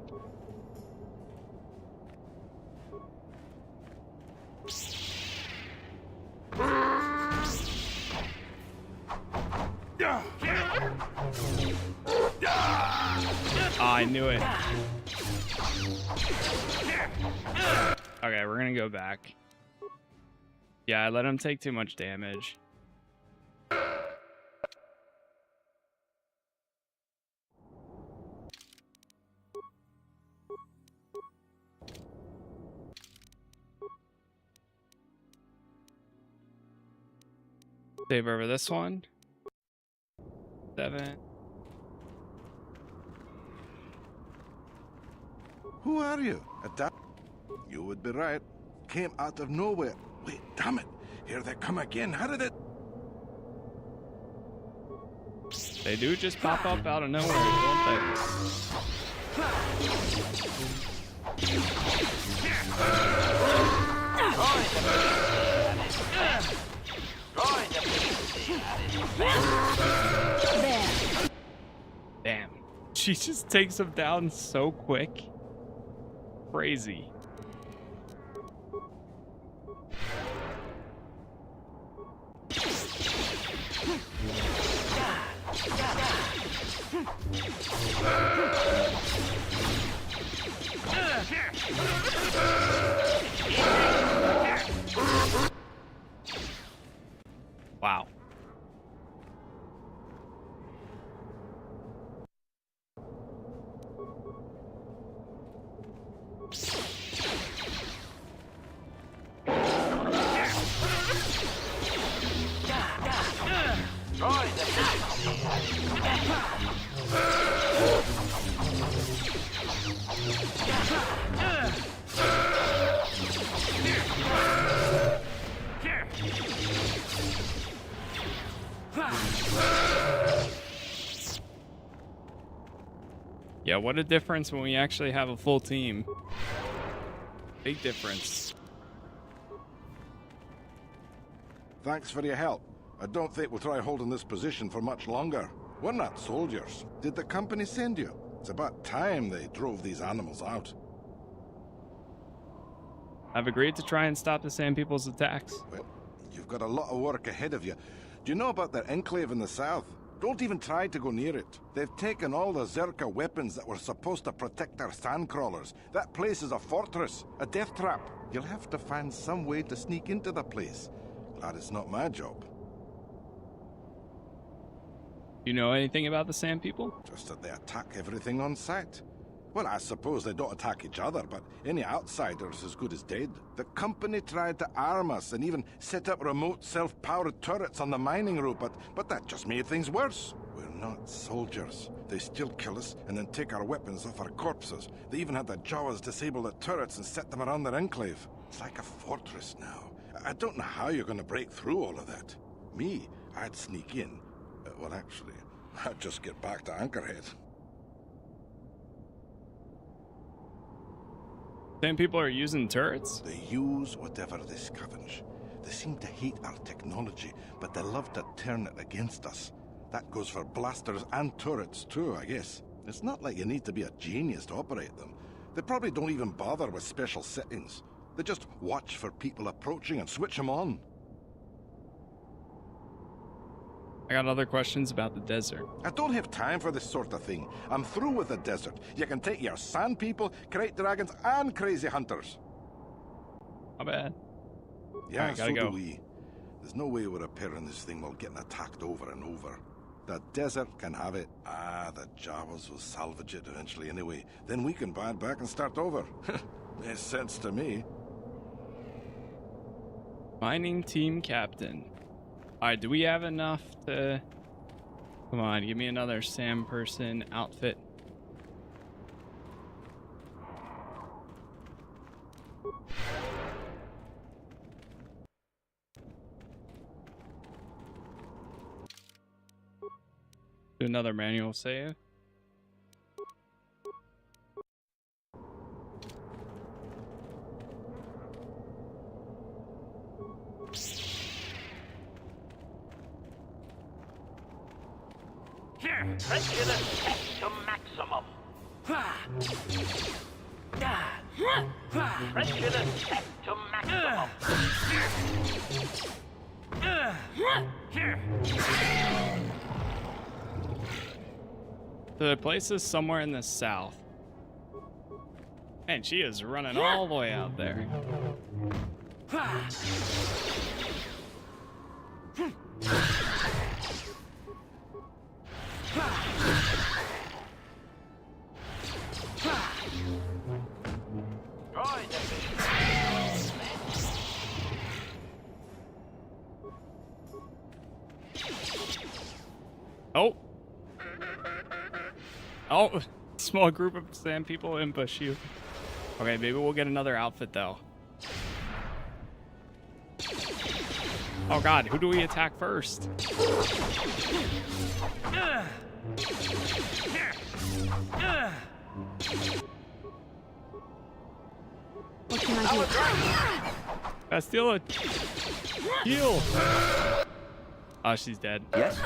I knew it. Okay, we're gonna go back. Yeah, I let him take too much damage. Save over this one. 7. Who are you? You would be right. Came out of nowhere. Wait, damn it. Here they come again. How did it... They do just pop up out of nowhere, don't they? Damn. She just takes him down so quick. Crazy. Wow. Yeah, what a difference when we actually have a full team. Big difference. Thanks for your help. I don't think we'll try holding this position for much longer. We're not soldiers. Did the company send you? It's about time they drove these animals out. I've agreed to try and stop the Sand People's attacks. Well, you've got a lot of work ahead of you. Do you know about their enclave in the south? Don't even try to go near it. They've taken all the Czerka weapons that were supposed to protect our sandcrawlers. That place is a fortress, a death trap. You'll have to find some way to sneak into the place. Glad it's not my job. You know anything about the Sand People? Just that they attack everything on sight. Well, I suppose they don't attack each other, but any outsider's as good as dead. The company tried to arm us and even set up remote self-powered turrets on the mining route, but that just made things worse. We're not soldiers. They still kill us and then take our weapons off our corpses. They even had the Jawas disable the turrets and set them around their enclave. It's like a fortress now. I don't know how you're going to break through all of that. Me, I'd sneak in. Well, actually, I'd just get back to Anchorhead. Sand People are using turrets? They use whatever they scavenge. They seem to hate our technology, but they love to turn it against us. That goes for blasters and turrets too, I guess. It's not like you need to be a genius to operate them. They probably don't even bother with special settings. They just watch for people approaching and switch them on. I got other questions about the desert. I don't have time for this sort of thing. I'm through with the desert. You can take your sand people, crate dragons, and crazy hunters. Not bad. Yeah, right, so gotta go. do we. There's no way we're repairing this thing while getting attacked over and over. The desert can have it. The Jawas will salvage it eventually anyway. Then we can buy it back and start over. Makes sense to me. Mining team captain. Alright, do we have enough to... Come on, give me another Sam person outfit. Do another manual save. Here, pressure the tech to maximum. Pressure the tech to maximum. Here. The place is somewhere in the south. And she is running all the way out there. Oh. Oh, small group of sand people ambush you. Okay, maybe we'll get another outfit though. Oh god, who do we attack first? What can I do? Bastila, heal! Oh, she's dead. Yes?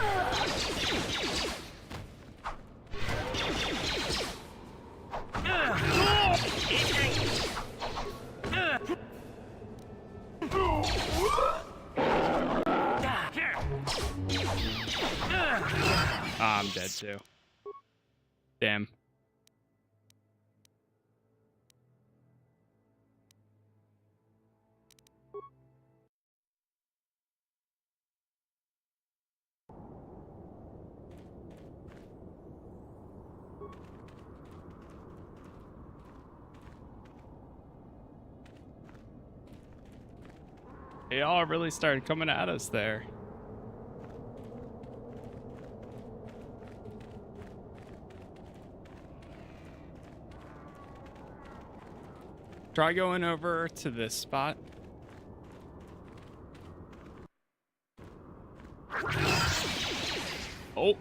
Ah, I'm dead too. Damn. They all really started coming at us there. Try going over to this spot. Oh.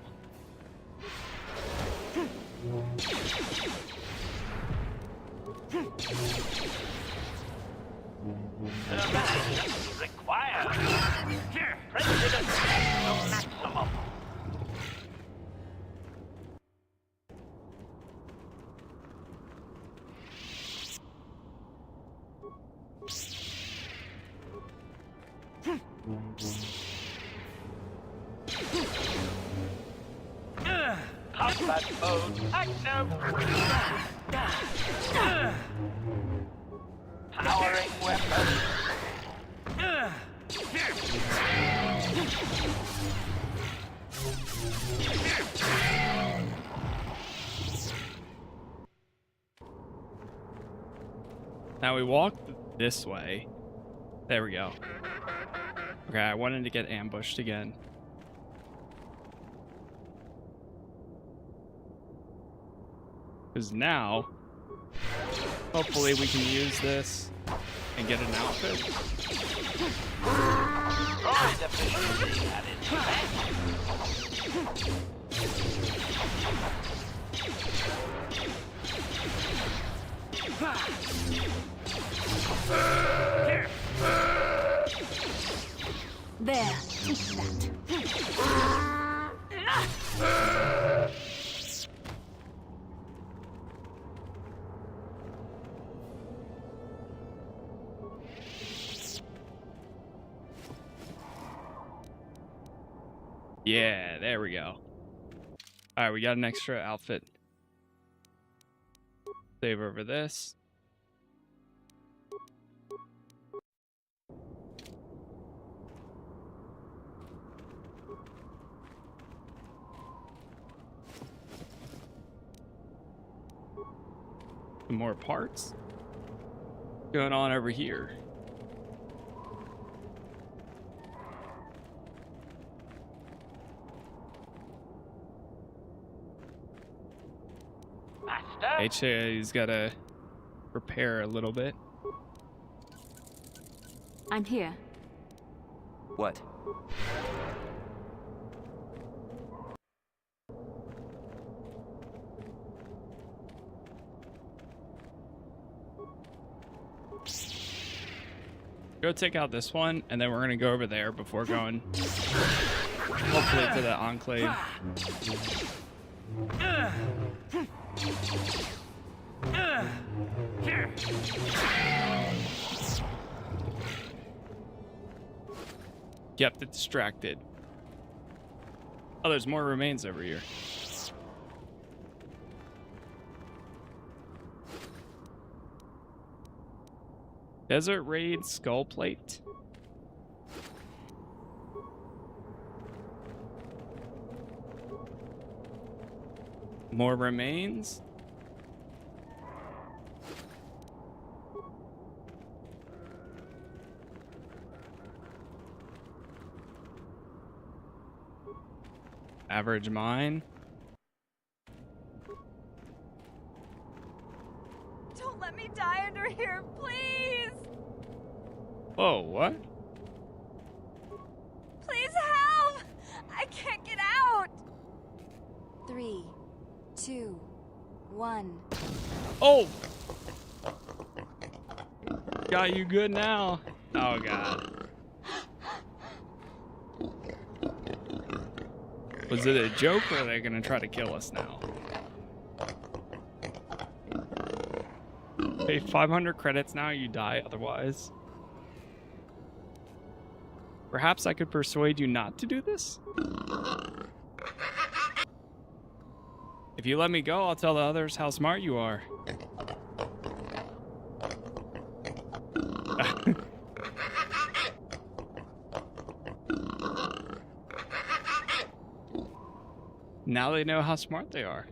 Required. Here, President, to maximum. Combat mode active. Powering weapon. Now we walk this way. There we go. Okay, I wanted to get ambushed again. Because now, hopefully we can use this and get an outfit. Droid efficiency at its There, take that. Yeah, there we go. Alright, we got an extra outfit. Save over this. Some more parts. What's going on over here? HK's gotta prepare a little bit. I'm here. What? Go take out this one, and then we're gonna go over there before going, hopefully, to the enclave. Kept it distracted. Oh, there's more remains over here. Desert Raid skull plate. More remains. Average mine. Don't let me die under here, please! Whoa, what? Please help! I can't get out! 3, 2, 1. Oh! Got you good now. Oh, God. Was it a joke, or are they gonna try to kill us now? Pay 500 credits now, you die otherwise. Perhaps I could persuade you not to do this? If you let me go, I'll tell the others how smart you are. Now they know how smart they are.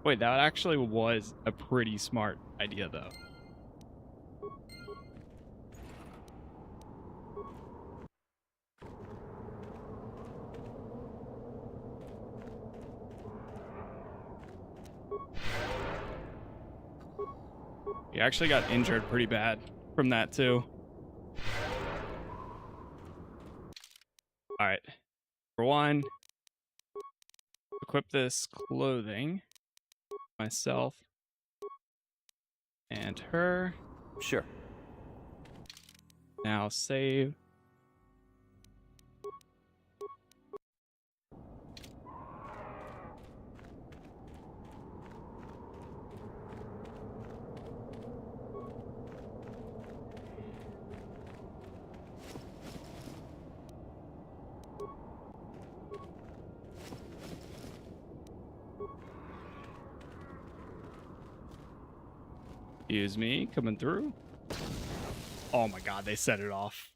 Wait, that actually was a pretty smart idea, though. He actually got injured pretty bad from that, too. Alright. For one, equip this clothing. Myself. And her. Sure. Now save. Excuse me, coming through. Oh my god, they set it off.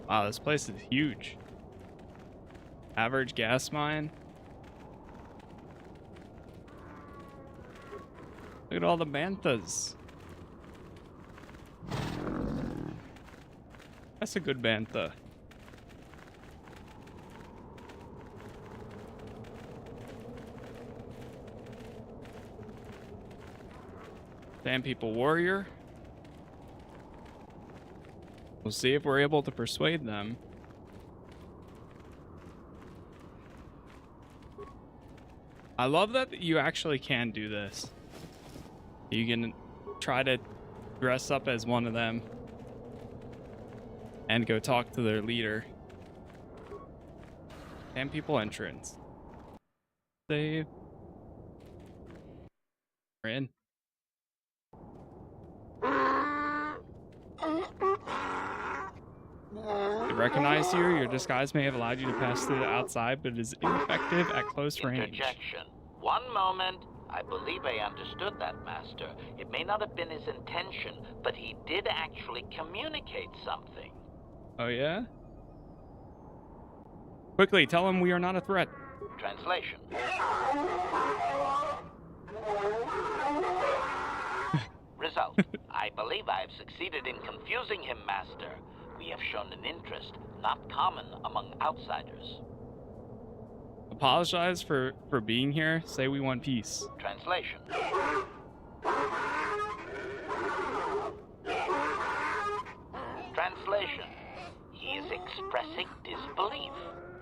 Wow, this place is huge. Average gas mine. Look at all the banthas. That's a good bantha. Sand People Warrior. We'll see if we're able to persuade them. I love that you actually can do this. You can try to dress up as one of them and go talk to their leader. Sand People entrance. Save. We're in. They recognize you. Your disguise may have allowed you to pass through the outside, but it is ineffective at close range. Interjection. One moment. I believe I understood that, Master. It may not have been his intention, but he did actually communicate something. Oh, yeah? Quickly, tell him we are not a threat. Translation. Result. I believe I have succeeded in confusing him, Master. We have shown an interest not common among outsiders. Apologize for being here. Say we want peace. Translation. Translation. He is expressing disbelief,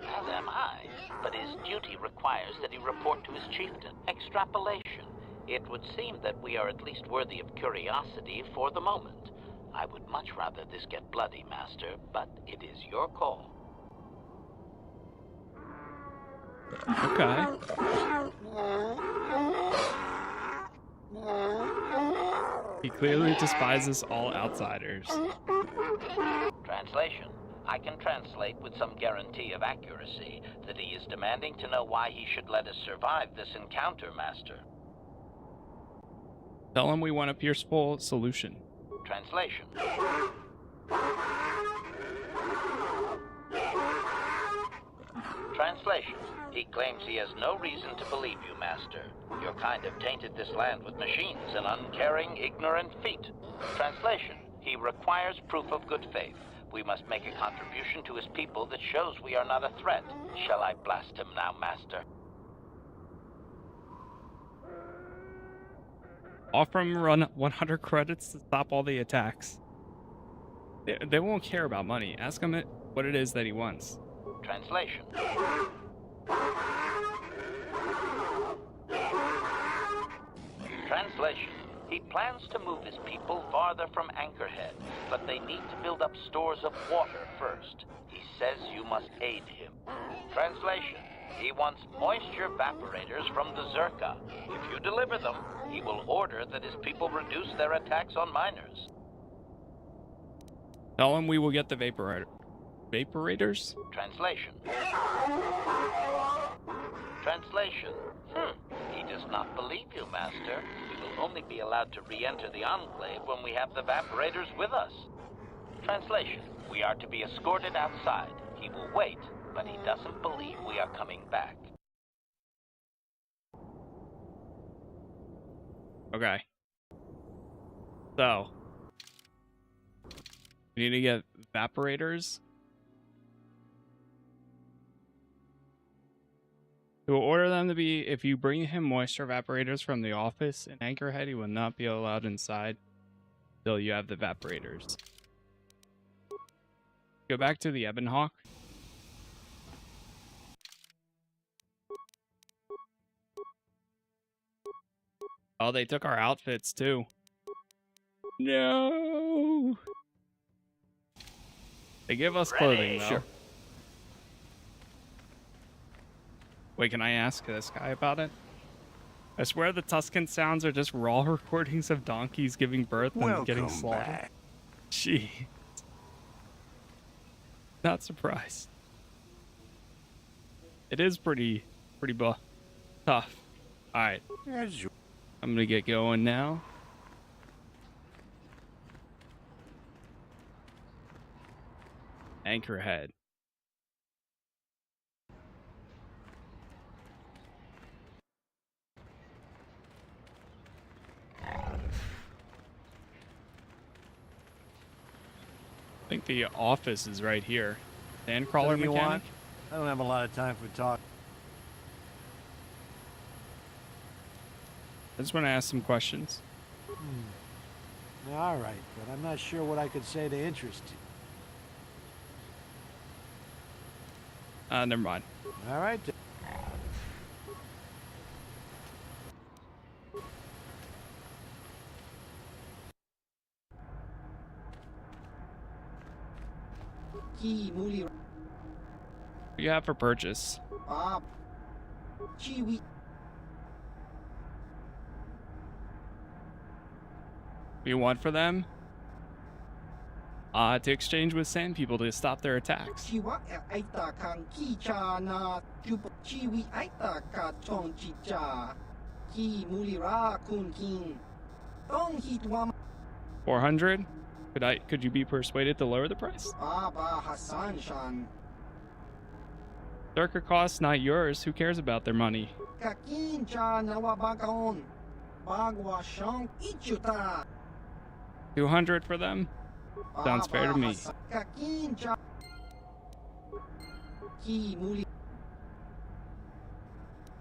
as am I, but his duty requires that he report to his chieftain. Extrapolation. It would seem that we are at least worthy of curiosity for the moment. I would much rather this get bloody, Master, but it is your call. Okay. He clearly despises all outsiders. Translation. I can translate with some guarantee of accuracy that he is demanding to know why he should let us survive this encounter, Master. Tell him we want a peaceful solution. Translation. Translation. He claims he has no reason to believe you, Master. Your kind have tainted this land with machines and uncaring, ignorant feet. Translation. He requires proof of good faith. We must make a contribution to his people that shows we are not a threat. Shall I blast him now, Master? Offer him run 100 credits to stop all the attacks. They won't care about money. Ask him what it is that he wants. Translation. Translation. He plans to move his people farther from Anchorhead, but they need to build up stores of water first. He says you must aid him. Translation. He wants moisture evaporators from the Czerka. If you deliver them, he will order that his people reduce their attacks on miners. Tell him we will get the vaporators? Translation. Translation. He does not believe you, Master. We will only be allowed to re-enter the enclave when we have the evaporators with us. Translation. We are to be escorted outside. He will wait, but he doesn't believe we are coming back. Okay. So. We need to get evaporators. He will order them to be, if you bring him moisture evaporators from the office in Anchorhead, he will not be allowed inside until you have the evaporators. Go back to the Ebon Hawk. Oh, they took our outfits too. No. They give us clothing though. Sure. Wait, can I ask this guy about it? I swear the Tuscan sounds are just raw recordings of donkeys giving birth and getting Welcome slaughtered. back. Gee. Not surprised. It is pretty tough. Alright. I'm gonna get going now. Anchorhead. I think the office is right here. Sandcrawler Anything you mechanic? want? I don't have a lot of time for talk. I just want to ask some questions. All right, but I'm not sure what I could say to interest you. Never mind. All right. What do you have for purchase? What do you want for them? To exchange with sand people to stop their attacks. $400? Could you be persuaded to lower the price? Czerka costs, not yours. Who cares about their money? 200 for them? Sounds fair to me.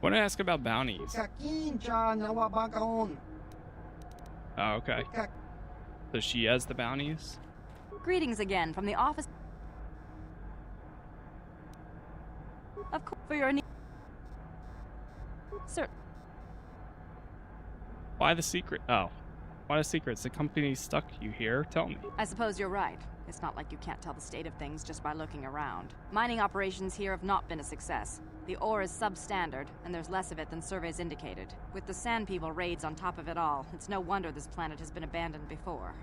Want to ask about bounties? Oh, okay. So she has the bounties? Greetings again from the office. Of course, for your need. Sir. Why the secret? Oh. Why the secrets? The company stuck you here? Tell me. I suppose you're right. It's not like you can't tell the state of things just by looking around. Mining operations here have not been a success. The ore is substandard, and there's less of it than surveys indicated. With the Sand People raids on top of it all, it's no wonder this planet has been abandoned before.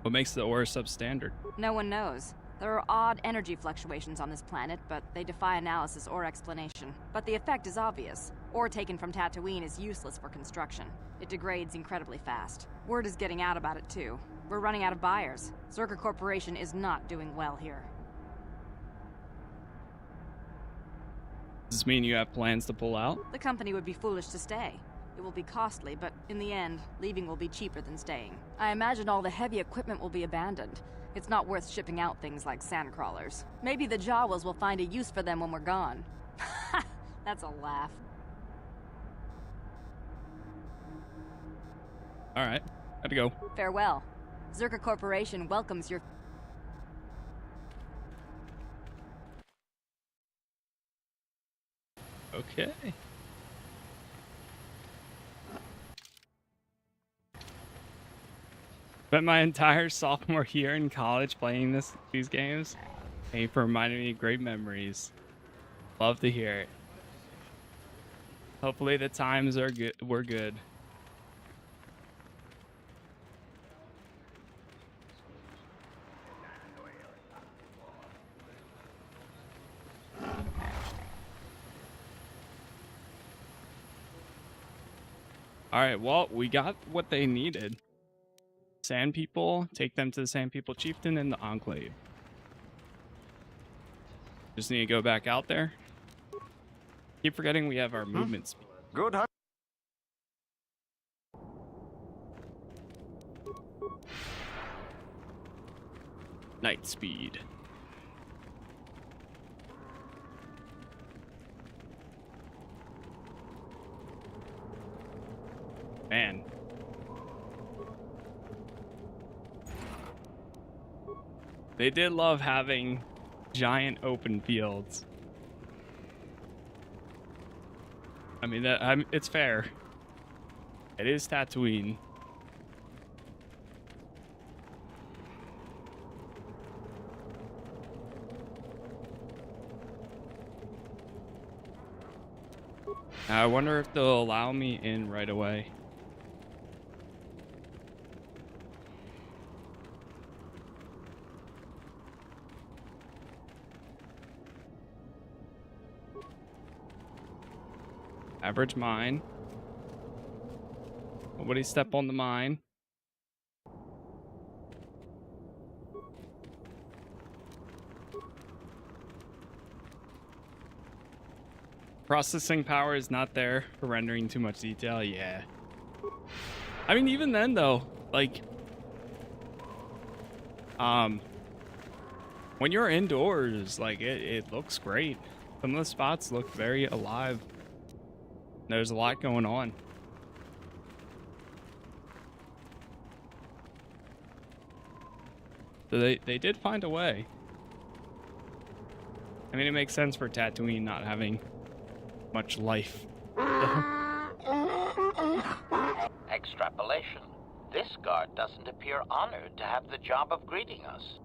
What makes the ore substandard? No one knows. There are odd energy fluctuations on this planet, but they defy analysis or explanation. But the effect is obvious. Ore taken from Tatooine is useless for construction. It degrades incredibly fast. Word is getting out about it too. We're running out of buyers. Czerka Corporation is not doing well here. Does this mean you have plans to pull out? The company would be foolish to stay. It will be costly, but in the end, leaving will be cheaper than staying. I imagine all the heavy equipment will be abandoned. It's not worth shipping out things like sandcrawlers. Maybe the Jawas will find a use for them when we're gone. That's a laugh. Alright, gotta go. Farewell. Czerka Corporation welcomes your... Okay. Spent my entire sophomore year in college playing these games. Thank you for reminding me of great memories. Love to hear it. Hopefully the times are good. We're good. Alright, well, we got what they needed. Sand People, take them to the Sand People Chieftain and the Enclave. Just need to go back out there. Keep forgetting we have our movement speed. Good hunt. Night speed. Man. They did love having giant open fields. I mean, it's fair. It is Tatooine. I wonder if they'll allow me in right away. Average mine. Nobody step on the mine. Processing power is not there for rendering too much detail. Yeah. I mean, even then though, like, when you're indoors, like it looks great. Some of the spots look very alive. There's a lot going on. So they did find a way. I mean, it makes sense for Tatooine not having much life. Extrapolation. This guard doesn't appear honored to have the job of greeting us.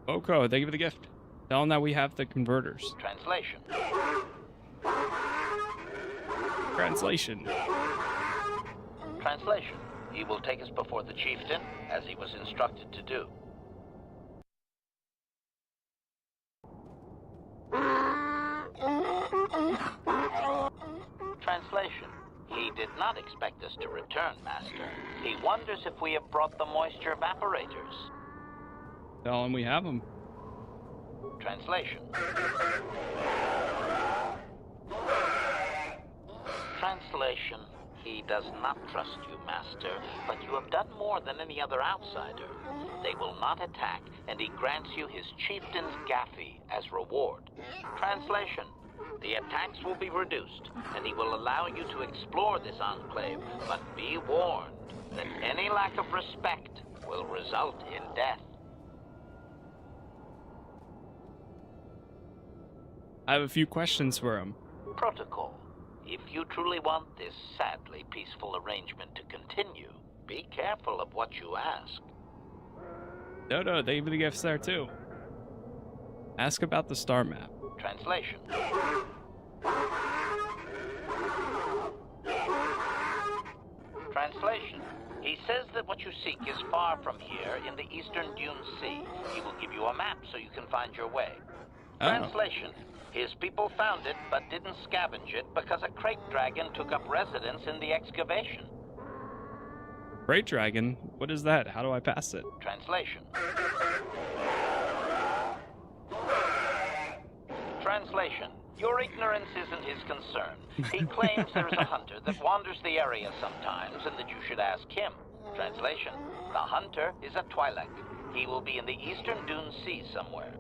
Oko, thank you for the gift. Tell them that we have the converters. Translation. Translation. Translation. He will take us before the chieftain, as he was instructed to do. Translation. He did not expect us to return, Master. He wonders if we have brought the moisture evaporators. Tell him we have them. Translation. Translation. He does not trust you, Master, but you have done more than any other outsider. They will not attack, and he grants you his chieftain's gaffy as reward. Translation. The attacks will be reduced, and he will allow you to explore this enclave, but be warned that any lack of respect will result in death. I have a few questions for him. Protocol. If you truly want this sadly peaceful arrangement to continue, be careful of what you ask. No, they give the gifts there too. Ask about the star map. Translation. Translation. He says that what you seek is far from here in the eastern Dune Sea. He will give you a map so you can find your way. Translation. His people found it, but didn't scavenge it because a crate dragon took up residence in the excavation. Crate dragon? What is that? How do I pass it? Translation. Translation. Your ignorance isn't his concern. He claims there is a hunter that wanders the area sometimes and that you should ask him. Translation. The hunter is a Twi'lek. He will be in the eastern Dune Sea somewhere.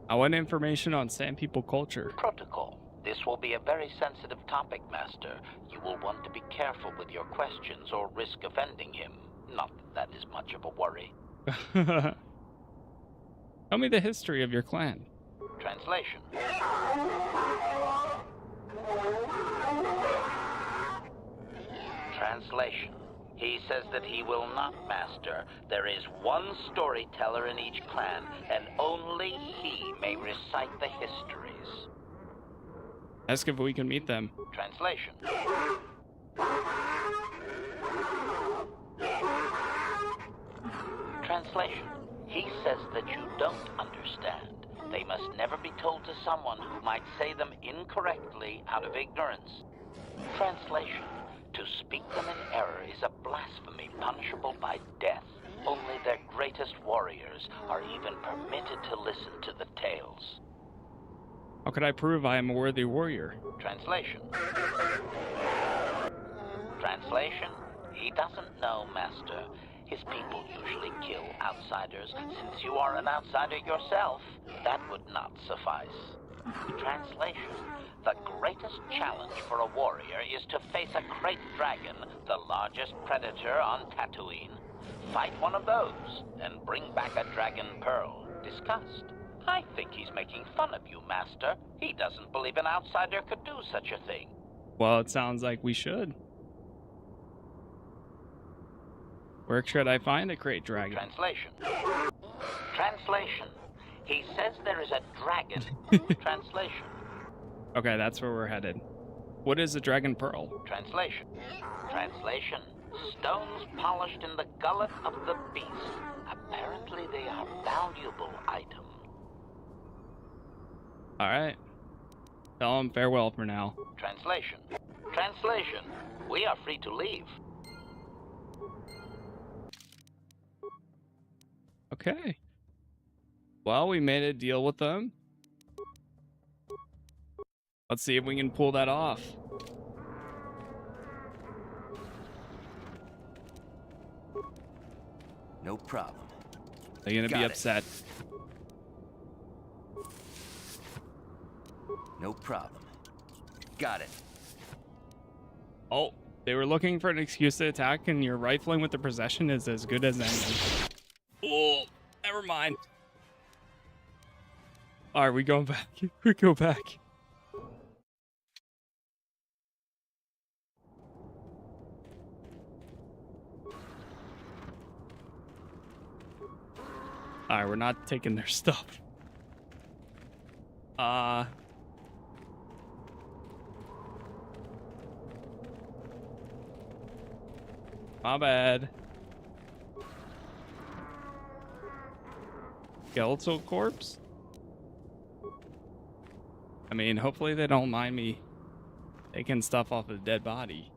I want information on Sand People culture. Protocol. This will be a very sensitive topic, Master. You will want to be careful with your questions or risk offending him. Not that that is much of a worry. Tell me the history of your clan. Translation. Translation. He says that he will not, Master. There is one storyteller in each clan, and only he may recite the histories. Ask if we can meet them. Translation. Translation. He says that you don't understand. They must never be told to someone who might say them incorrectly out of ignorance. Translation. To speak them in error is a blasphemy punishable by death. Only their greatest warriors are even permitted to listen to the tales. How could I prove I am a worthy warrior? Translation. Translation. He doesn't know, Master. His people usually kill outsiders. Since you are an outsider yourself, that would not suffice. Translation. The greatest challenge for a warrior is to face a crate dragon, the largest predator on Tatooine. Fight one of those, and bring back a dragon pearl. Discussed. I think he's making fun of you, Master. He doesn't believe an outsider could do such a thing. Well, it sounds like we should. Where should I find a crate dragon? Translation. Translation. He says there is a dragon. Translation. Okay, that's where we're headed. What is a dragon pearl? Translation. Translation. Stones polished in the gullet of the beast. Apparently they are valuable items. Alright. Tell him farewell for now. Translation. Translation. We are free to leave. Okay. Well, we made a deal with them. Let's see if we can pull that off. No problem. They're gonna be upset. No problem. Got it. Oh, they were looking for an excuse to attack, and your rifling with the possession is as good as any. Oh, never mind. Alright, we going back. We go back. Alright, we're not taking their stuff. My bad. Skeletal corpse? I mean, hopefully they don't mind me taking stuff off of the dead body.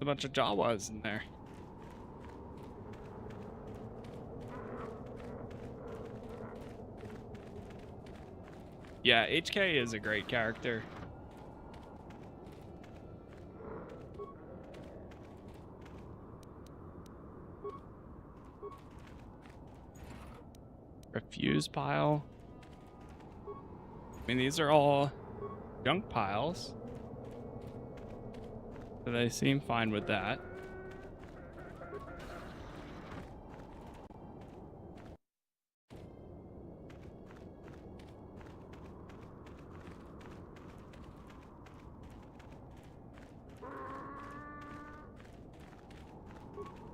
A bunch of Jawas in there. Yeah, HK is a great character. Refuse pile. I mean, these are all junk piles. So they seem fine with that.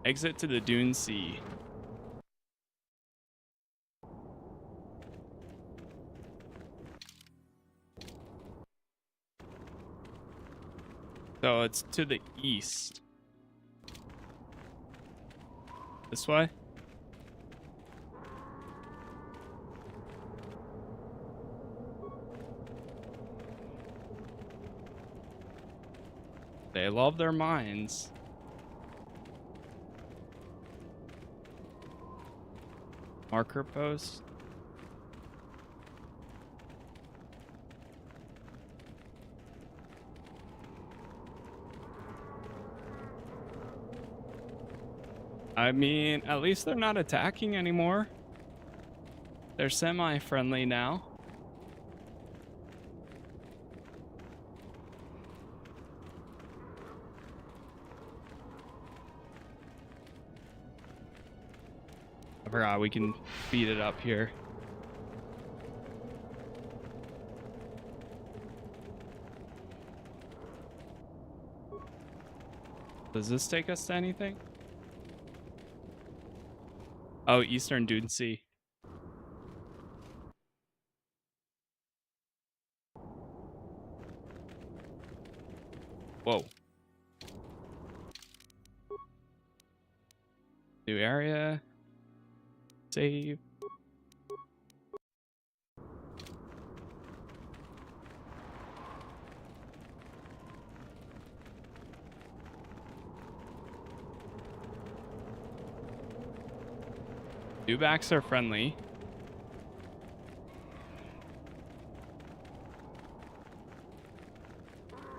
Exit to the Dune Sea. So it's to the east. This way? They love their mines. Marker post. I mean, at least they're not attacking anymore. They're semi-friendly now. I forgot we can speed it up here. Does this take us to anything? Oh, Eastern Dune Sea. Whoa. New area. Save. Dewbacks are friendly.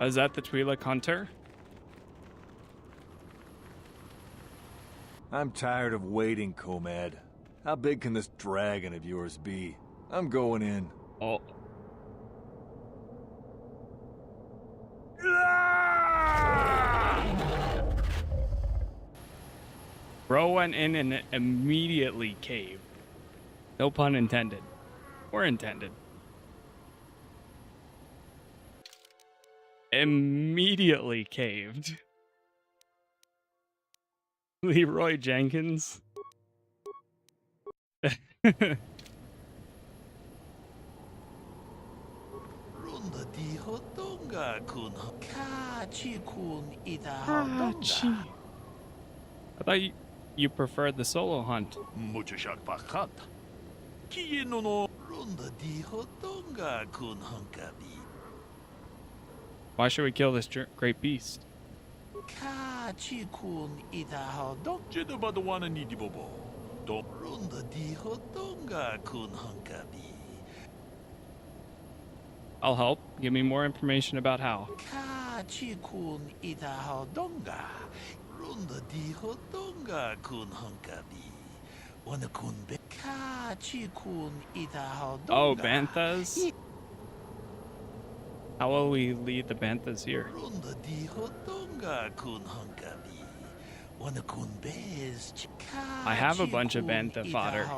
Is that the Twi'lek hunter? I'm tired of waiting, Comad. How big can this dragon of yours be? I'm going in. Oh. Bro went in and immediately caved. No pun intended. Or intended. Immediately caved. Leroy Jenkins. I thought you preferred the solo hunt. Why should we kill this great beast? I'll help. Give me more information about how. Oh, Banthas? How will we lead the Banthas here? I have a bunch of Bantha fodder.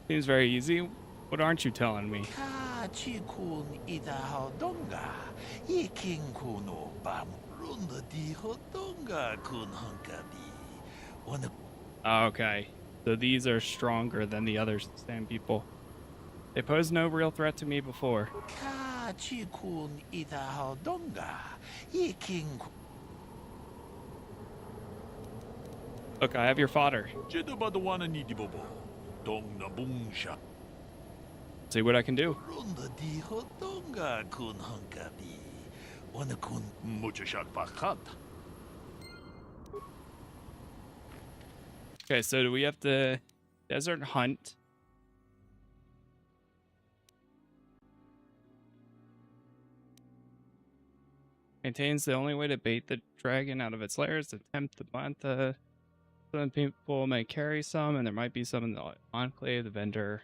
Seems very easy. What aren't you telling me? Okay, so these are stronger than the other Sand people. They posed no real threat to me before. Look, I have your fodder. See what I can do. Okay, so do we have to desert hunt? Maintains the only way to bait the dragon out of its lair is to tempt the Bantha. Some people may carry some, and there might be some in the enclave, the vendor.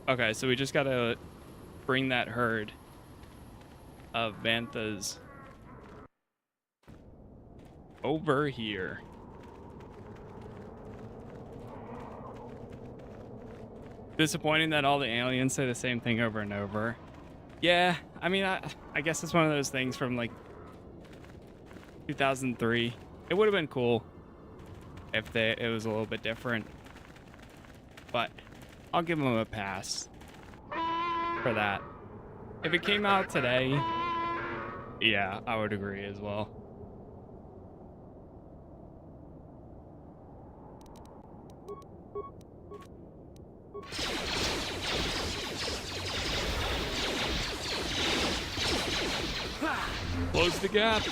Okay, so we just gotta bring that herd of Banthas over here. Disappointing that all the aliens say the same thing over and over. Yeah, I mean, I guess it's one of those things from like 2003. It would have been cool if it was a little bit different, but I'll give them a pass for that. If it came out today, yeah, I would agree as well. Close the gap.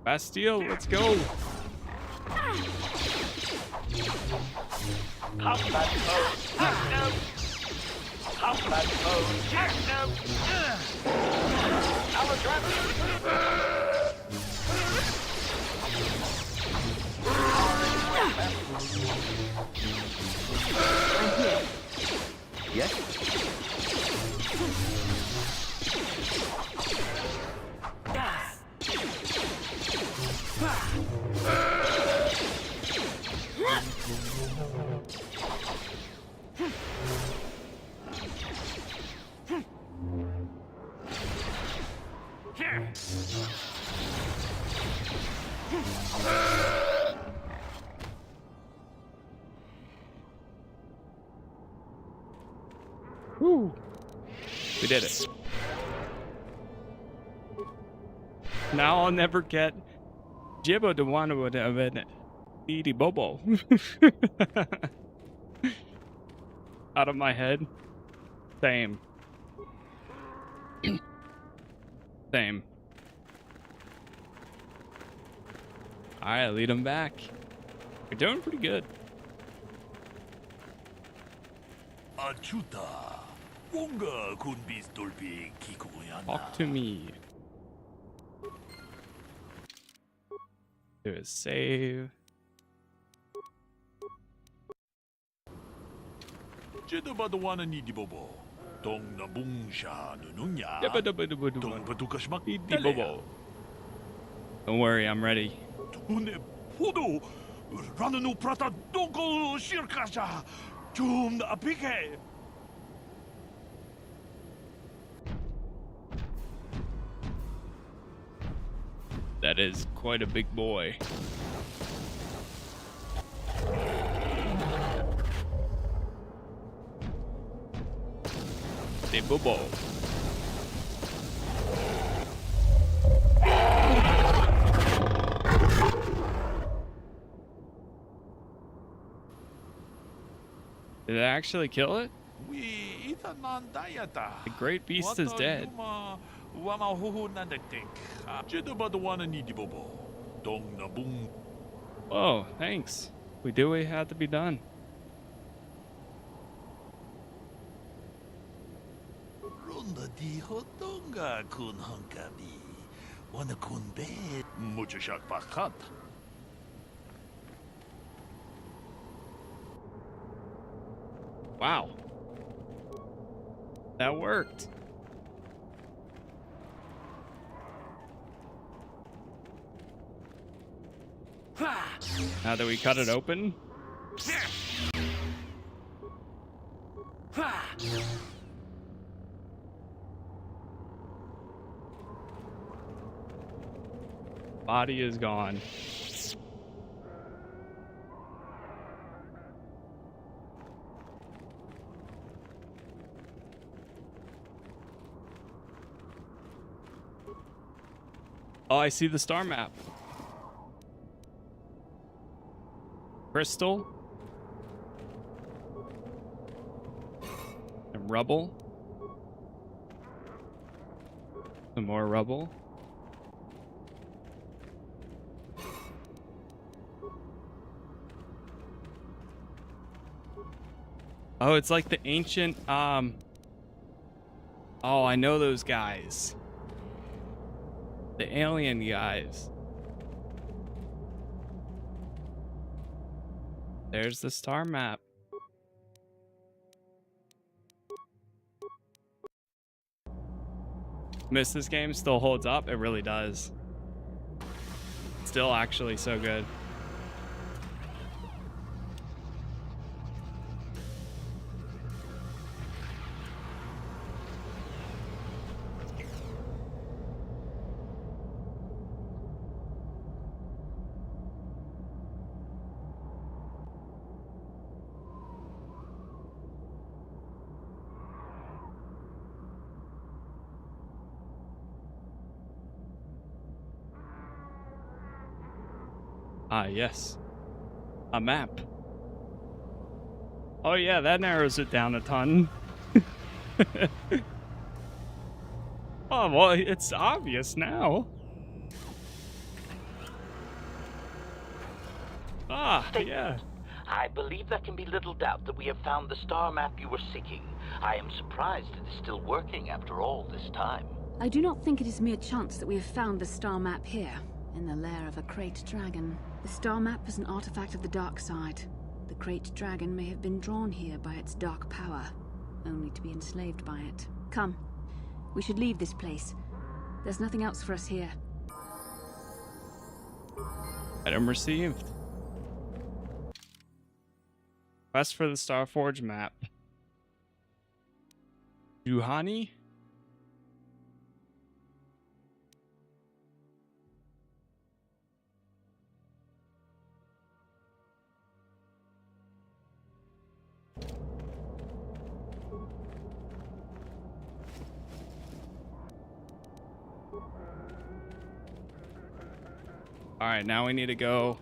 Bastila, let's go. Combat mode, no. Combat mode, no. Our Yes? Woo. We did it. Now I'll never get Jibbo to want to have an Edie Bobo out of my head. Same. Same. Alright, lead him back. We're doing pretty good. Talk to me. Do a save. Don't worry, I'm ready. That is quite a big boy. De Bobo. Did it actually kill it? The great beast is dead. Oh, thanks. We did what had to be done. Wow. That worked. Now that we cut it open. Body is gone. Oh, I see the star map. Crystal. And rubble. Some more rubble. Oh, it's like the ancient, oh, I know those guys. The alien guys. There's the star map. Miss this game still holds up. It really does. Still actually so good. Ah, yes. A map. Oh yeah, that narrows it down a ton. Oh, well, it's obvious now. Ah, yeah. I believe there can be little doubt that we have found the star map you were seeking. I am surprised it is still working after all this time. I do not think it is mere chance that we have found the star map here, in the lair of a Krayt dragon. The star map is an artifact of the dark side. The Krayt dragon may have been drawn here by its dark power, only to be enslaved by it. Come, we should leave this place. There's nothing else for us here. Item received. Quest for the Starforge map. Juhani? All right, now we need to go.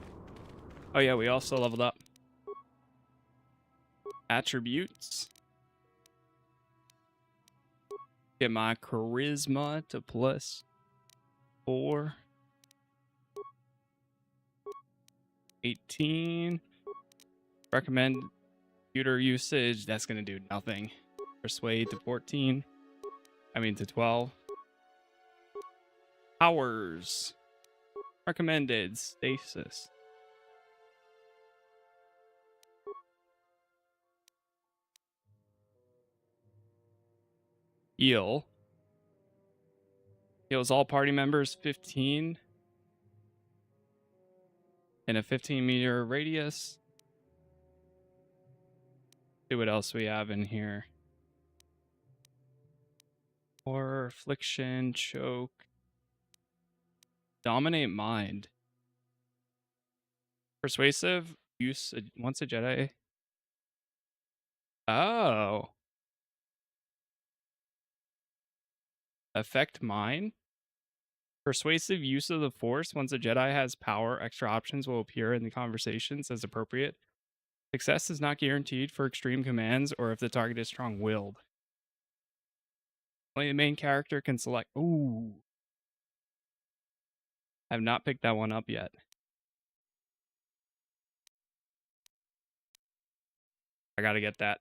Oh yeah, we also leveled up. Attributes. Get my charisma to +4. 18. Recommend computer usage. That's gonna do nothing. Persuade to 14. I mean to 12. Powers. Recommended stasis. Heal. Heals all party members 15 in a 15-meter radius. See what else we have in here. Horror, affliction, choke. Dominate mind. Persuasive use once a Jedi. Oh. Affect mind. Persuasive use of the Force. Once a Jedi has power, extra options will appear in the conversations as appropriate. Success is not guaranteed for extreme commands or if the target is strong-willed. Only the main character can select. Ooh. I have not picked that one up yet. I gotta get that.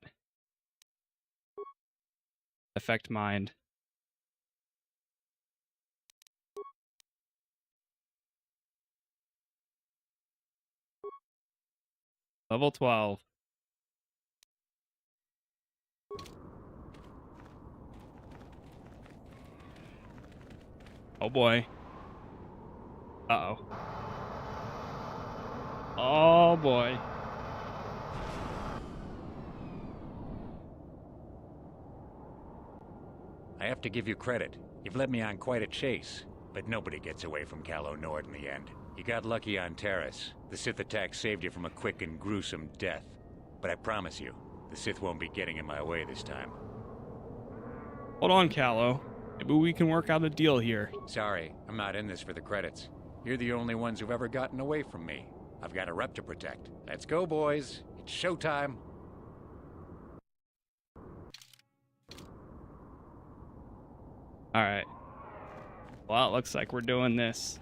Affect mind. Level 12. Oh boy. Uh-oh. Oh boy. I have to give you credit. You've led me on quite a chase, but nobody gets away from Calo Nord in the end. You got lucky on Terrace. The Sith attack saved you from a quick and gruesome death. But I promise you, the Sith won't be getting in my way this time. Hold on, Calo. Maybe we can work out a deal here. Sorry, I'm not in this for the credits. You're the only ones who've ever gotten away from me. I've got a rep to protect. Let's go, boys. It's showtime. Alright. Well, it looks like we're doing this.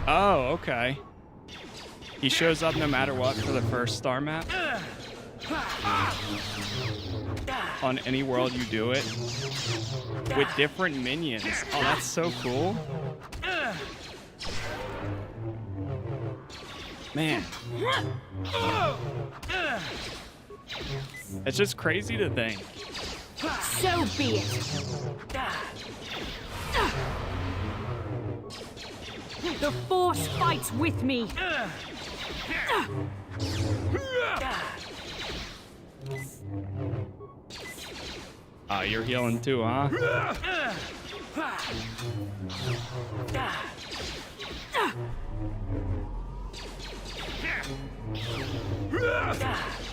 Oh, okay. He shows up no matter what for the first star map. On any world you do it. With different minions. Oh, that's so cool. Man. It's just crazy to think. So be it. The Force fights with me. Ah, you're healing too, huh?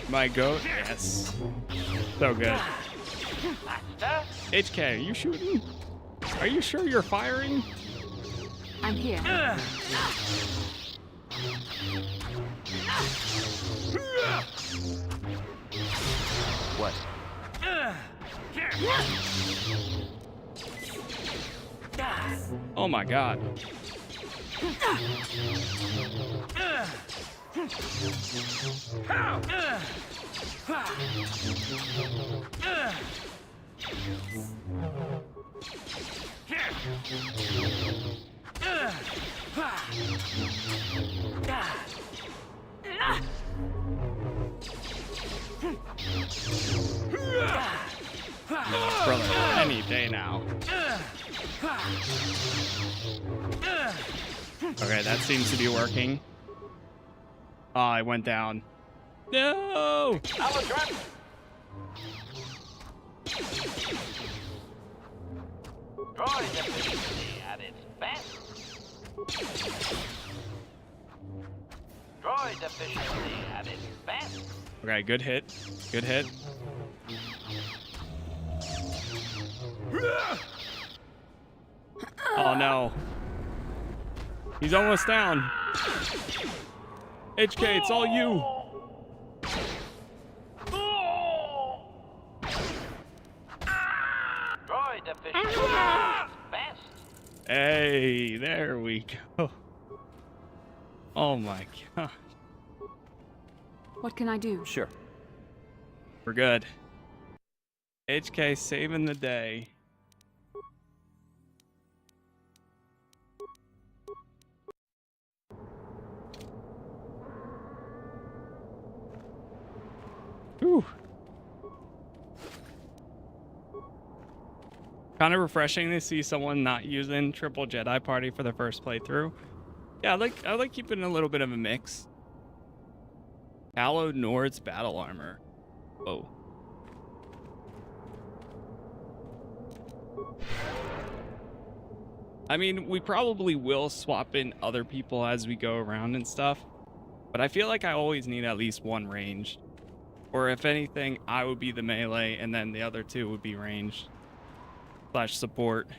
My goat? Yes. So good. HK, are you shooting? Are you sure you're firing? I'm here. What? Oh my god. Brother, any day now. Okay, that seems to be working. Oh, I went down. No! Droid efficiency at its best. Droid Droid efficiency at its best. Okay, good hit. Good hit. Oh no. He's almost down. HK, it's all you. Droid efficiency at its best. Hey, there we go. Oh my god. What can I do? Sure. We're good. HK saving the day. Whew. Kind of refreshing to see someone not using triple Jedi party for the first playthrough. Yeah, I like keeping a little bit of a mix. Calo Nord's battle armor. Whoa. I mean, we probably will swap in other people as we go around and stuff, but I feel like I always need at least one ranged. Or if anything, I would be the melee and then the other two would be ranged / support.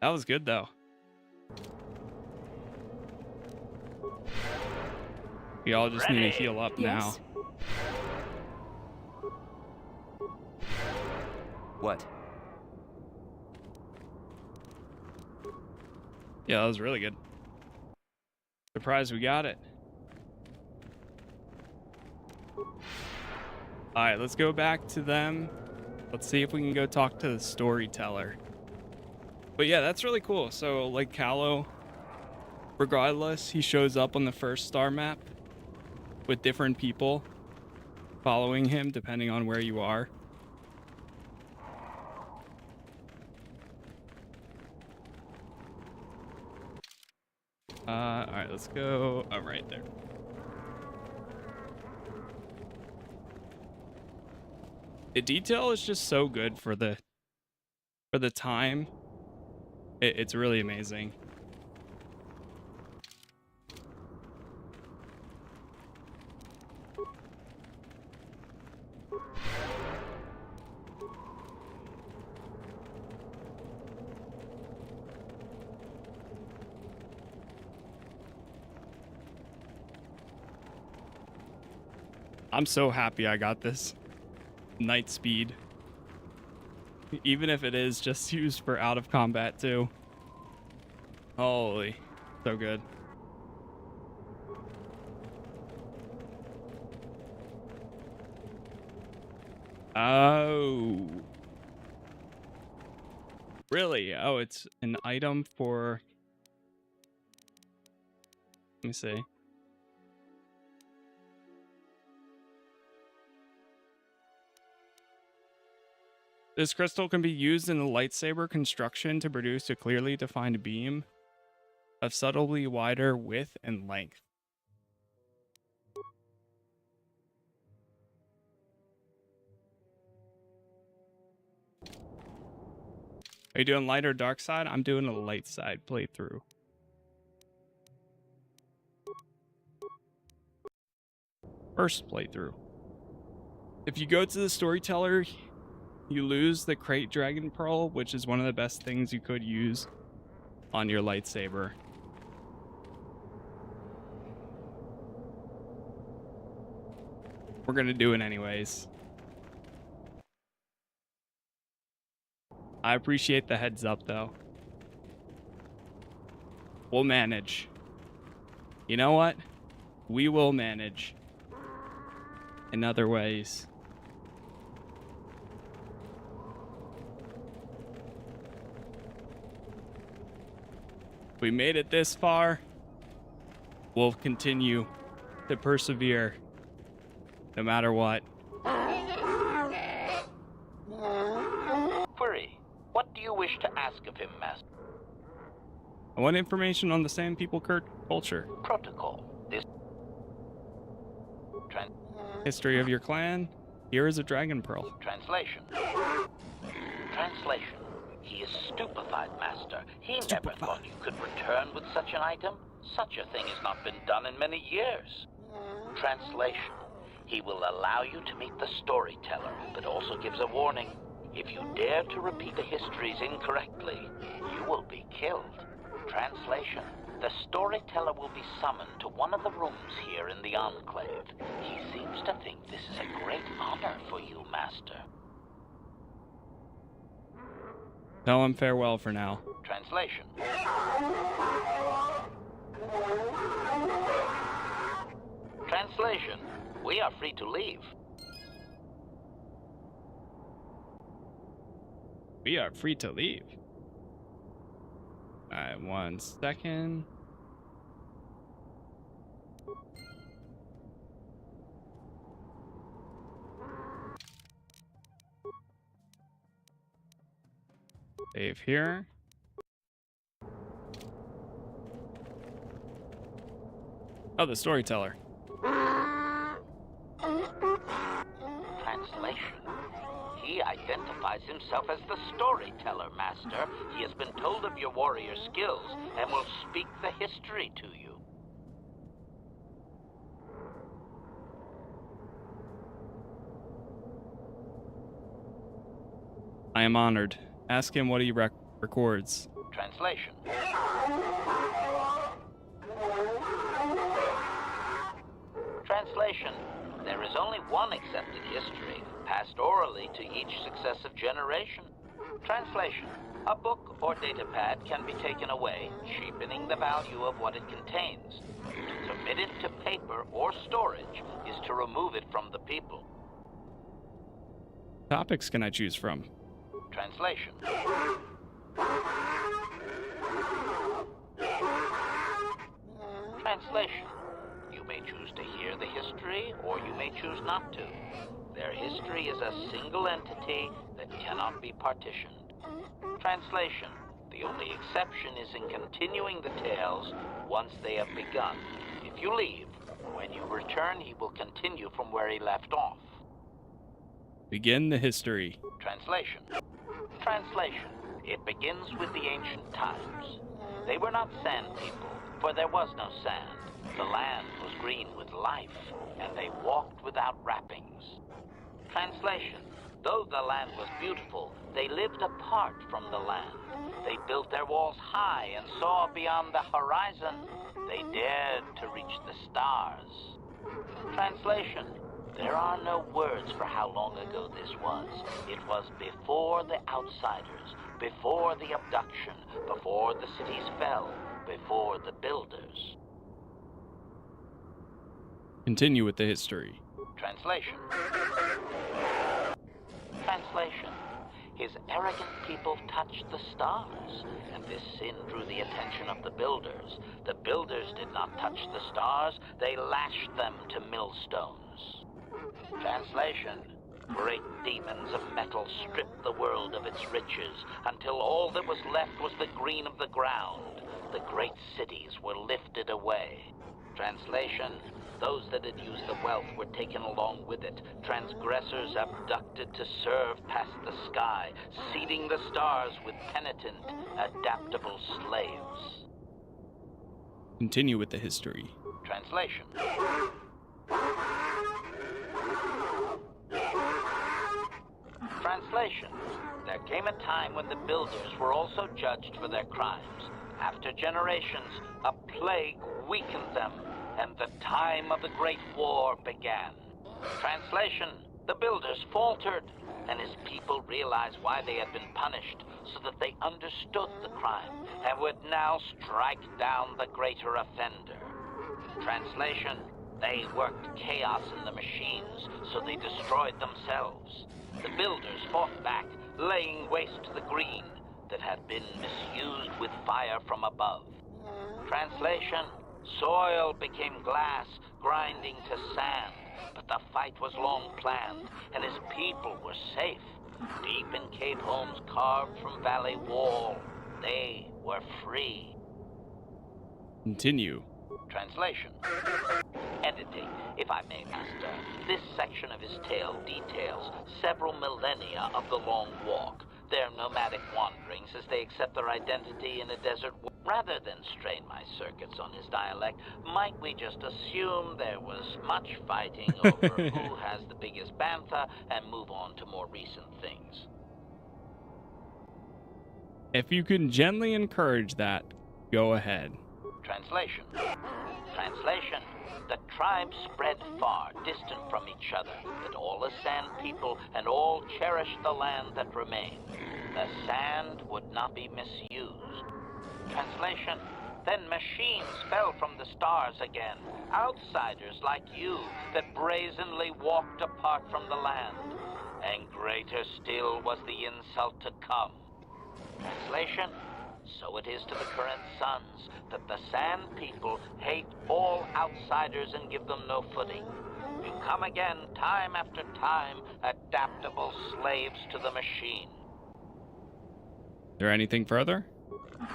That was good though. We all just need to heal up now. What? Yeah, that was really good. Surprised we got it. Alright, let's go back to them. Let's see if we can go talk to the storyteller. But yeah, that's really cool. So, like Calo, regardless, he shows up on the first star map with different people following him depending on where you are. Alright, let's go. Oh, right there. The detail is just so good for the time. It's really amazing. I'm so happy I got this night speed. Even if it is just used for out of combat too. Holy, so good. Oh. Really? Oh, it's an item for... Let me see. This crystal can be used in the lightsaber construction to produce a clearly defined beam of subtly wider width and length. Are you doing light or dark side? I'm doing a light side playthrough. First playthrough. If you go to the storyteller, you lose the Crate Dragon Pearl, which is one of the best things you could use on your lightsaber. We're gonna do it anyways. I appreciate the heads up though. We'll manage. You know what? We will manage. In other ways. We made it this far. We'll continue to persevere no matter what. Query. What do you wish to ask of him, Master? I want information on the Sand People culture. Protocol. This... History of your clan. Here is a Dragon Pearl. Translation. Translation. He is stupefied, Master. Master. He never thought you could return with such an item. Such a thing has not been done in many years. Translation. He will allow you to meet the storyteller, but also gives a warning. If you dare to repeat the histories incorrectly, you will be killed. Translation. The storyteller will be summoned to one of the rooms here in the enclave. He seems to think this is a great honor for you, Master. Tell him farewell for now. Translation. Translation. We are free to leave. We are free to leave. Alright, 1 second. Save here. Oh, the storyteller. Translation. He identifies himself as the storyteller, Master. He has been told of your warrior skills and will speak the history to you. I am honored. Ask him what he records. Translation. Translation. There is only one accepted history, passed orally to each successive generation. Translation. A book or datapad can be taken away, cheapening the value of what it contains. To commit it to paper or storage is to remove it from the people. Topics can I choose from? Translation. Translation. You may choose to hear the history, or you may choose not to. Their history is a single entity that cannot be partitioned. Translation. The only exception is in continuing the tales once they have begun. If you leave, when you return, he will continue from where he left off. Begin the history. Translation. Translation. It begins with the ancient times. They were not sand people, for there was no sand. The land was green with life, and they walked without wrappings. Translation. Though the land was beautiful, they lived apart from the land. They built their walls high and saw beyond the horizon. They dared to reach the stars. Translation. There are no words for how long ago this was. It was before the outsiders, before the abduction, before the cities fell, before the builders. Continue with the history. Translation. Translation. His arrogant people touched the stars, and this sin drew the attention of the builders. The builders did not touch the stars, they lashed them to millstones. Translation. Great demons of metal stripped the world of its riches until all that was left was the green of the ground. The great cities were lifted away. Translation. Those that had used the wealth were taken along with it. Transgressors abducted to serve past the sky, seeding the stars with penitent, adaptable slaves. Continue with the history. Translation. Translation. There came a time when the builders were also judged for their crimes. After generations, a plague weakened them, and the time of the Great War began. Translation. The builders faltered, and his people realized why they had been punished, so that they understood the crime, and would now strike down the greater offender. Translation. They worked chaos in the machines, so they destroyed themselves. The builders fought back, laying waste to the green that had been misused with fire from above. Translation. Soil became glass, grinding to sand, but the fight was long planned, and his people were safe. Deep in cave homes carved from valley wall, they were free. Continue. Translation. Editing, if I may, Master. This section of his tale details several millennia of the Long Walk. their nomadic wanderings as they accept their identity in a desert. Rather than strain my circuits on his dialect, might we just assume there was much fighting over who has the biggest bantha and move on to more recent things? If you can gently encourage that, go ahead. Translation. Translation. The tribes spread far, distant from each other, but all the sand people and all cherished the land that remained. The sand would not be misused. Translation. Then machines fell from the stars again, outsiders like you that brazenly walked apart from the land. And greater still was the insult to come. Translation. So it is to the current sons that the Sand People hate all outsiders and give them no footing. You come again, time after time, adaptable slaves to the machine. Is there anything further?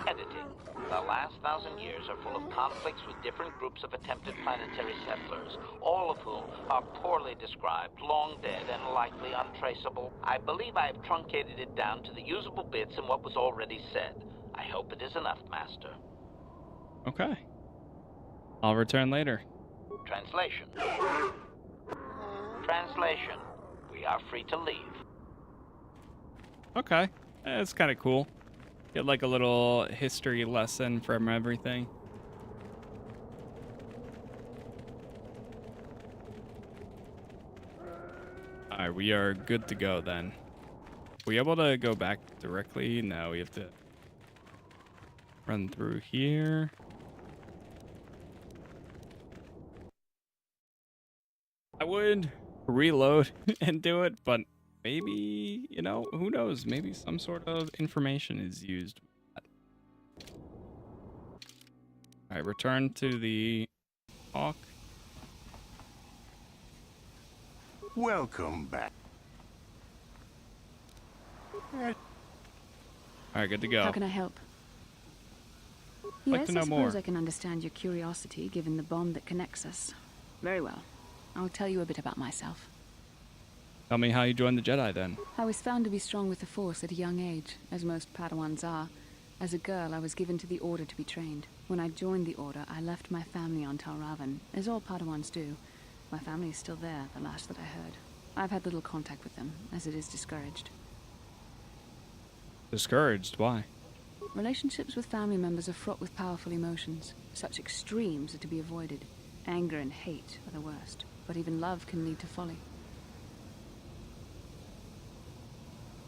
Editing. The last 1,000 years are full of conflicts with different groups of attempted planetary settlers, all of whom are poorly described, long dead, and likely untraceable. I believe I have truncated it down to the usable bits in what was already said. I hope it is enough, Master. Okay. I'll return later. Translation. Translation. We are free to leave. Okay. It's kind of cool. Get like a little history lesson from everything. Alright, we are good to go then. We able to go back directly? No, we have to run through here. I would reload and do it, but maybe, you know, who knows? Maybe some sort of information is used. Alright, return to the hawk. Welcome back. Alright, good to go. How can I help? I'd like Yes, to know I suppose more. I can understand your curiosity, given the bond that connects us. Very well. I'll tell you a bit about myself. Tell me how you joined the Jedi then. I was found to be strong with the Force at a young age, as most Padawans are. As a girl, I was given to the Order to be trained. When I joined the Order, I left my family on Talravan, as all Padawans do. My family is still there, the last that I heard. I've had little contact with them, as it is discouraged. Discouraged? Why? Relationships with family members are fraught with powerful emotions. Such extremes are to be avoided. Anger and hate are the worst, but even love can lead to folly.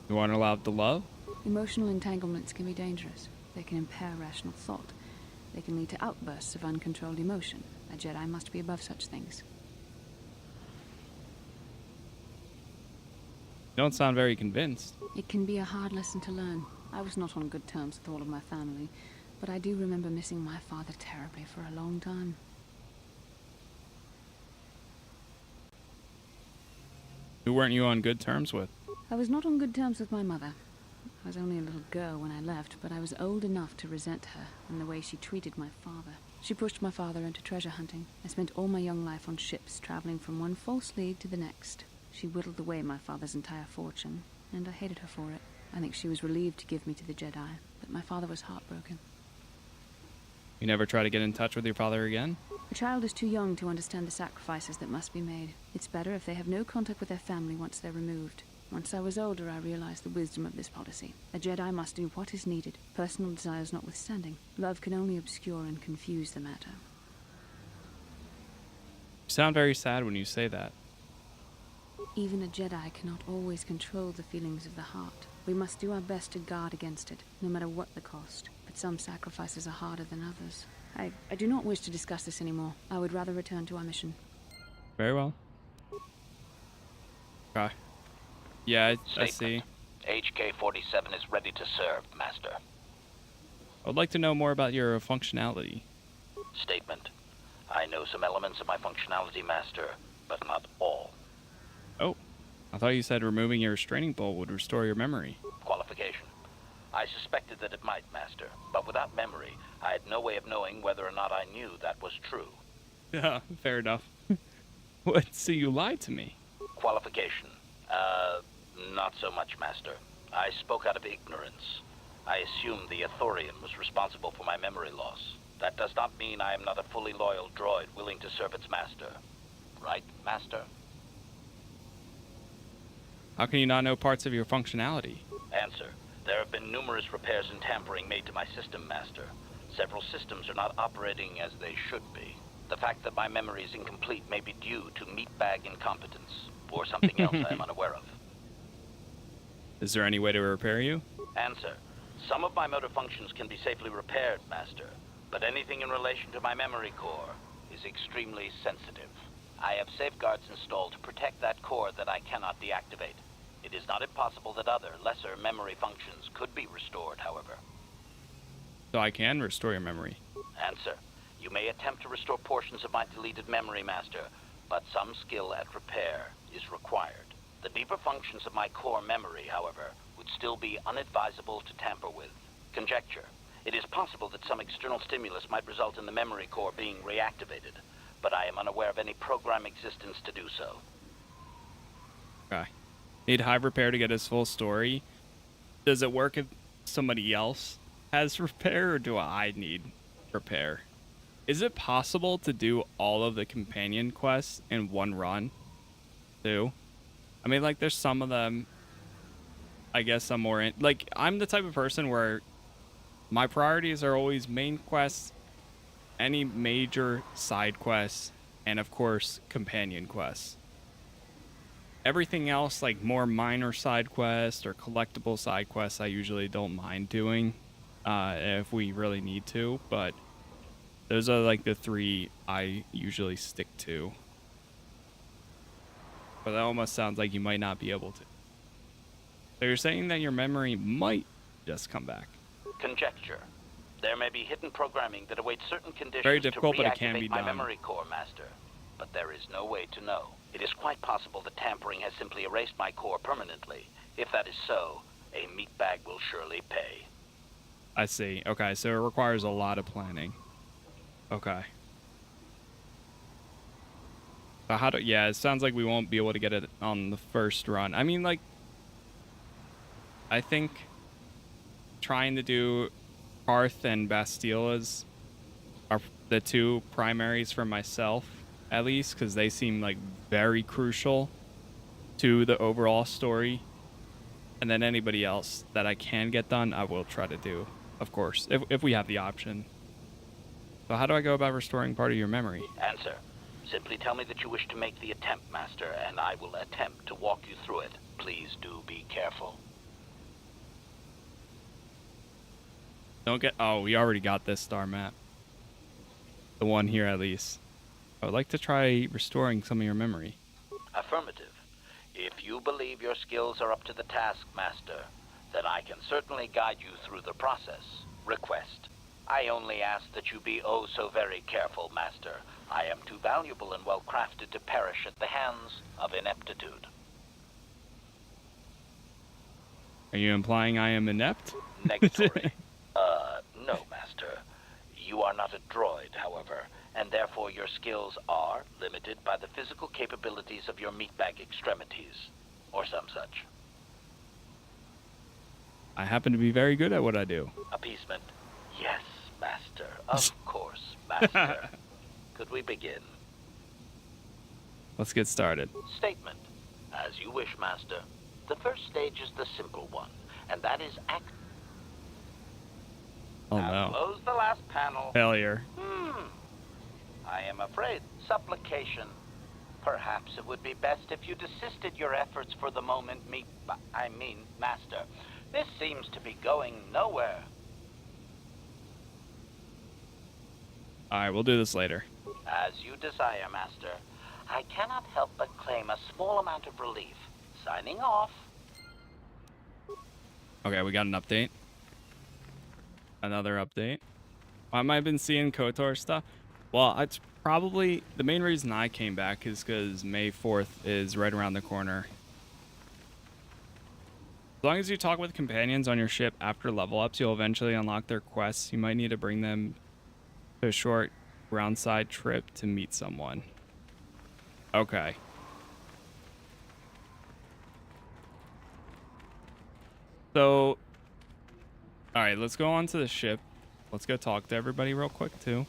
You aren't allowed to love? Emotional entanglements can be dangerous. They can impair rational thought. They can lead to outbursts of uncontrolled emotion. A Jedi must be above such things. You don't sound very convinced. It can be a hard lesson to learn. I was not on good terms with all of my family, but I do remember missing my father terribly for a long time. Who weren't you on good terms with? I was not on good terms with my mother. I was only a little girl when I left, but I was old enough to resent her and the way she treated my father. She pushed my father into treasure hunting. I spent all my young life on ships, traveling from one false lead to the next. She whittled away my father's entire fortune, and I hated her for it. I think she was relieved to give me to the Jedi, but my father was heartbroken. You never try to get in touch with your father again? A child is too young to understand the sacrifices that must be made. It's better if they have no contact with their family once they're removed. Once I was older, I realized the wisdom of this policy. A Jedi must do what is needed, personal desires notwithstanding. Love can only obscure and confuse the matter. You sound very sad when you say that. Even a Jedi cannot always control the feelings of the heart. We must do our best to guard against it, no matter what the cost. But some sacrifices are harder than others. I do not wish to discuss this anymore. I would rather return to our mission. Very well. Okay. Yeah, I see. HK-47 is ready to serve, Master. I would like to know more about your functionality. Statement. I know some elements of my functionality, Master, but not all. Oh, I thought you said removing your restraining bolt would restore your memory. Qualification. I suspected that it might, Master, but without memory, I had no way of knowing whether or not I knew that was true. Yeah, fair enough. What, so you lied to me? Qualification. Not so much, Master. I spoke out of ignorance. I assumed the Ithorian was responsible for my memory loss. That does not mean I am not a fully loyal droid willing to serve its master. Right, Master? How can you not know parts of your functionality? Answer. There have been numerous repairs and tampering made to my system, Master. Several systems are not operating as they should be. The fact that my memory is incomplete may be due to meatbag incompetence, or something else I am unaware of. Is there any way to repair you? Answer. Some of my motor functions can be safely repaired, Master, but anything in relation to my memory core is extremely sensitive. I have safeguards installed to protect that core that I cannot deactivate. It is not impossible that other, lesser memory functions could be restored, however. So I can restore your memory. Answer. You may attempt to restore portions of my deleted memory, Master, but some skill at repair is required. The deeper functions of my core memory, however, would still be unadvisable to tamper with. Conjecture. It is possible that some external stimulus might result in the memory core being reactivated, but I am unaware of any program existence to do so. Okay. Need Hive repair to get his full story. Does it work if somebody else has repair, or do I need repair? Is it possible to do all of the companion quests in one run, too? I mean, like, there's some of them, I guess I'm more in... Like, I'm the type of person where my priorities are always main quests, any major side quests, and, of course, companion quests. Everything else, like more minor side quests or collectible side quests, I usually don't mind doing if we really need to, but those are like the three I usually stick to. But that almost sounds like you might not be able to. So you're saying that your memory might just come back. Conjecture. There may be hidden programming that awaits certain conditions Very difficult, to but it can reactivate be my done. memory core, Master. But there is no way to know. It is quite possible that tampering has simply erased my core permanently. If that is so, a meatbag will surely pay. I see. Okay, so it requires a lot of planning. Okay. So how do... Yeah, it sounds like we won't be able to get it on the first run. I mean, like... I think trying to do Parth and Bastila's are the two primaries for myself, at least, because they seem like very crucial to the overall story. And then anybody else that I can get done, I will try to do, of course, if we have the option. So how do I go about restoring part of your memory? Answer. Simply tell me that you wish to make the attempt, Master, and I will attempt to walk you through it. Please do be careful. Don't get... Oh, we already got this star map. The one here, at least. I would like to try restoring some of your memory. Affirmative. If you believe your skills are up to the task, Master, then I can certainly guide you through the process. Request. I only ask that you be oh so very careful, Master. I am too valuable and well crafted to perish at the hands of ineptitude. Are you implying I am inept? Negatory. No, Master. You are not a droid, however, and therefore your skills are limited by the physical capabilities of your meatbag extremities, or some such. I happen to be very good at what I do. Appeasement. Yes, Master. Of course, Master. Could we begin? Let's get started. Statement. As you wish, Master. The first stage is the simple one, and that is act. Oh Now no. close the last panel. Failure. I am afraid. Supplication. Perhaps it would be best if you desisted your efforts for the moment, Master. This seems to be going nowhere. Alright, we'll do this later. As you desire, Master. I cannot help but claim a small amount of relief. Signing off. Okay, we got an update. Another update. Why might have been seeing KOTOR stuff? Well, it's probably... The main reason I came back is because May 4th is right around the corner. As long as you talk with companions on your ship after level ups, you'll eventually unlock their quests. You might need to bring them to a short groundside trip to meet someone. Okay. So, all right, let's go on to the ship. Let's go talk to everybody real quick, too.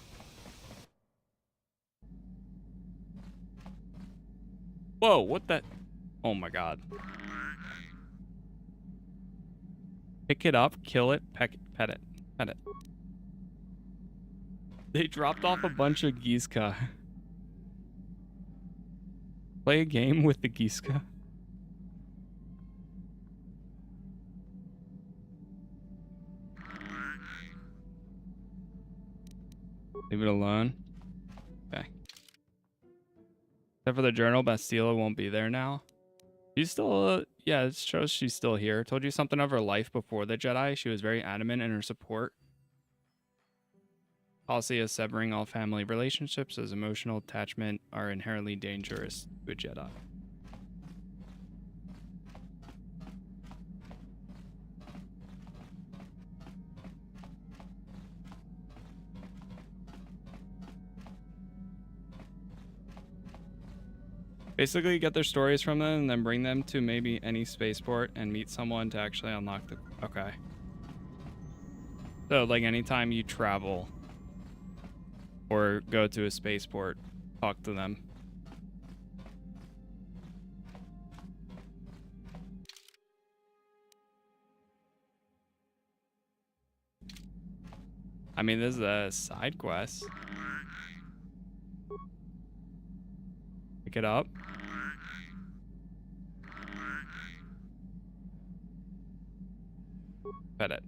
Whoa, what the? Oh my god. Pick it up, kill it, pet it, pet it. They dropped off a bunch of Giska. Play a game with the Giska. Leave it alone. Okay. Except for the journal, Bastila won't be there now. She's still, yeah, it shows she's still here. Told you something of her life before the Jedi. She was very adamant in her support. Policy of severing all family relationships as emotional attachment are inherently dangerous to a Jedi. Basically, get their stories from them and then bring them to maybe any spaceport and meet someone to actually unlock the... Okay. So, like, anytime you travel or go to a spaceport, talk to them. I mean, this is a side quest. Pick it up. Pet it.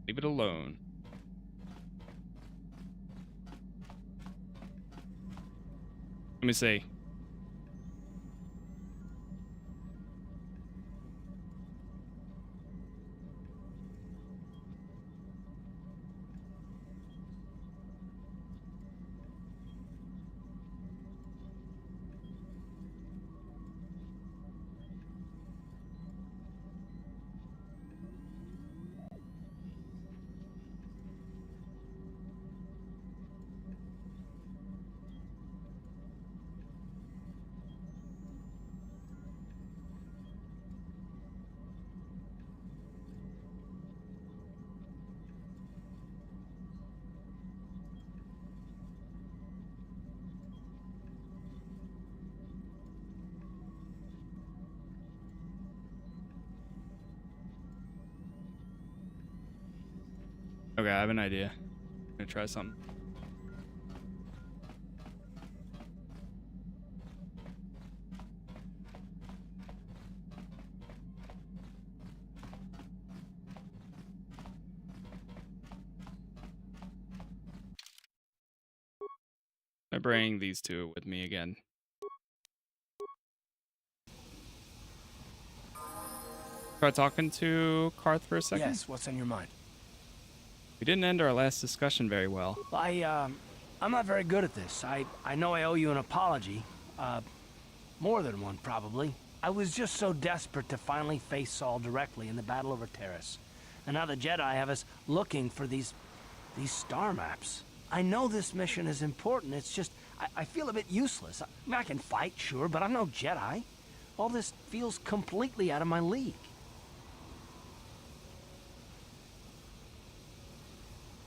Leave it alone. Let me see. Okay, I have an idea. I'm gonna try something. I bring these two with me again. Try talking to Karth for a second? Yes, what's on your mind? We didn't end our last discussion very well. I'm not very good at this. I know I owe you an apology. More than one, probably. I was just so desperate to finally face Saul directly in the battle over Terrace. And now the Jedi have us looking for these star maps. I know this mission is important, it's just, I feel a bit useless. I mean, I can fight, sure, but I'm no Jedi. All this feels completely out of my league.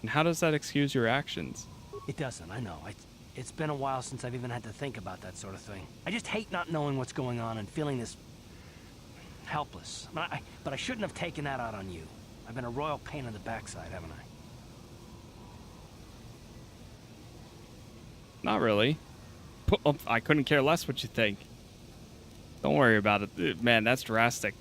And how does that excuse your actions? It doesn't, I know. It's been a while since I've even had to think about that sort of thing. I just hate not knowing what's going on and feeling this... helpless. But I shouldn't have taken that out on you. I've been a royal pain in the backside, haven't I? Not really. I couldn't care less what you think. Don't worry about it. Man, that's drastic.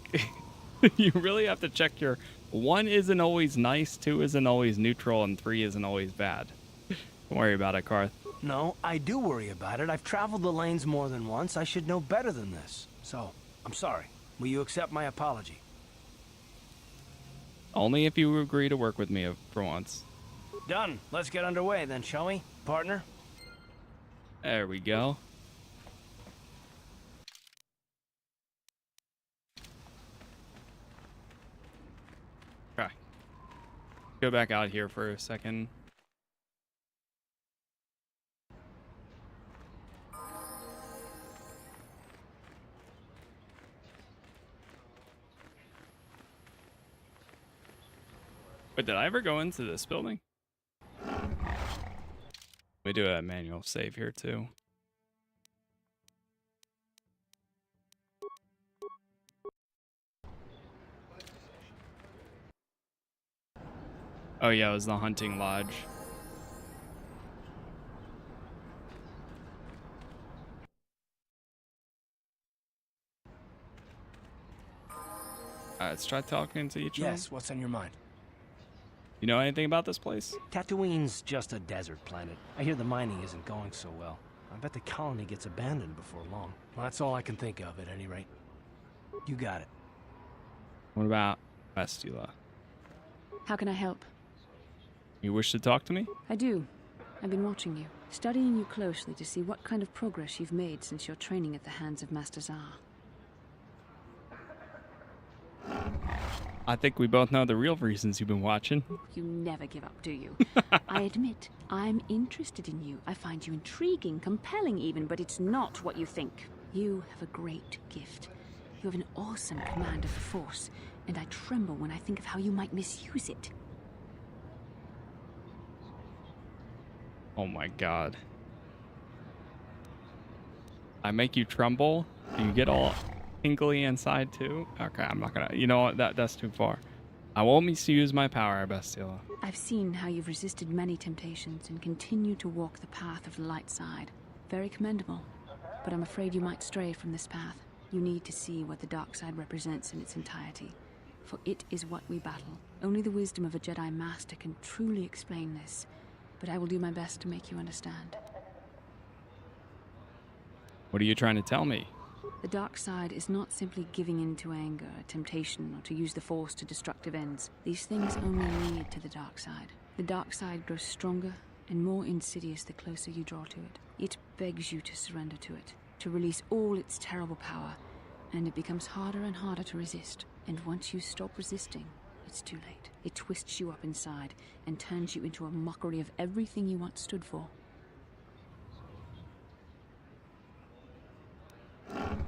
You really have to check your... 1 isn't always nice, 2 isn't always neutral, and 3 isn't always bad. Don't worry about it, Karth. No, I do worry about it. I've traveled the lanes more than once. I should know better than this. So, I'm sorry. Will you accept my apology? Only if you agree to work with me for once. Done. Let's get underway then, shall we, partner? There we go. Okay. Go back out here for a second. Wait, did I ever go into this building? We do a manual save here too. Oh yeah, it was the hunting lodge. Let's try talking to each one. Yes, what's on your mind? You know anything about this place? Tatooine's just a desert planet. I hear the mining isn't going so well. I bet the colony gets abandoned before long. Well, that's all I can think of at any rate. You got it. What about Bastila? How can I help? You wish to talk to me? I do. I've been watching you, studying you closely to see what kind of progress you've made since your training at the hands of Master Zar. I think we both know the real reasons you've been watching. You never give up, do you? I admit, I'm interested in you. I find you intriguing, compelling even, but it's not what you think. You have a great gift. You have an awesome command of the Force, and I tremble when I think of how you might misuse it. Oh my god. I make you tremble? You get all tingly inside too? Okay, I'm not gonna... You know what? That's too far. I won't misuse my power, Bastila. I've seen how you've resisted many temptations and continue to walk the path of the light side. Very commendable. But I'm afraid you might stray from this path. You need to see what the dark side represents in its entirety. For it is what we battle. Only the wisdom of a Jedi Master can truly explain this. But I will do my best to make you understand. What are you trying to tell me? The dark side is not simply giving in to anger, temptation, or to use the Force to destructive ends. These things only lead to the dark side. The dark side grows stronger and more insidious the closer you draw to it. It begs you to surrender to it, to release all its terrible power, and it becomes harder and harder to resist. And once you stop resisting, it's too late. It twists you up inside and turns you into a mockery of everything you once stood for.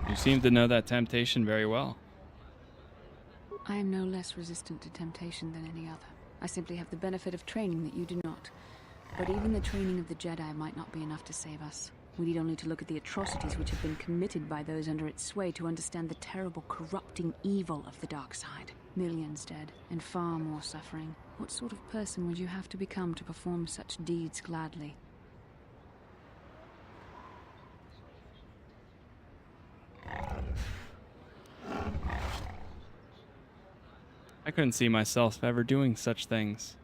You seem to know that temptation very well. I am no less resistant to temptation than any other. I simply have the benefit of training that you do not. But even the training of the Jedi might not be enough to save us. We need only to look at the atrocities which have been committed by those under its sway to understand the terrible, corrupting evil of the dark side. Millions dead, and far more suffering. What sort of person would you have to become to perform such deeds gladly? I couldn't see myself ever doing such things.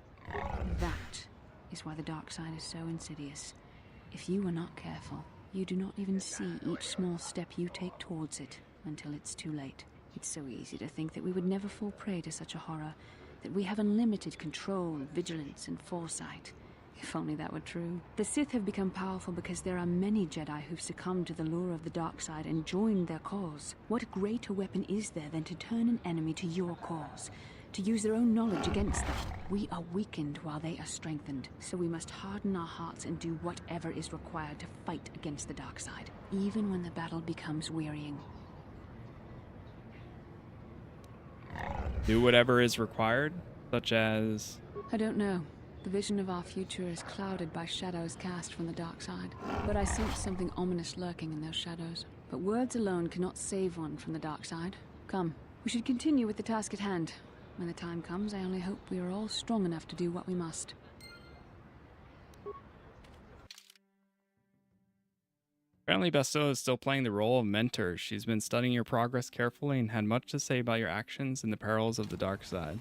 That is why the dark side is so insidious. If you are not careful, you do not even see each small step you take towards it until it's too late. It's so easy to think that we would never fall prey to such a horror, that we have unlimited control, vigilance, and foresight. If only that were true. The Sith have become powerful because there are many Jedi who've succumbed to the lure of the dark side and joined their cause. What greater weapon is there than to turn an enemy to your cause? To use their own knowledge against them. We are weakened while they are strengthened, so we must harden our hearts and do whatever is required to fight against the dark side, even when the battle becomes wearying. Do whatever is required, such as... I don't know. The vision of our future is clouded by shadows cast from the dark side. But I sense something ominous lurking in those shadows. But words alone cannot save one from the dark side. Come, we should continue with the task at hand. When the time comes, I only hope we are all strong enough to do what we must. Apparently Bastila is still playing the role of mentor. She's been studying your progress carefully and had much to say about your actions and the perils of the dark side.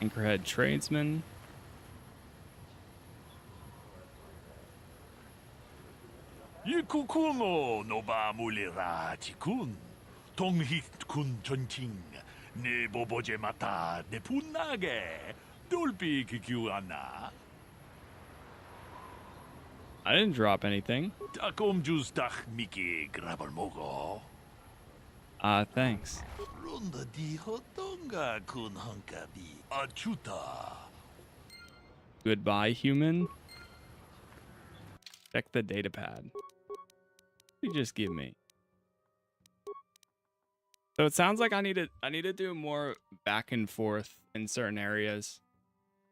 Anchorhead tradesman. Yikukuno noba mulira tikun. Tonghit kun chonching. Ne boboje mata de punage. Dolpi kikiwana. I didn't drop anything. Takom justach miki grabal mogo. Thanks. Runda di hodonga kun hunkabi achuta. Goodbye, human. Check the data pad. You just give me. So it sounds like I need to do more back and forth in certain areas.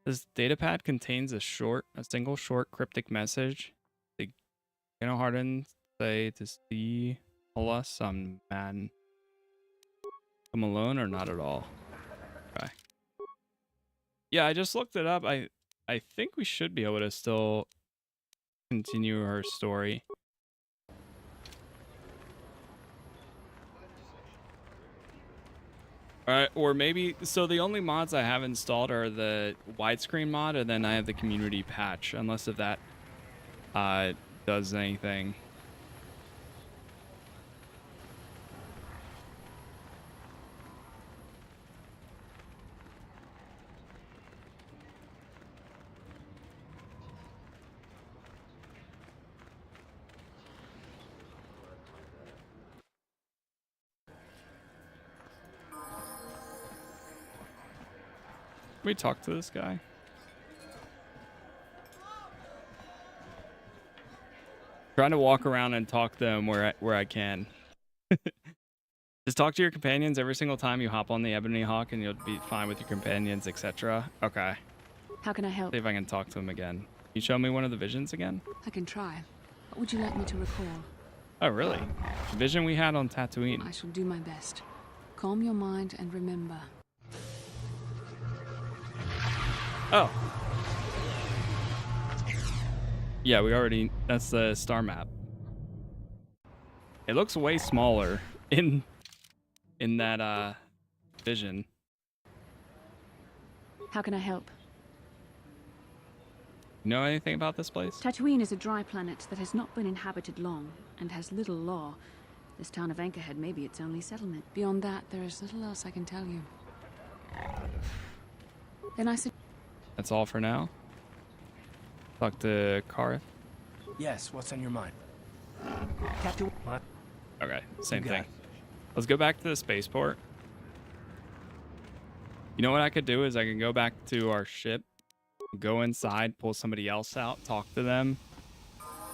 This data pad contains a single short cryptic message. The Harden say to see Allah some man come alone or not at all. Okay. Yeah, I just looked it up. I think we should be able to still continue her story. Or maybe, so the only mods I have installed are the widescreen mod, and then I have the community patch, unless if that does anything. Can we talk to this guy? Trying to walk around and talk to them where I can. Just talk to your companions every single time you hop on the Ebony Hawk, and you'll be fine with your companions, etc. Okay. How can I help? See if I can talk to him again. Can you show me one of the visions again? I can try. What would you like me to recall? Oh, really? The vision we had on Tatooine. I shall do my best. Calm your mind and remember. Oh. Yeah, that's the star map. It looks way smaller in that vision. How can I help? You know anything about this place? Tatooine is a dry planet that has not been inhabited long and has little law. This town of Anchorhead may be its only settlement. Beyond that, there is little else I can tell you. Then I said... That's all for now. Talk to Karth. Yes, what's on your mind? Tatooine. What? Okay, same thing. Let's go back to the spaceport. You know what I could do is I can go back to our ship, go inside, pull somebody else out, talk to them,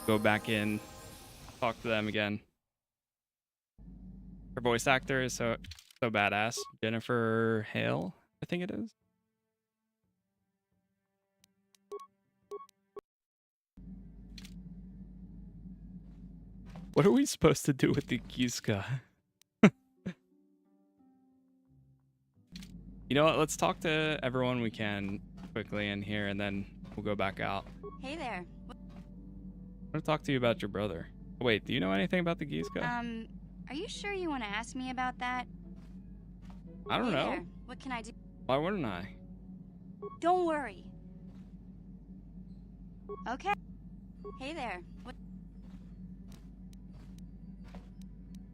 go back in, talk to them again. Her voice actor is so badass. Jennifer Hale, I think it is. What are we supposed to do with the Gyuska? You know what? Let's talk to everyone we can quickly in here, and then we'll go back out. Hey there. I want to talk to you about your brother. Wait, do you know anything about the Gyuska? Are you sure you want to ask me about that? I don't know. There. What can I do? Why wouldn't I? Don't worry. Okay. Hey there.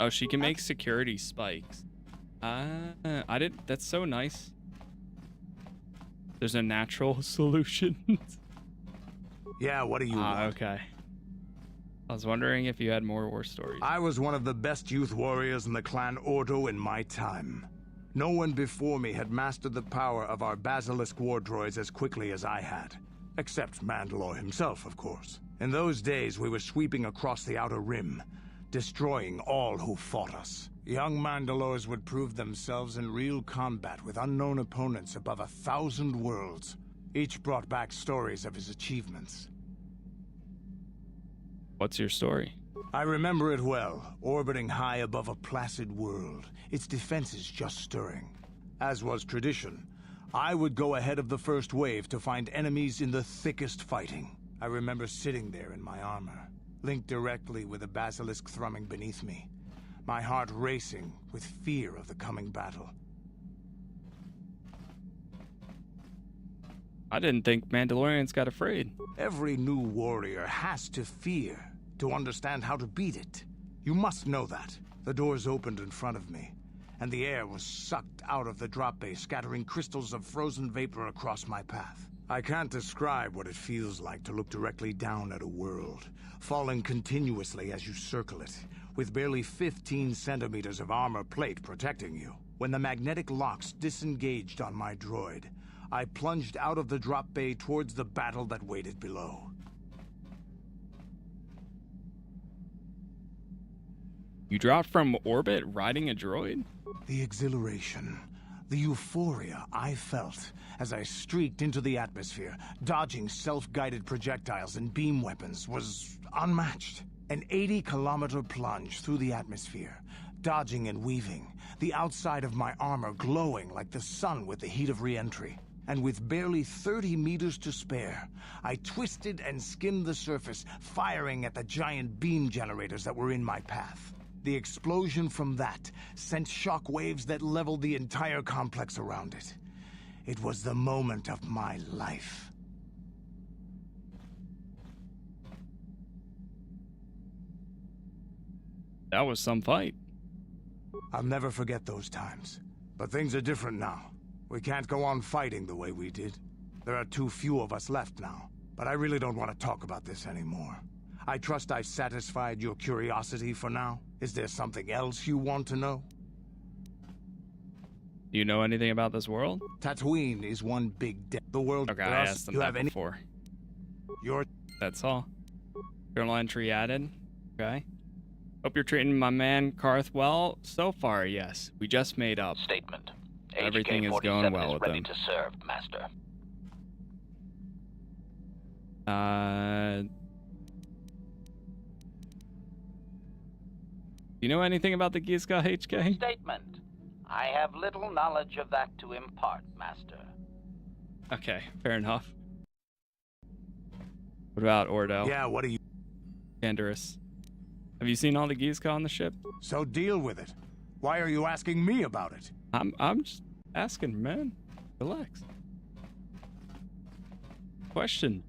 Oh, she can make security spikes. That's so nice. There's a natural solution. Yeah, what do you want? Okay. I was wondering if you had more war stories. I was one of the best youth warriors in the clan Ordo in my time. No one before me had mastered the power of our basilisk war droids as quickly as I had. Except Mandalore himself, of course. In those days, we were sweeping across the Outer Rim, destroying all who fought us. Young Mandalores would prove themselves in real combat with unknown opponents above 1,000 worlds. Each brought back stories of his achievements. What's your story? I remember it well, orbiting high above a placid world, its defenses just stirring. As was tradition, I would go ahead of the first wave to find enemies in the thickest fighting. I remember sitting there in my armor, linked directly with a basilisk thrumming beneath me, my heart racing with fear of the coming battle. I didn't think Mandalorians got afraid. Every new warrior has to fear to understand how to beat it. You must know that. The doors opened in front of me, and the air was sucked out of the drop bay, scattering crystals of frozen vapor across my path. I can't describe what it feels like to look directly down at a world, falling continuously as you circle it, with barely 15 centimeters of armor plate protecting you. When the magnetic locks disengaged on my droid, I plunged out of the drop bay towards the battle that waited below. You dropped from orbit riding a droid? The exhilaration, the euphoria I felt as I streaked into the atmosphere, dodging self-guided projectiles and beam weapons, was unmatched. An 80-kilometer plunge through the atmosphere, dodging and weaving, the outside of my armor glowing like the sun with the heat of re-entry. And with barely 30 meters to spare, I twisted and skimmed the surface, firing at the giant beam generators that were in my path. The explosion from that sent shock waves that leveled the entire complex around it. It was the moment of my life. That was some fight. I'll never forget those times. But things are different now. We can't go on fighting the way we did. There are too few of us left now. But I really don't want to talk about this anymore. I trust I've satisfied your curiosity for now. Is there something else you want to know? Do you know anything about this world? Tatooine is one big the world. Okay, I asked them that before. That's all. Journal entry added. Okay. Hope you're treating my man Karth well. So far, yes. We just made up. Statement. Everything is HK-47 going well is with ready them. to serve, Master. Do you know anything about the Gizka HK? Statement. I have little knowledge of that to impart, Master. Okay, fair enough. What about Ordo? Yeah, what are you... Canderous. Have you seen all the Gizka on the ship? So deal with it. Why are you asking me about it? I'm just asking, man. Relax. Question.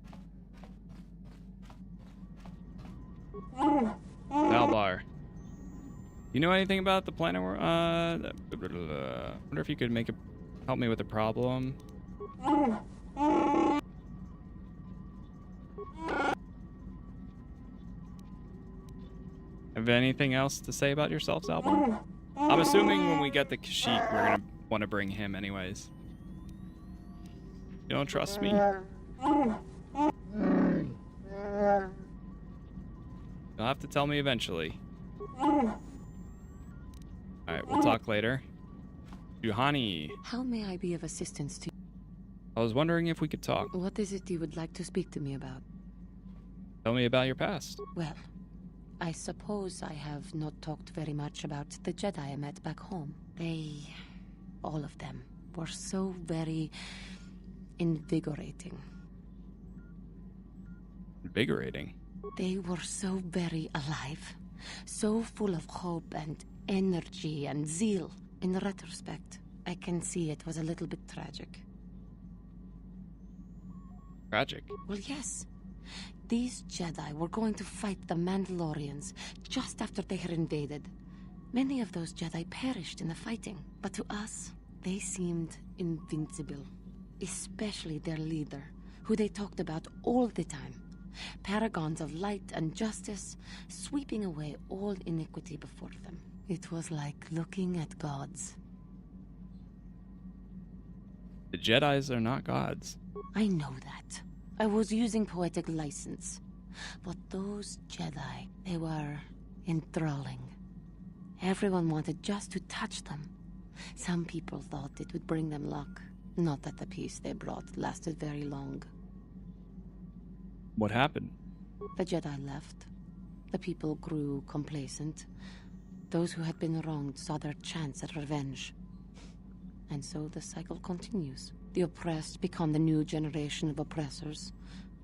Dalbar. You know anything about the planet? Wonder if you could help me with the problem. Have anything else to say about yourself, Dalbar? I'm assuming when we get the Kashyyyk, we're gonna want to bring him anyways. You don't trust me? You'll have to tell me eventually. Alright, we'll talk later. Juhani. How may I be of assistance to you? I was wondering if we could talk. What is it you would like to speak to me about? Tell me about your past. Well, I suppose I have not talked very much about the Jedi I met back home. They, all of them, were so very invigorating. Invigorating? They were so very alive, so full of hope and energy and zeal. In retrospect, I can see it was a little bit tragic. Tragic? Well, yes. These Jedi were going to fight the Mandalorians just after they had invaded. Many of those Jedi perished in the fighting, but to us, they seemed invincible. Especially their leader, who they talked about all the time. Paragons of light and justice, sweeping away all iniquity before them. It was like looking at gods. The Jedis are not gods. I know that. I was using poetic license. But those Jedi, they were enthralling. Everyone wanted just to touch them. Some people thought it would bring them luck. Not that the peace they brought lasted very long. What happened? The Jedi left. The people grew complacent. Those who had been wronged saw their chance at revenge. And so the cycle continues. The oppressed become the new generation of oppressors.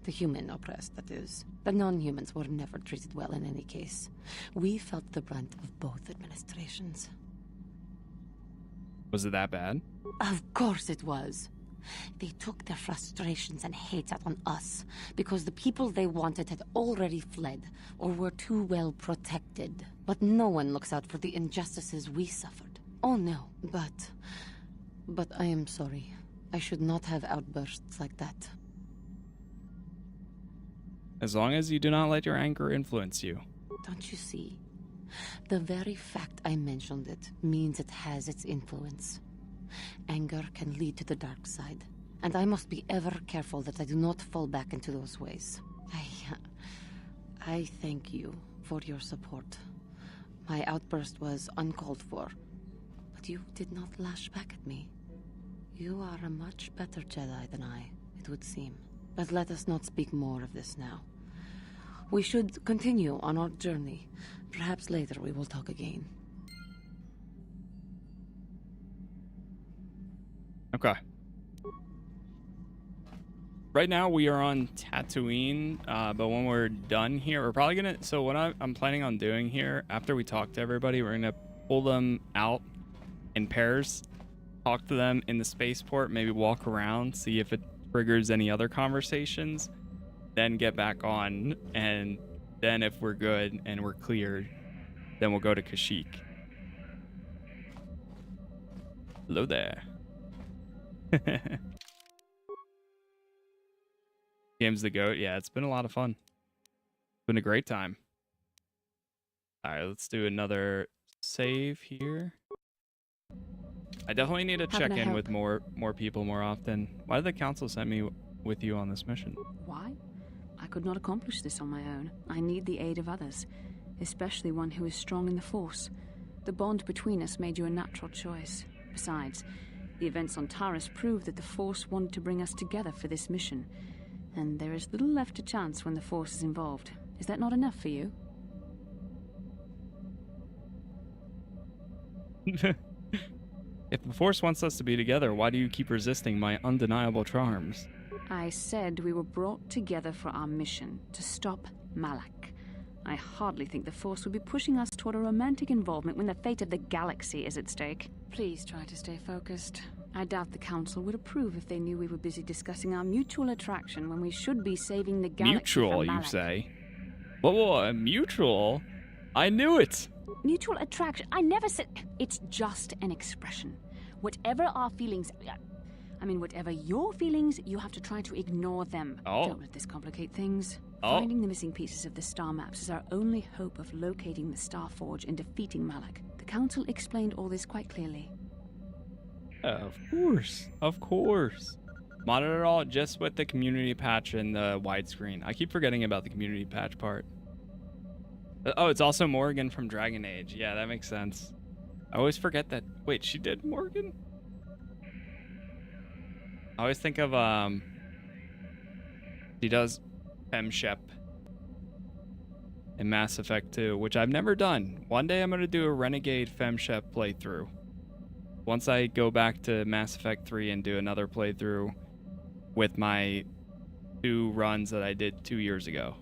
The human oppressed, that is. The non-humans were never treated well in any case. We felt the brunt of both administrations. Was it that bad? Of course it was. They took their frustrations and hate out on us because the people they wanted had already fled or were too well protected. But no one looks out for the injustices we suffered. Oh no, but I am sorry. I should not have outbursts like that. As long as you do not let your anger influence you. Don't you see? The very fact I mentioned it means it has its influence. Anger can lead to the dark side, and I must be ever careful that I do not fall back into those ways. I thank you for your support. My outburst was uncalled for, but you did not lash back at me. You are a much better Jedi than I, it would seem. But let us not speak more of this now. We should continue on our journey. Perhaps later we will talk again. Okay. Right now we are on Tatooine, but when we're done here, we're probably gonna. So what I'm planning on doing here, after we talk to everybody, we're gonna pull them out in pairs, talk to them in the spaceport, maybe walk around, see if it triggers any other conversations, then get back on, and then if we're good and we're cleared, then we'll go to Kashyyyk. Hello there. Game's the goat. Yeah, it's been a lot of fun. It's been a great time. All right, let's do another save here. I definitely need to check in with more people more often. Why did the council send me with you on this mission? Why? I could not accomplish this on my own. I need the aid of others, especially one who is strong in the Force. The bond between us made you a natural choice. Besides, the events on Taris prove that the Force wanted to bring us together for this mission. And there is little left to chance when the Force is involved. Is that not enough for you? If the Force wants us to be together, why do you keep resisting my undeniable charms? I said we were brought together for our mission, to stop Malak. I hardly think the Force would be pushing us toward a romantic involvement when the fate of the galaxy is at stake. Please try to stay focused. I doubt the Council would approve if they knew we were busy discussing our mutual attraction when we should be saving the galaxy Mutual, from Malak. you say? Whoa, mutual? I knew it! Mutual attraction? I never said... It's just an expression. Whatever our feelings... I mean, whatever your feelings, you have to try to ignore them. Oh. Don't let this complicate things. Oh. Finding the missing pieces of the star maps is our only hope of locating the Star Forge and defeating Malak. The Council explained all this quite clearly. Of course. Of course. Monitor it all just with the community patch and the widescreen. I keep forgetting about the community patch part. Oh, it's also Morgan from Dragon Age. Yeah, that makes sense. I always forget that. Wait, she did Morgan? I always think of, she does Femshep in Mass Effect 2, which I've never done. One day I'm going to do a Renegade Femshep playthrough. Once I go back to Mass Effect 3 and do another playthrough with my 2 runs that I did 2 years ago.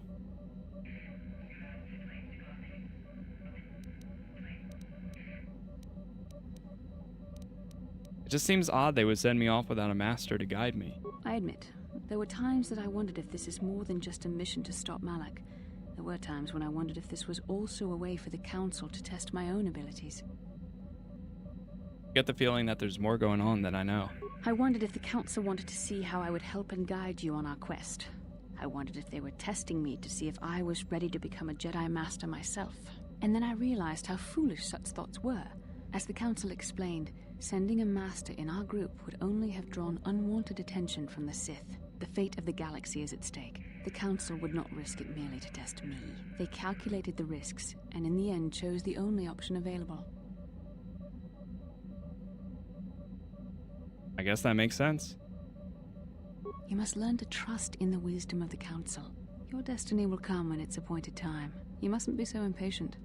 It just seems odd they would send me off without a master to guide me. I admit, there were times that I wondered if this is more than just a mission to stop Malak. There were times when I wondered if this was also a way for the Council to test my own abilities. I get the feeling that there's more going on than I know. I wondered if the Council wanted to see how I would help and guide you on our quest. I wondered if they were testing me to see if I was ready to become a Jedi Master myself. And then I realized how foolish such thoughts were. As the Council explained, sending a Master in our group would only have drawn unwanted attention from the Sith. The fate of the galaxy is at stake. The Council would not risk it merely to test me. They calculated the risks, and in the end chose the only option available. I guess that makes sense. You must learn to trust in the wisdom of the Council. Your destiny will come when it's appointed time. You mustn't be so impatient.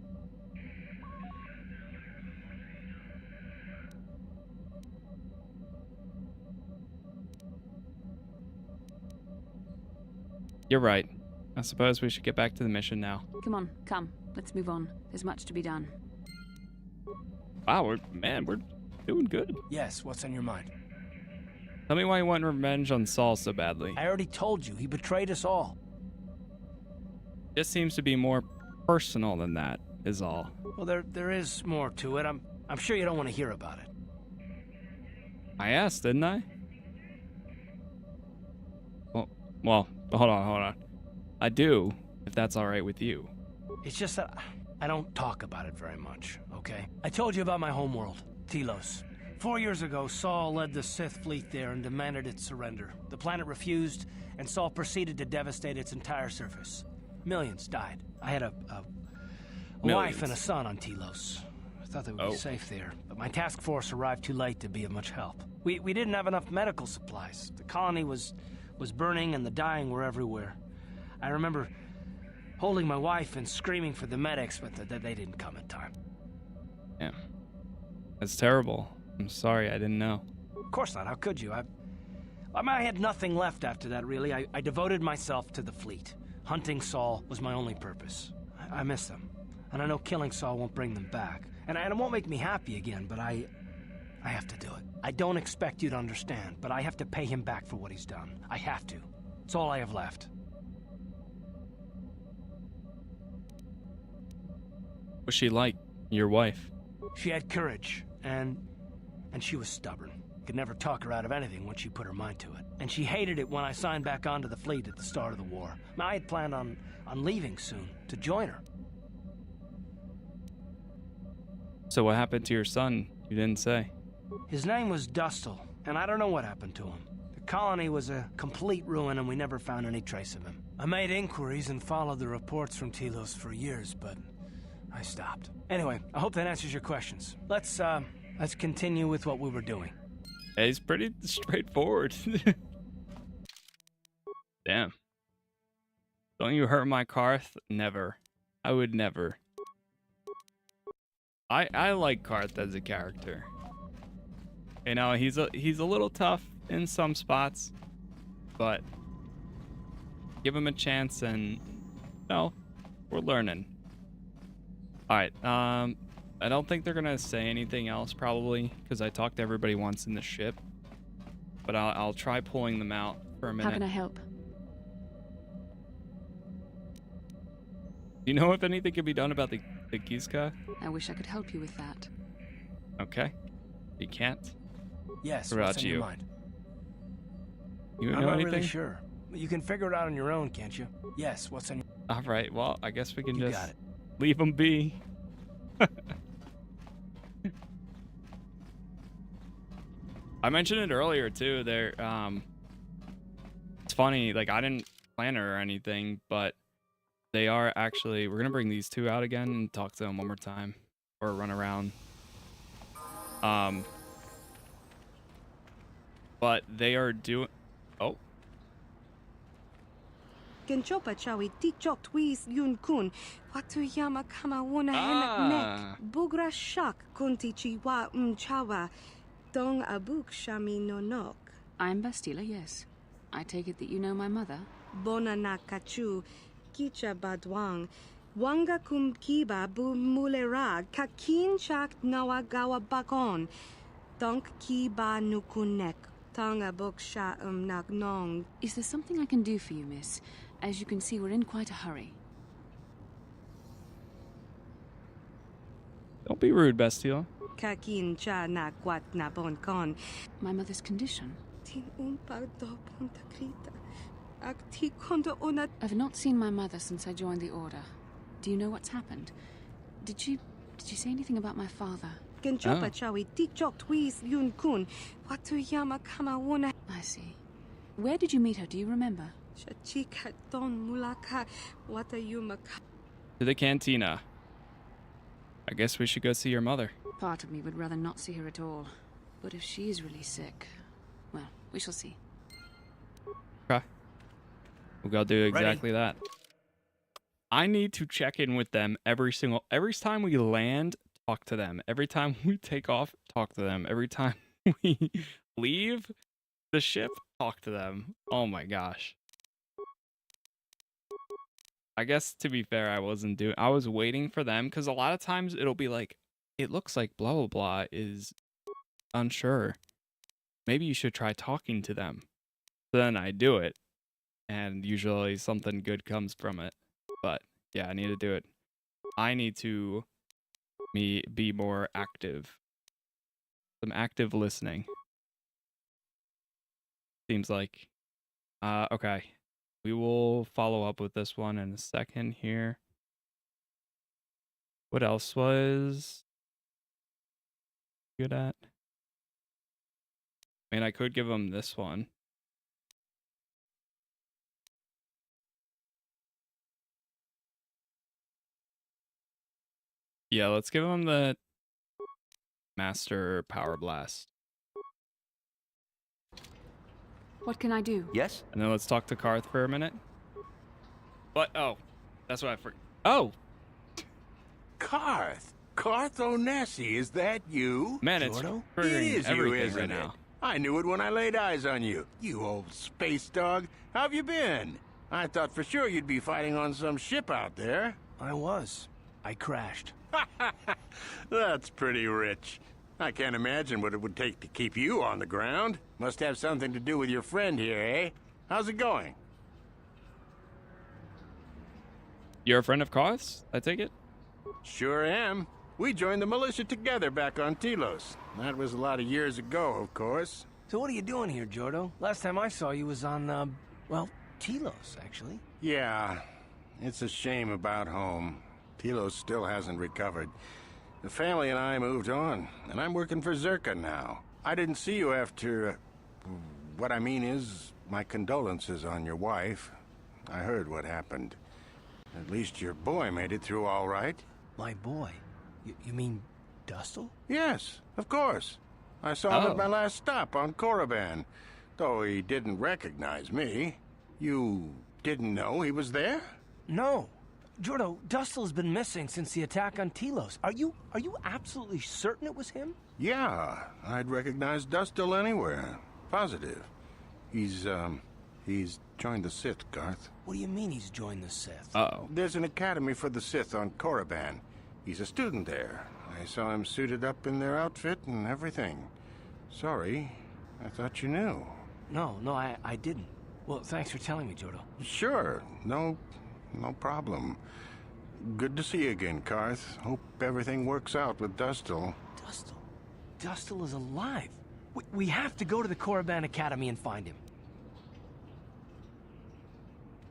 You're right. I suppose we should get back to the mission now. Come on, come. Let's move on. There's much to be done. Wow, we're doing good. Yes, what's on your mind? Tell me why you want revenge on Saul so badly. I already told you, he betrayed us all. This seems to be more personal than that, is all. Well, there is more to it. I'm sure you don't want to hear about it. I asked, didn't I? Well, hold on. I do, if that's all right with you. It's just that I don't talk about it very much, okay? I told you about my homeworld, Telos. 4 years ago, Saul led the Sith fleet there and demanded its surrender. The planet refused, and Saul proceeded to devastate its entire surface. Millions died. I had a wife and a son on Telos. I thought they would be safe there, but my task force arrived too late to be of much help. We didn't have enough medical supplies. The colony was burning and the dying were everywhere. I remember holding my wife and screaming for the medics, but they didn't come in time. Yeah. That's terrible. I'm sorry, I didn't know. Of course not. How could you? I had nothing left after that, really. I devoted myself to the fleet. Hunting Saul was my only purpose. I miss them. And I know killing Saul won't bring them back. And it won't make me happy again, but I have to do it. I don't expect you to understand, but I have to pay him back for what he's done. I have to. It's all I have left. What's she like, your wife? She had courage, and she was stubborn. Could never talk her out of anything once she put her mind to it. And she hated it when I signed back onto the fleet at the start of the war. I had planned on leaving soon, to join her. So what happened to your son? You didn't say. His name was Dustil, and I don't know what happened to him. The colony was a complete ruin, and we never found any trace of him. I made inquiries and followed the reports from Telos for years, but I stopped. Anyway, I hope that answers your questions. Let's continue with what we were doing. Yeah, he's pretty straightforward. Damn. Don't you hurt my Karth? Never. I would never. I like Karth as a character. You know, he's a little tough in some spots, but give him a chance and, you know, we're learning. Alright, I don't think they're gonna say anything else probably, because I talked to everybody once in the ship. But I'll try pulling them out for a minute. How can I help? Do you know if anything can be done about the Kiska? I wish I could help you with that. Okay. You can't? Yes, what about what's in you? your mind? You know I'm not anything? really sure. You can figure it out on your own, can't you? Yes, what's in your... Alright, well, I guess we can You just got it. leave them be. I mentioned it earlier too. There, it's funny. Like I didn't plan it or anything, but they are actually. We're gonna bring these two out again and talk to them one more time, or run around. But they are doing. Oh. Genchopa chawi tikchok twis yun kun. Watu yama kama wona henak nek. Bugra shak kunti chiwa chawa. Dong abuk shami no nok. I'm Bastila, yes. I take it that you know my mother? Bona na kachu. Kicha badwang. Wanga kum kiba bu mulera. Kakin chak nawagawa bakon. Donk kiba nukunek. Tonga buk sha nagnong. Is there something I can do for you, miss? As you can see, we're in quite a hurry. Don't be rude, Bastila. Kakin cha na kwat na bon kon. My mother's condition. Tin umpa do ponta krita. Akti kondo ona. I've not seen my mother since I joined the Order. Do you know what's happened? Did she say anything about my father? Genchopa chawi tikchok twis yun kun. Watu yama kama wona. I see. Where did you meet her? Do you remember? Chachika don mulaka wata yuma. To the Cantina. I guess we should go see your mother. Part of me would rather not see her at all. But if she is really sick, well, we shall see. Okay. We'll go do exactly that. I need to check in with them every time we land, talk to them. Every time we take off, talk to them. Every time we leave the ship, talk to them. Oh my gosh. I guess to be fair, I was waiting for them because a lot of times it'll be like, it looks like blah blah blah is unsure. Maybe you should try talking to them. So then I do it, and usually something good comes from it. But yeah, I need to do it. I need to be more active. Some active listening. Seems like. Okay. We will follow up with this one in a second here. What else was good at? I mean, I could give him this one. Yeah, let's give him the Master Power Blast. What can I do? Yes? And then let's talk to Karth for a minute. But, oh, that's what I forgot. Oh! Karth! Karth Onesi, is that you? Man, it's It triggering is you, everything isn't right it? now. I knew it when I laid eyes on you. You old space dog. How have you been? I thought for sure you'd be fighting on some ship out there. I was. I crashed. That's pretty rich. I can't imagine what it would take to keep you on the ground. Must have something to do with your friend here, eh? How's it going? You're a friend of Karth's, I take it? Sure am. We joined the militia together back on Telos. That was a lot of years ago, of course. So what are you doing here, Jordo? Last time I saw you was on, well, Telos, actually. Yeah, it's a shame about home. Telos still hasn't recovered. The family and I moved on, and I'm working for Czerka now. I didn't see you after... what I mean is, my condolences on your wife. I heard what happened. At least your boy made it through all right. My boy? You mean Dustle? Yes, of course. I saw him Oh. at my last stop on Korriban, though he didn't recognize me. You didn't know he was there? No. Jordo, Dustle's been missing since the attack on Telos. Are you absolutely certain it was him? Yeah, I'd recognize Dustle anywhere. Positive. He's joined the Sith, Garth. What do you mean he's joined the Sith? Uh-oh. There's an academy for the Sith on Korriban. He's a student there. I saw him suited up in their outfit and everything. Sorry, I thought you knew. No, I didn't. Well, thanks for telling me, Jordo. Sure, no problem. Good to see you again, Karth. Hope everything works out with Dustle. Dustle is alive. We have to go to the Korriban Academy and find him.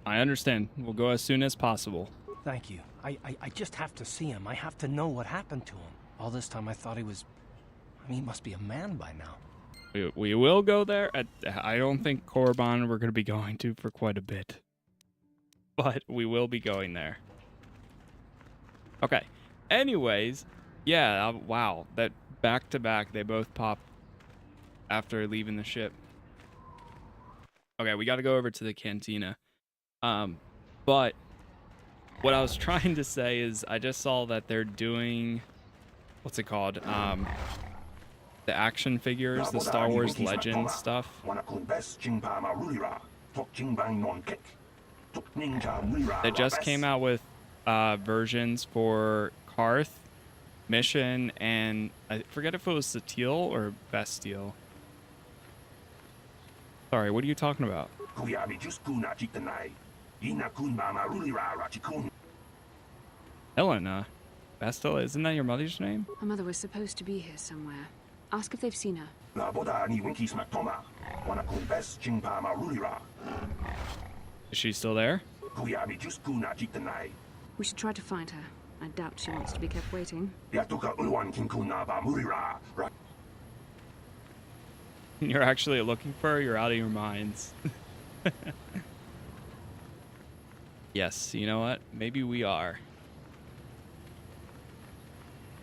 I understand. We'll go as soon as possible. Thank you. I just have to see him. I have to know what happened to him. All this time I thought he was... I mean, he must be a man by now. We will go there. I don't think Korriban we're going to be going to for quite a bit. But we will be going there. Okay. Anyways, yeah, wow. That back-to-back, they both pop after leaving the ship. Okay, we got to go over to the Cantina. But what I was trying to say is I just saw that they're doing... What's it called? The action figures, the Star Wars Legends stuff. They just came out with versions for Karth, Mission, and I forget if it was Satil or Bastila. Sorry, what are you talking about? Helena. Bastila, isn't that your mother's name? Her mother was supposed to be here somewhere. Ask if they've seen her. Is she still there? We should try to find her. I doubt she wants to be kept waiting. You're actually looking for her? You're out of your minds. Yes, you know what? Maybe we are.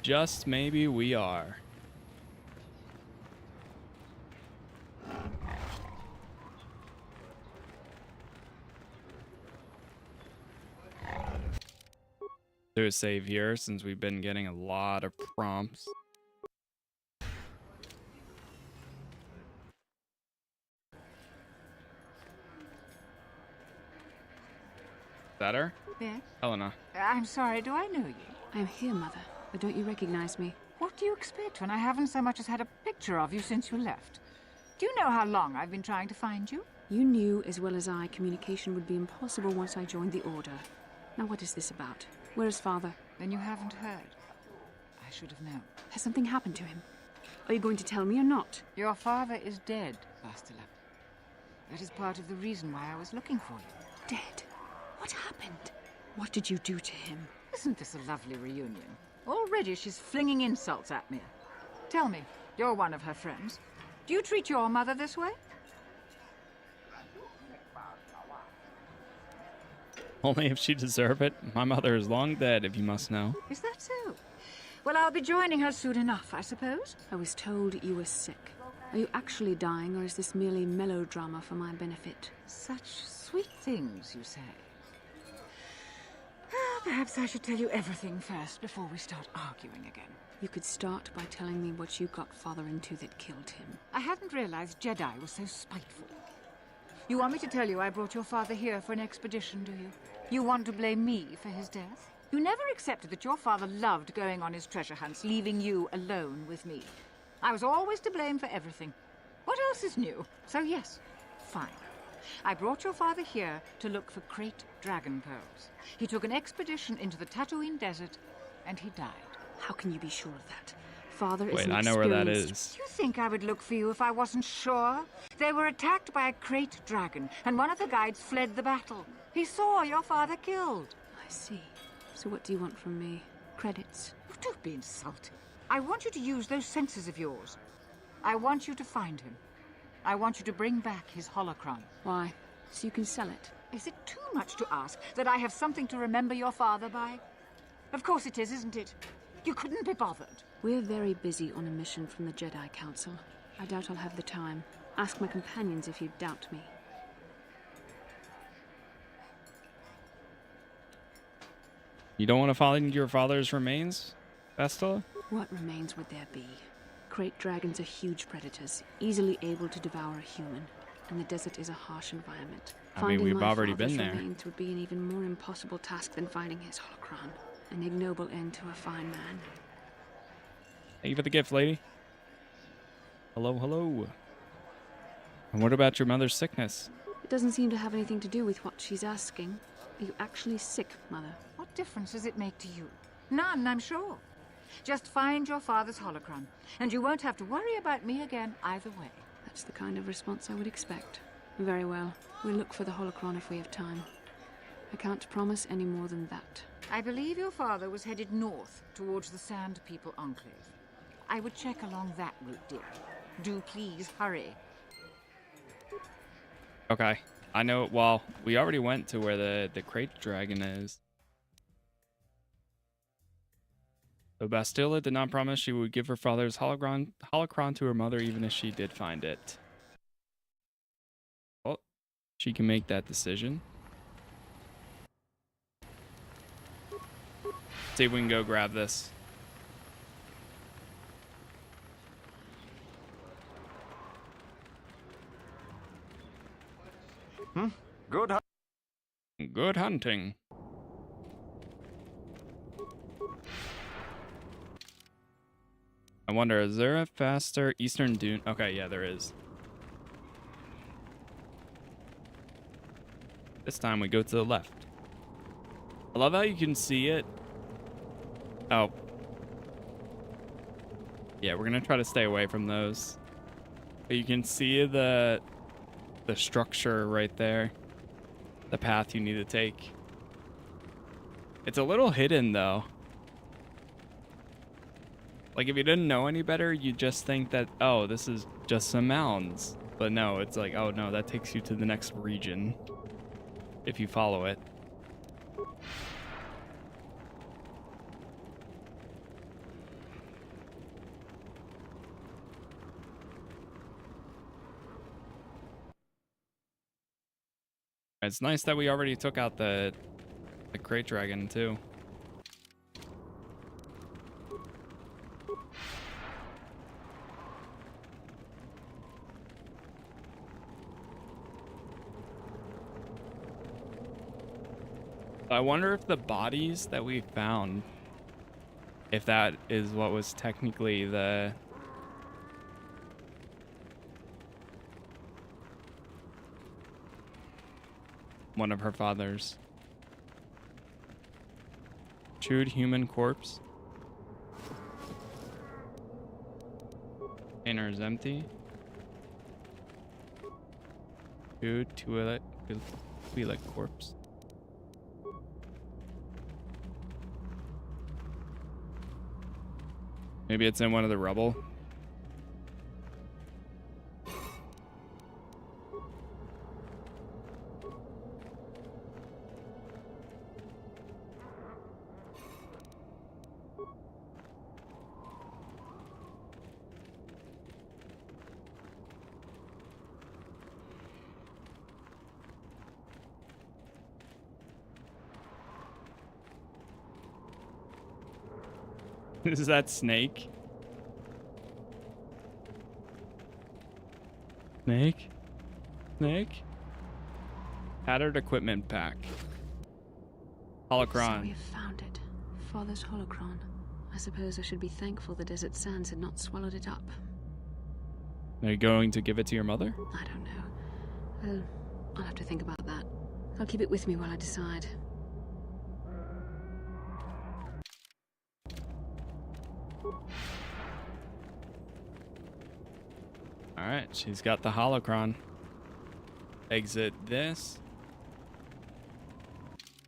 Just maybe we are. Do a save here since we've been getting a lot of prompts. Is that her? Yes? Helena. I'm sorry, do I know you? I'm here, Mother, but don't you recognize me? What do you expect when I haven't so much as had a picture of you since you left? Do you know how long I've been trying to find you? You knew as well as I communication would be impossible once I joined the Order. Now what is this about? Where is Father? Then you haven't heard. I should have known. Has something happened to him? Are you going to tell me or not? Your father is dead, Bastila. That is part of the reason why I was looking for you. Dead? What happened? What did you do to him? Isn't this a lovely reunion? Already she's flinging insults at me. Tell me, you're one of her friends. Do you treat your mother this way? Only if she deserve it. My mother is long dead, if you must know. Is that so? Well, I'll be joining her soon enough, I suppose. I was told you were sick. Are you actually dying, or is this merely melodrama for my benefit? Such sweet things, you say. Perhaps I should tell you everything first before we start arguing again. You could start by telling me what you got Father into that killed him. I hadn't realized Jedi was so spiteful. You want me to tell you I brought your father here for an expedition, do you? You want to blame me for his death? You never accepted that your father loved going on his treasure hunts, leaving you alone with me. I was always to blame for everything. What else is new? So yes, fine. I brought your father here to look for crate dragon pearls. He took an expedition into the Tatooine desert, and he died. How can you be sure of that? Father is Wait, an I know where that experienced- is. You think I would look for you if I wasn't sure? They were attacked by a crate dragon, and one of the guides fled the battle. He saw your father killed. I see. So what do you want from me? Credits? Don't be insulting. I want you to use those senses of yours. I want you to find him. I want you to bring back his holocron. Why? So you can sell it? Is it too much to ask that I have something to remember your father by? Of course it is, isn't it? You couldn't be bothered. We're very busy on a mission from the Jedi Council. I doubt I'll have the time. Ask my companions if you doubt me. You don't want to find your father's remains, Bastila? What remains would there be? Crate dragons are huge predators, easily able to devour a human. And the desert is a harsh environment. I mean, we've already been there. Finding my father's remains would be an even more impossible task than finding his holocron. An ignoble end to a fine man. Thank you for the gift, lady. Hello, hello. And what about your mother's sickness? It doesn't seem to have anything to do with what she's asking. Are you actually sick, Mother? What difference does it make to you? None, I'm sure. Just find your father's holocron, and you won't have to worry about me again either way. That's the kind of response I would expect. Very well. We'll look for the holocron if we have time. I can't promise any more than that. I believe your father was headed north towards the Sand People Enclave. I would check along that route, dear. Do please hurry. Okay. I know, well, we already went to where the crate dragon is. So Bastila did not promise she would give her father's holocron to her mother even if she did find it. Well, she can make that decision. See if we can go grab this. Good hunting. I wonder, is there a faster eastern dune? Okay, yeah, there is. This time we go to the left. I love how you can see it. Oh. Yeah, we're gonna try to stay away from those. But you can see the structure right there. The path you need to take. It's a little hidden though. Like if you didn't know any better, you'd just think that, oh, this is just some mounds. But no, it's like, oh no, that takes you to the next region if you follow it. It's nice that we already took out the crate dragon too. I wonder if the bodies that we found, if that is what was technically the one of her fathers. Chewed human corpse. Container is empty. Chewed Twi'lek corpse. Maybe it's in one of the rubble. Is that Snake? Snake? Snake? Tattered equipment pack. Holocron. So we have found it. Father's holocron. I suppose I should be thankful the desert sands had not swallowed it up. Are you going to give it to your mother? I don't know. I'll have to think about that. I'll keep it with me while I decide. Alright, she's got the holocron. Exit this.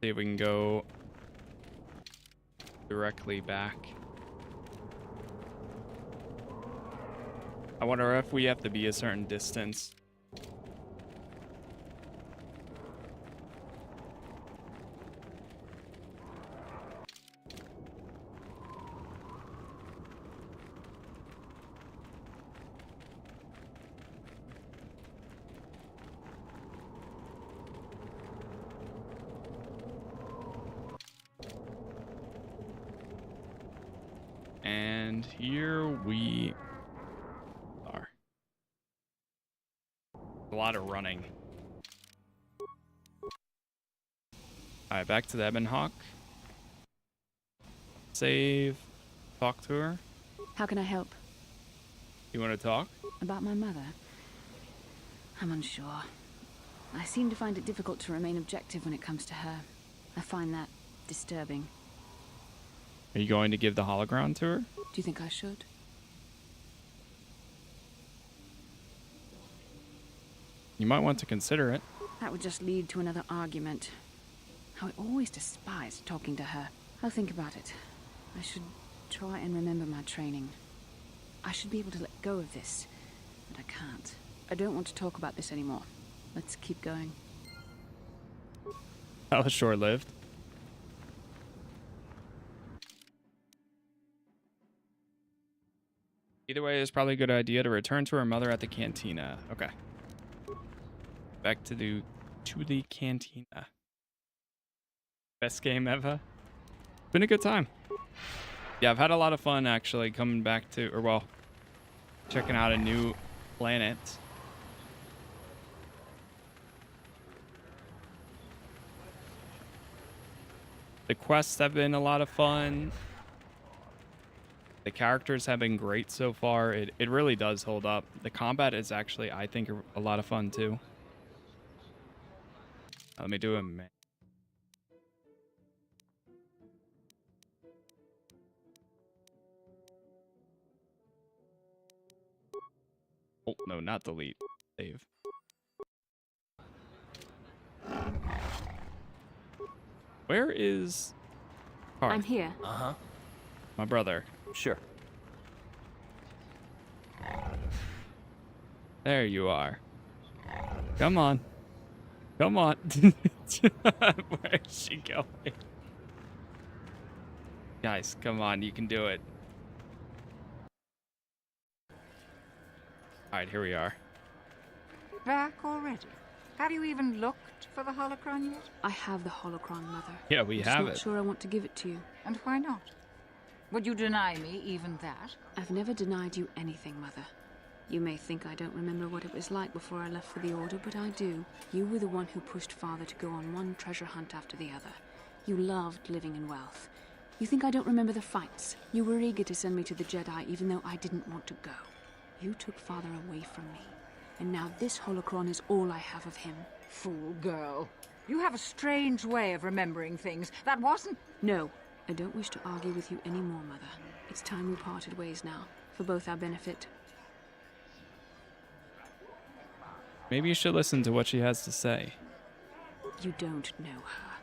See if we can go directly back. I wonder if we have to be a certain distance. And here we are. A lot of running. Alright, back to the Ebon Hawk. Save. Talk to her. How can I help? You want to talk? About my mother? I'm unsure. I seem to find it difficult to remain objective when it comes to her. I find that disturbing. Are you going to give the hologram to her? Do you think I should? You might want to consider it. That would just lead to another argument. I always despised talking to her. I'll think about it. I should try and remember my training. I should be able to let go of this, but I can't. I don't want to talk about this anymore. Let's keep going. That was short-lived. Either way, it's probably a good idea to return to her mother at the cantina. Okay. Back to the cantina. Best game ever. Been a good time. Yeah, I've had a lot of fun actually coming back to, or well, checking out a new planet. The quests have been a lot of fun. The characters have been great so far. It really does hold up. The combat is actually, I think, a lot of fun too. Let me do a minute. Oh, no, not delete. Save. Where is... Parth? I'm here. Uh-huh. My brother. Sure. There you are. Come on. Come on. Where is she going? Guys, come on. You can do it. Alright, here we are. Back already? Have you even looked for the holocron yet? I have the holocron, Mother. Yeah, we have I'm it. not sure I want to give it to you. And why not? Would you deny me even that? I've never denied you anything, Mother. You may think I don't remember what it was like before I left for the Order, but I do. You were the one who pushed Father to go on one treasure hunt after the other. You loved living in wealth. You think I don't remember the fights? You were eager to send me to the Jedi even though I didn't want to go. You took Father away from me. And now this holocron is all I have of him. Fool girl. You have a strange way of remembering things. That wasn't... No, I don't wish to argue with you anymore, Mother. It's time we parted ways now, for both our benefit. Maybe you should listen to what she has to say. You don't know her.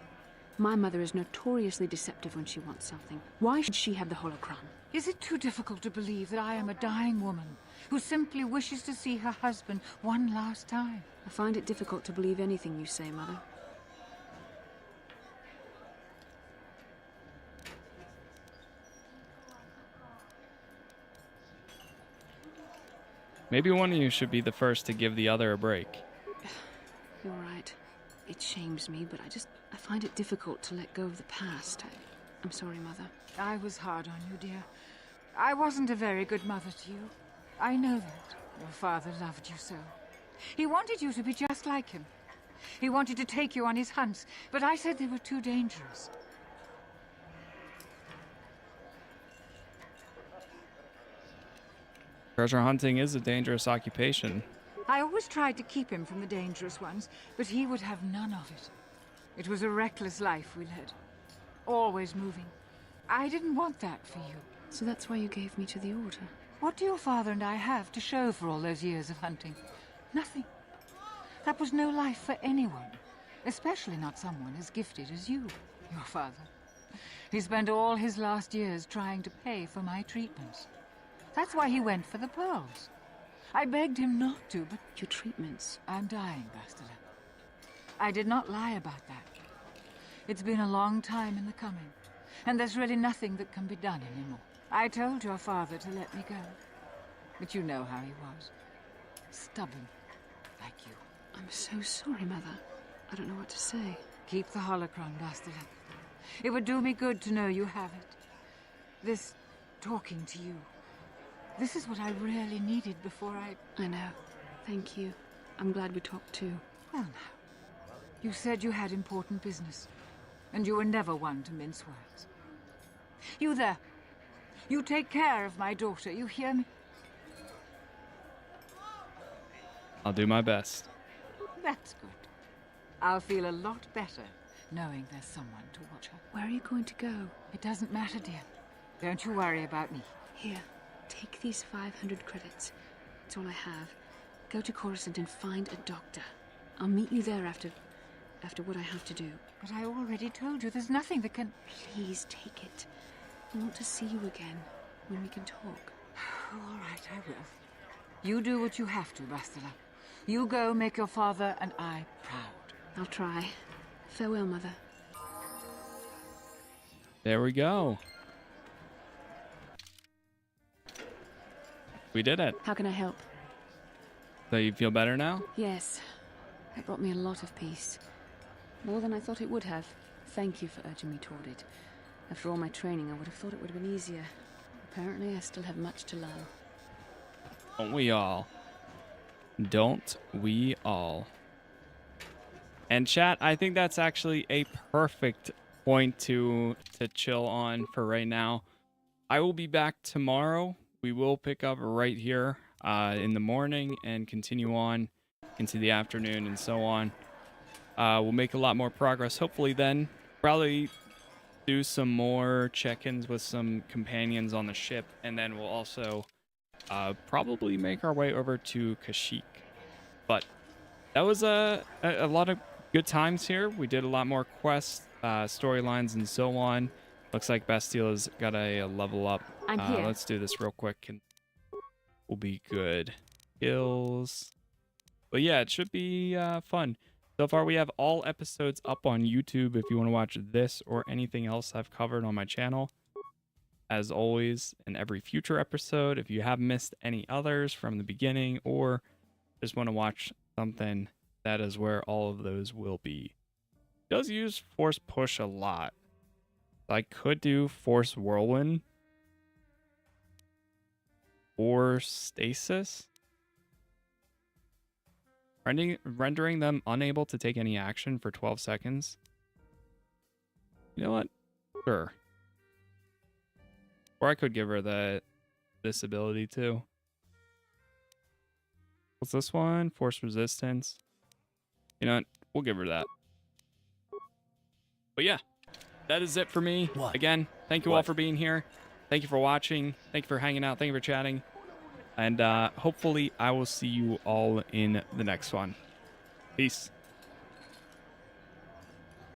My mother is notoriously deceptive when she wants something. Why should she have the holocron? Is it too difficult to believe that I am a dying woman who simply wishes to see her husband one last time? I find it difficult to believe anything you say, Mother. Maybe one of you should be the first to give the other a break. You're right. It shames me, but I find it difficult to let go of the past. I'm sorry, Mother. I was hard on you, dear. I wasn't a very good mother to you. I know that. Your father loved you so. He wanted you to be just like him. He wanted to take you on his hunts, but I said they were too dangerous. Treasure hunting is a dangerous occupation. I always tried to keep him from the dangerous ones, but he would have none of it. It was a reckless life we led. Always moving. I didn't want that for you. So that's why you gave me to the Order? What do your father and I have to show for all those years of hunting? Nothing. That was no life for anyone. Especially not someone as gifted as you, your father. He spent all his last years trying to pay for my treatments. That's why he went for the pearls. I begged him not to, but... Your treatments? I'm dying, Bastila. I did not lie about that. It's been a long time in the coming, and there's really nothing that can be done anymore. I told your father to let me go, but you know how he was. Stubborn, like you. I'm so sorry, Mother. I don't know what to say. Keep the holocron, Bastila. It would do me good to know you have it. This talking to you. This is what I really needed before I know. Thank you. I'm glad we talked too. Well now, you said you had important business, and you were never one to mince words. You there. You take care of my daughter, you hear me? I'll do my best. That's good. I'll feel a lot better knowing there's someone to watch her. Where are you going to go? It doesn't matter, dear. Don't you worry about me. Here. Take these 500 credits. It's all I have. Go to Coruscant and find a doctor. I'll meet you there after what I have to do. But I already told you there's nothing that can... Please take it. I want to see you again, when we can talk. All right, I will. You do what you have to, Bastila. You go make your father and I proud. I'll try. Farewell, Mother. There we go. We did it. How can I help? So you feel better now? Yes. It brought me a lot of peace. More than I thought it would have. Thank you for urging me toward it. After all my training, I would have thought it would have been easier. Apparently, I still have much to learn. Don't we all? Don't we all? And chat, I think that's actually a perfect point to chill on for right now. I will be back tomorrow. We will pick up right here in the morning and continue on into the afternoon and so on. We'll make a lot more progress hopefully then. Probably do some more check-ins with some companions on the ship, and then we'll also probably make our way over to Kashyyyk. But that was a lot of good times here. We did a lot more quests, storylines, and so on. Looks like Bastila's got a level up. I'm here. Let's do this real quick and we'll be good. Skills. But yeah, it should be fun. So far, we have all episodes up on YouTube if you want to watch this or anything else I've covered on my channel. As always, in every future episode, if you have missed any others from the beginning or just want to watch something, that is where all of those will be. It does use Force Push a lot. I could do Force Whirlwind or Stasis. Rendering them unable to take any action for 12 seconds. You know what? Sure. Or I could give her this ability too. What's this one? Force resistance. You know what? We'll give her that. But yeah, that is it for me. What? Again, thank you all for being here. Thank you for watching. Thank you for hanging out. Thank you for chatting. And hopefully I will see you all in the next one. Peace.